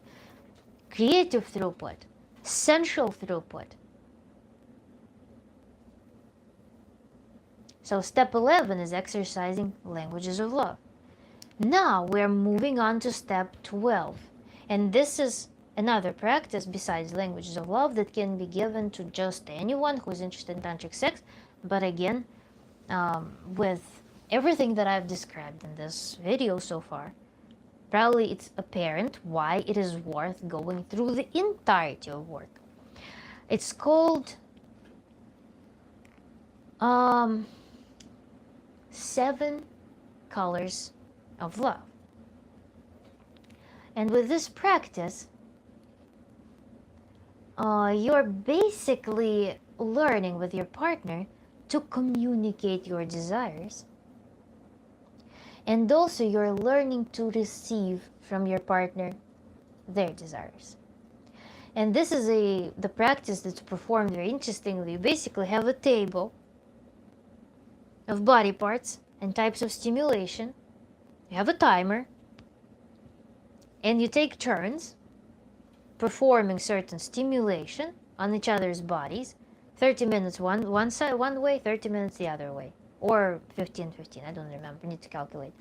A: creative throughput, sensual throughput. So step 11 is exercising languages of love. Now we're moving on to step 12. And this is another practice besides languages of love that can be given to just anyone who's interested in tantric sex. But again, with everything that I've described in this video so far, probably it's apparent why it is worth going through the entirety of work. It's called 7 colors of love. And with this practice, you're basically learning with your partner to communicate your desires. And also you're learning to receive from your partner their desires. And this is the practice that's performed very interestingly. You basically have a table of body parts and types of stimulation. You have a timer, and you take turns performing certain stimulation on each other's bodies. 30 minutes one side, one way, 30 minutes the other way, or 15, I don't remember, need to calculate.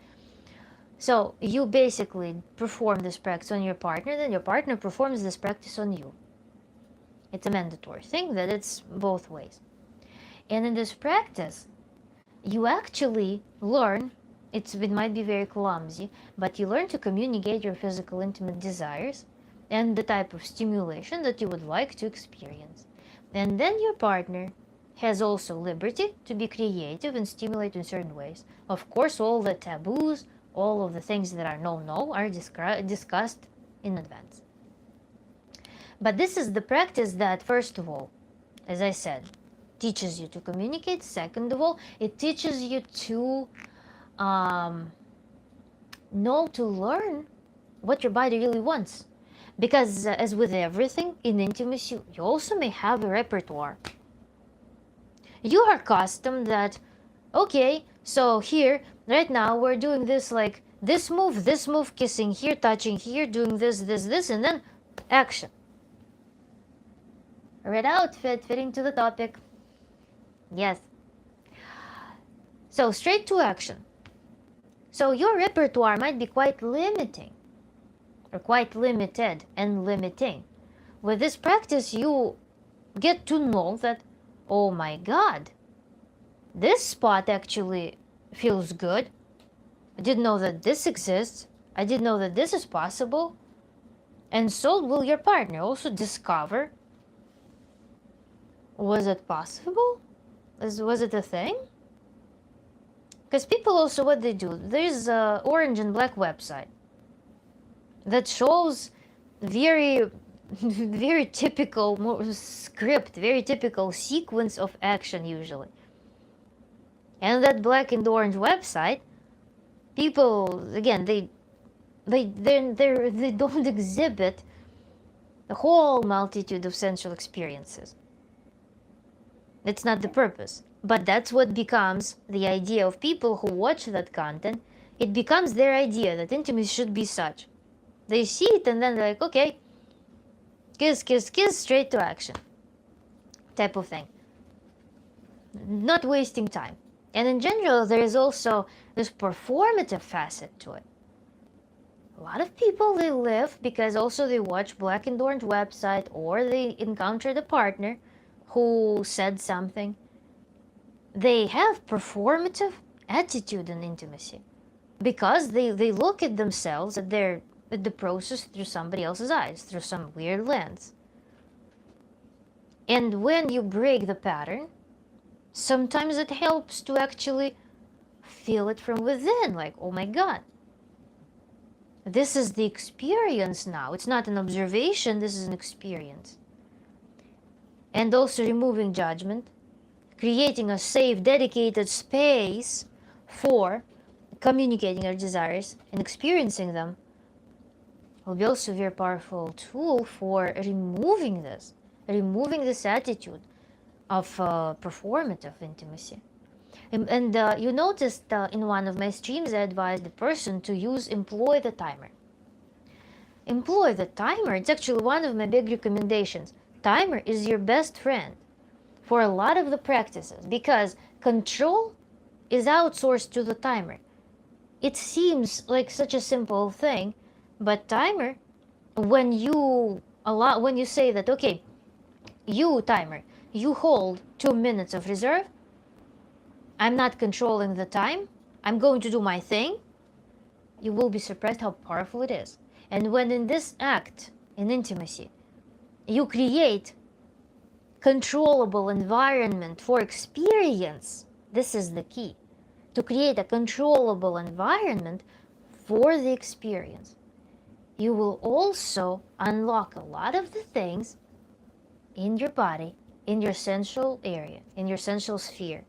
A: So you basically perform this practice on your partner, then your partner performs this practice on you. It's a mandatory thing that it's both ways. And in this practice, you actually learn, it might be very clumsy, but you learn to communicate your physical intimate desires and the type of stimulation that you would like to experience. And then your partner has also liberty to be creative and stimulate in certain ways. Of course, all the taboos, all of the things that are no are discussed in advance. But this is the practice that, first of all, as I said, teaches you to communicate. Second of all, it teaches you to know, to learn what your body really wants. Because as with everything in intimacy, you also may have a repertoire. You are accustomed that, okay, so here, right now, we're doing this, like this move, kissing here, touching here, doing this, and then action. Red outfit, fitting to the topic. Yes. So straight to action. So your repertoire might be quite limiting, or quite limited and limiting. With this practice, you get to know that, oh my God, this spot actually feels good. I didn't know that this exists. I didn't know that this is possible. And so will your partner also discover, was it possible? Was it a thing? Because people also, what they do, there's a orange and black website that shows very very typical script, very typical sequence of action usually. And that black and orange website, people, again, they don't exhibit a whole multitude of sensual experiences. It's not the purpose. But that's what becomes the idea of people who watch that content. It becomes their idea that intimacy should be such. They see it and then they're like, okay, kiss, straight to action type of thing. Not wasting time. And in general, there is also this performative facet to it. A lot of people, they live because also they watch black and orange website, or they encountered a partner who said something. They have performative attitude in intimacy because they look at themselves, at the process through somebody else's eyes, through some weird lens. And when you break the pattern, sometimes it helps to actually feel it from within, like, oh my God, this is the experience now. It's not an observation, this is an experience. And also removing judgment, creating a safe, dedicated space for communicating our desires and experiencing them will be also a very powerful tool for removing this attitude of performative intimacy. And you noticed in one of my streams, I advised the person to employ the timer. Employ the timer. It's actually one of my big recommendations. Timer is your best friend for a lot of the practices because control is outsourced to the timer. It seems like such a simple thing, but timer, when you say that, okay, you timer, you hold 2 minutes of reserve, I'm not controlling the time, I'm going to do my thing, you will be surprised how powerful it is. And when in this act, in intimacy, you create controllable environment for experience, this is the key. To create a controllable environment for the experience, you will also unlock a lot of the things in your body, in your sensual area, in your sensual sphere.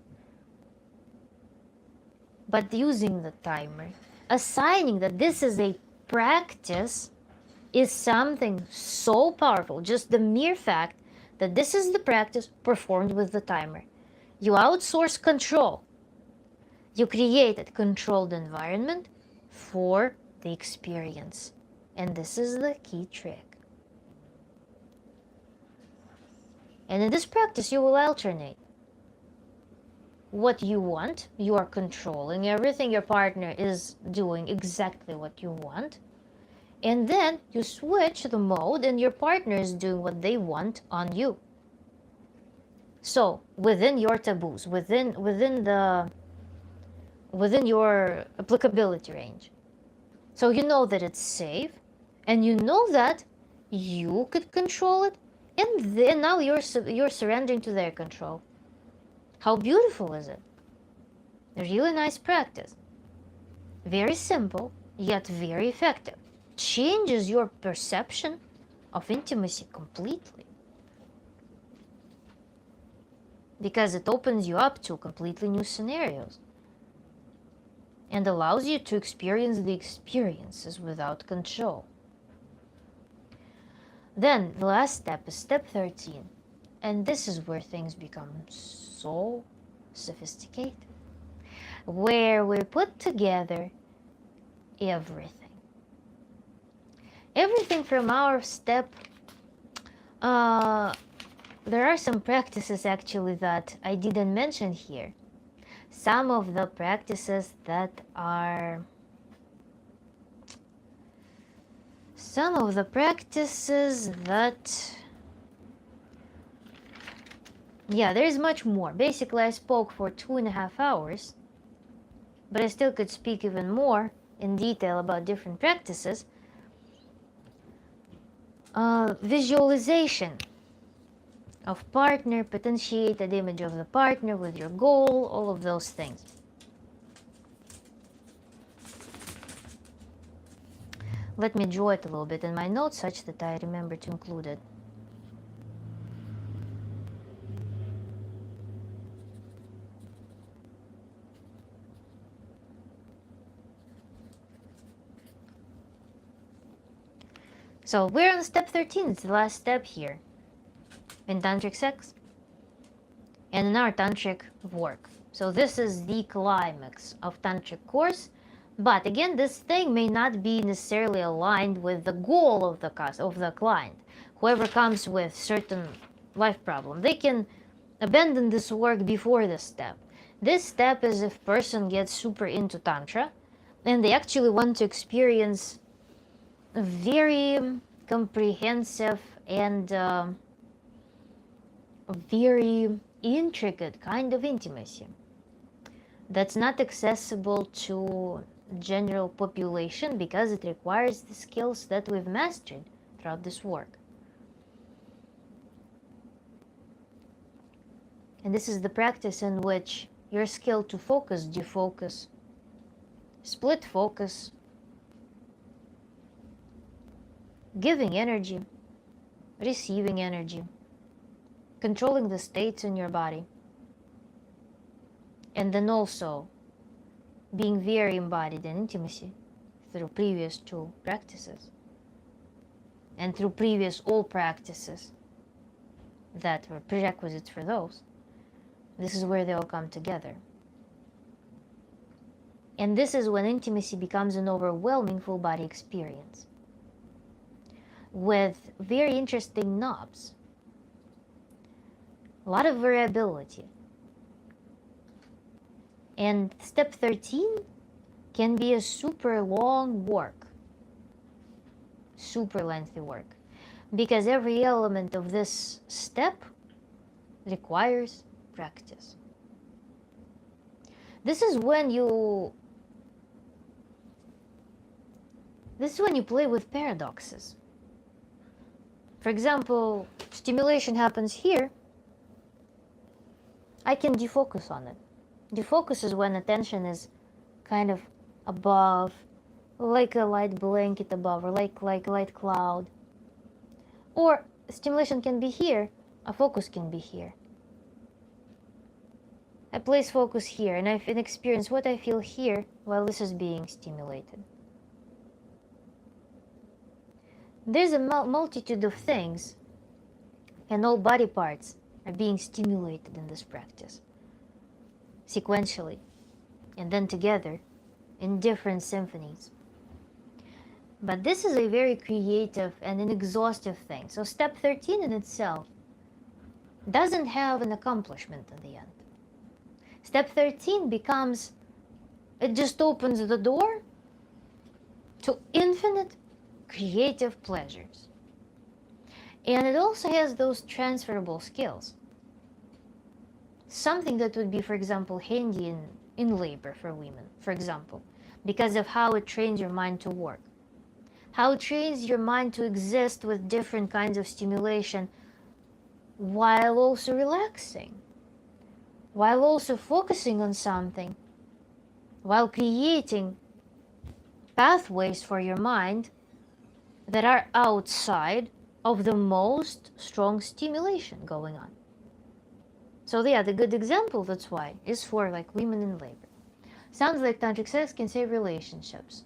A: But using the timer, assigning that this is a practice, is something so powerful. Just the mere fact that this is the practice performed with the timer. You outsource control. You create a controlled environment for the experience. And this is the key trick. And in this practice, you will alternate. What you want, you are controlling everything. Your partner is doing exactly what you want. And then you switch the mode and your partner is doing what they want on you. So within your taboos, within your applicability range. So you know that it's safe, and you know that you could control it, and then now you're surrendering to their control. How beautiful is it? A really nice practice. Very simple, yet very effective. Changes your perception of intimacy completely. Because it opens you up to completely new scenarios and allows you to experience the experiences without control. Then the last step is step 13. And this is where things become so sophisticated. Where we put together everything. Everything from our step. There are some practices actually that I didn't mention here. Some of the practices that are yeah, there's much more. Basically, I spoke for 2.5 hours, but I still could speak even more in detail about different practices. Visualization of partner, potentiated image of the partner with your goal, all of those things. Let me draw it a little bit in my notes such that I remember to include it. So we're on step 13, it's the last step here in tantric sex and in our tantric work. So this is the climax of tantric course, but again, this thing may not be necessarily aligned with the goal of the client. Whoever comes with certain life problem, they can abandon this work before this step. This step is if person gets super into tantra and they actually want to experience a very comprehensive and very intricate kind of intimacy that's not accessible to general population because it requires the skills that we've mastered throughout this work. And this is the practice in which your skill to focus, defocus, split focus, giving energy, receiving energy, controlling the states in your body, and then also being very embodied in intimacy through previous 2 practices and through previous all practices that were prerequisites for those. This is where they all come together. And this is when intimacy becomes an overwhelming full body experience with very interesting knobs, a lot of variability. And step 13 can be a super long work, super lengthy work, because every element of this step requires practice. This is when you play with paradoxes. For example, stimulation happens here. I can defocus on it. Defocus is when attention is kind of above, like a light blanket above, or like a light cloud. Or stimulation can be here, a focus can be here. I place focus here, and I can experience what I feel here while this is being stimulated. There's a multitude of things, and all body parts are being stimulated in this practice, sequentially, and then together in different symphonies. But this is a very creative and an exhaustive thing. So step 13 in itself doesn't have an accomplishment in the end. Step 13 becomes, it just opens the door to infinite creative pleasures. And it also has those transferable skills. Something that would be, for example, handy in labor for women, for example, because of how it trains your mind to work. How it trains your mind to exist with different kinds of stimulation while also relaxing, while also focusing on something, while creating pathways for your mind that are outside of the most strong stimulation going on. So yeah, the good example, that's why, is for like women in labor. Sounds like tantric sex can save relationships.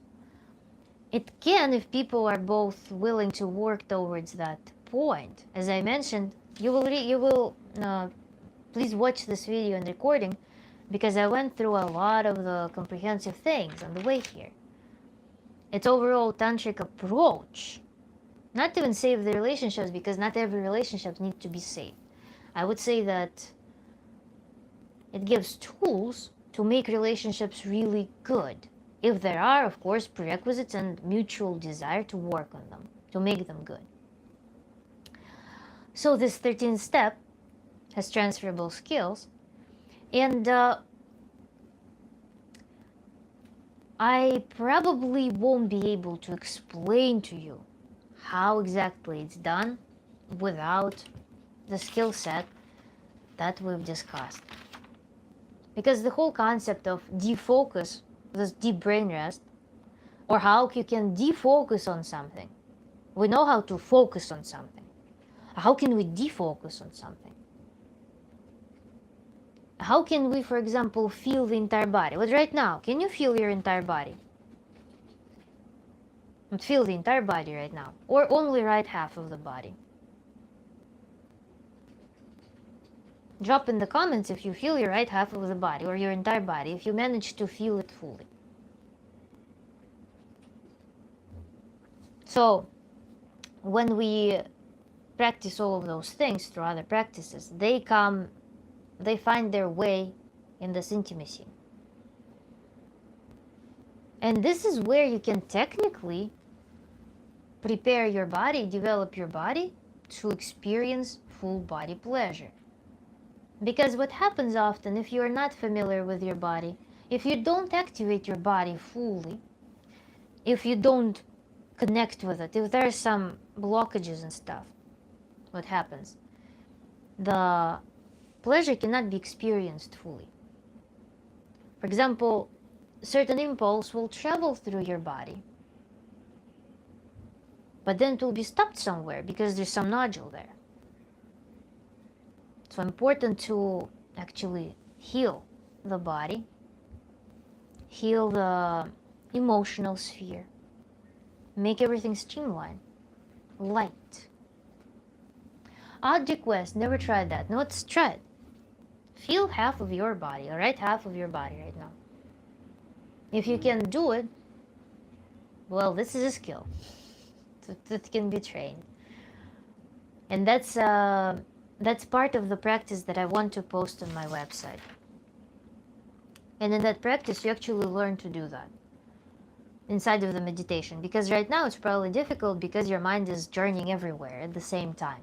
A: It can if people are both willing to work towards that point. As I mentioned, you will please watch this video and recording, because I went through a lot of the comprehensive things on the way here. Its overall tantric approach, not to even save the relationships, because not every relationship needs to be saved. I would say that it gives tools to make relationships really good, if there are, of course, prerequisites and mutual desire to work on them, to make them good. So this 13th step has transferable skills, and I probably won't be able to explain to you how exactly it's done without the skill set that we've discussed. Because the whole concept of defocus, this deep brain rest, or how you can defocus on something. We know how to focus on something. How can we defocus on something? How can we, for example, feel the entire body? But right now, can you feel your entire body? Feel the entire body right now, or only right half of the body? Drop in the comments if you feel your right half of the body, or your entire body, if you manage to feel it fully. So, when we practice all of those things through other practices, they find their way in this intimacy. And this is where you can technically prepare your body, develop your body to experience full body pleasure. Because what happens often, if you are not familiar with your body, if you don't activate your body fully, if you don't connect with it, if there are some blockages and stuff, what happens? The pleasure cannot be experienced fully. For example, certain impulse will travel through your body, but then it will be stopped somewhere because there's some nodule there. So important to actually heal the body, heal the emotional sphere, make everything streamlined, light. Odd request, never tried that. No, let's try it. Feel half of your body, the right half of your body right now. If you can do it, well, this is a skill that can be trained. And that's part of the practice that I want to post on my website. And in that practice, you actually learn to do that inside of the meditation. Because right now it's probably difficult because your mind is journeying everywhere at the same time.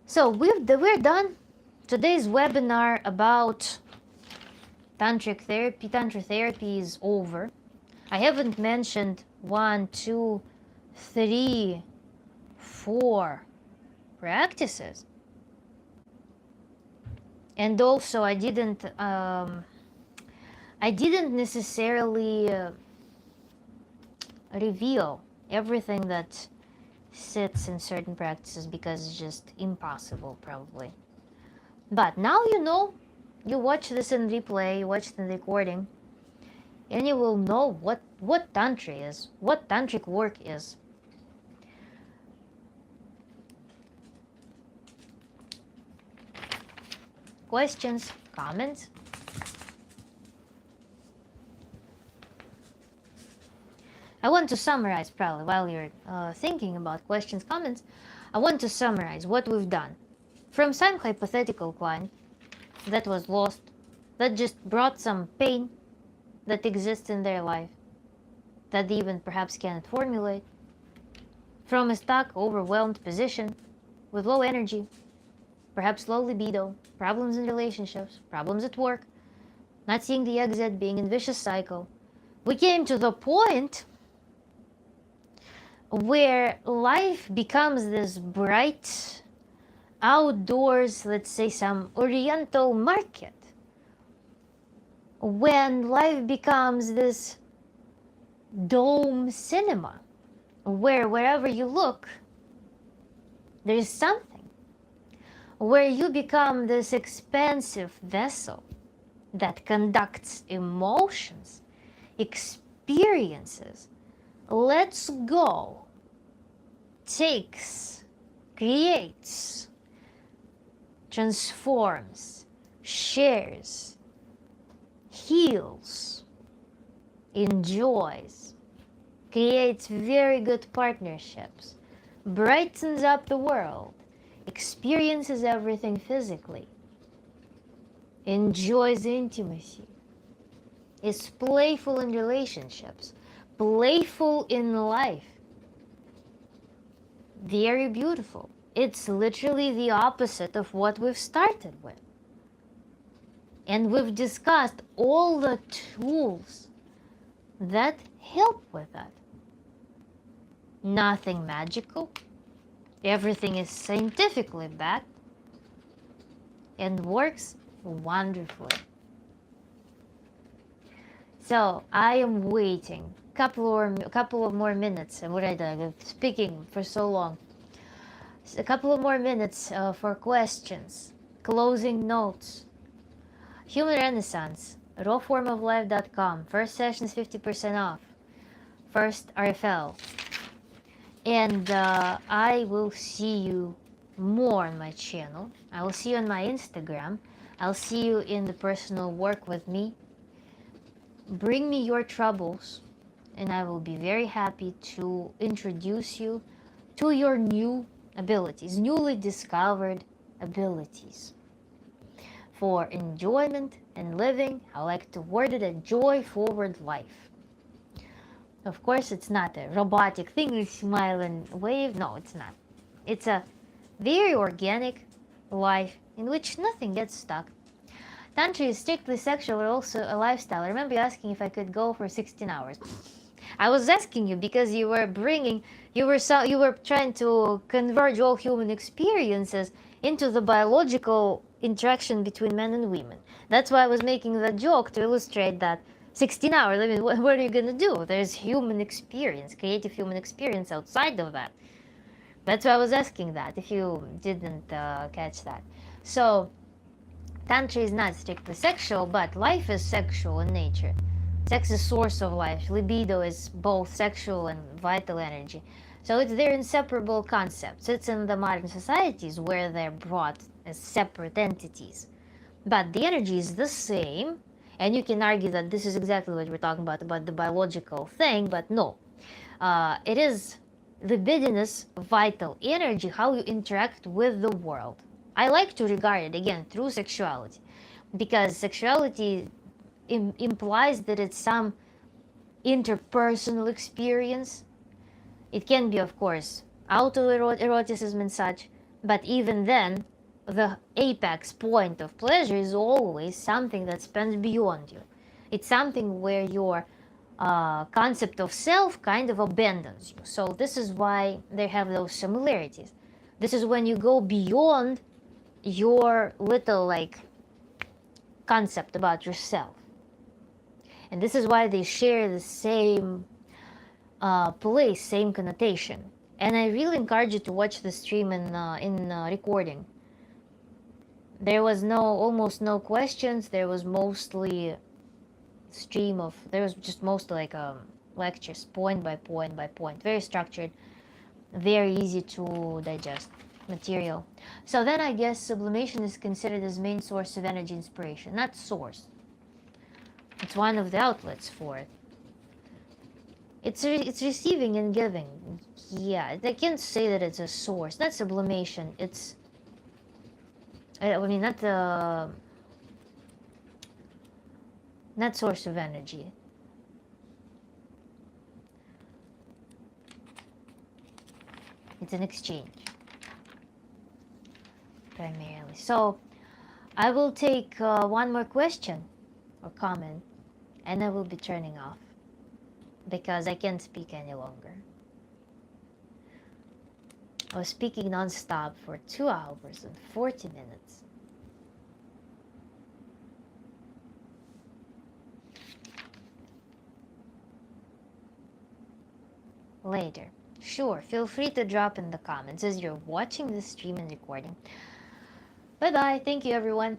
A: So we're done. Today's webinar about tantric therapy, tantra therapy is over. I haven't mentioned 1, 2, 3, 4 practices. And also I didn't necessarily reveal everything that sits in certain practices because it's just impossible probably. But now you know, you watch this in replay, you watch the recording, and you will know what Tantra is, what tantric work is. Questions, comments? I want to summarize, probably while you're thinking about questions, comments, I want to summarize what we've done. From some hypothetical client that was lost, that just brought some pain that exists in their life, that they even perhaps cannot formulate. From a stuck, overwhelmed position with low energy, perhaps low libido, problems in relationships, problems at work, not seeing the exit, being in vicious cycle. We came to the point where life becomes this bright, outdoors, let's say some oriental market. When life becomes this dome cinema, where wherever you look, there is something. Where you become this expansive vessel that conducts emotions, experiences, lets go, takes, creates, transforms, shares, heals, enjoys, creates very good partnerships, brightens up the world, experiences everything physically, enjoys intimacy, is playful in relationships, playful in life. Very beautiful. It's literally the opposite of what we've started with. And we've discussed all the tools that help with that. Nothing magical. Everything is scientifically backed and works wonderfully. So I am waiting couple of more minutes. And what I did, I'm speaking for so long. A couple of more minutes for questions, closing notes. Human Renaissance, rawformoflife.com. First session is 50% off. First RFL. And I will see you more on my channel. I will see you on my Instagram. I'll see you in the personal work with me. Bring me your troubles, and I will be very happy to introduce you to your new abilities, newly discovered abilities for enjoyment and living. I like to word it a joy-forward life. Of course, it's not a robotic thing, you smile and wave. No, it's not. It's a very organic life in which nothing gets stuck. Tantra is strictly sexual, but also a lifestyle. I remember you asking if I could go for 16 hours. I was asking you because you were trying to converge all human experiences into the biological interaction between men and women. That's why I was making that joke to illustrate that 16 hours, I mean, what are you gonna do? There's human experience, creative human experience outside of that. That's why I was asking that, if you didn't catch that. So, Tantra is not strictly sexual, but life is sexual in nature. Sex is source of life. Libido is both sexual and vital energy. So they're inseparable concepts. It's in the modern societies where they're brought as separate entities. But the energy is the same, And you can argue that this is exactly what we're talking about the biological thing, but no. It is libidinous vital energy, how you interact with the world. I like to regard it, again, through sexuality, because sexuality implies that it's some interpersonal experience. It can be, of course, autoeroticism and such, but even then, the apex point of pleasure is always something that spans beyond you. It's something where your concept of self kind of abandons you. So this is why they have those similarities. This is when you go beyond your little like concept about yourself. And this is why they share the same place, same connotation. And I really encourage you to watch the stream in recording. There was almost no questions. There was mostly there was just mostly like lectures, point by point by point, very structured, very easy to digest material. So then I guess sublimation is considered as main source of energy inspiration, not source. It's one of the outlets for it. It's receiving and giving. Yeah, I can't say that it's a source. Not sublimation. It's, I mean, not source of energy. It's an exchange, primarily. So I will take one more question or comment, and I will be turning off because I can't speak any longer. I was speaking non-stop for 2 hours and 40 minutes. Later. Sure, feel free to drop in the comments as you're watching this stream and recording. Bye bye. Thank you, everyone.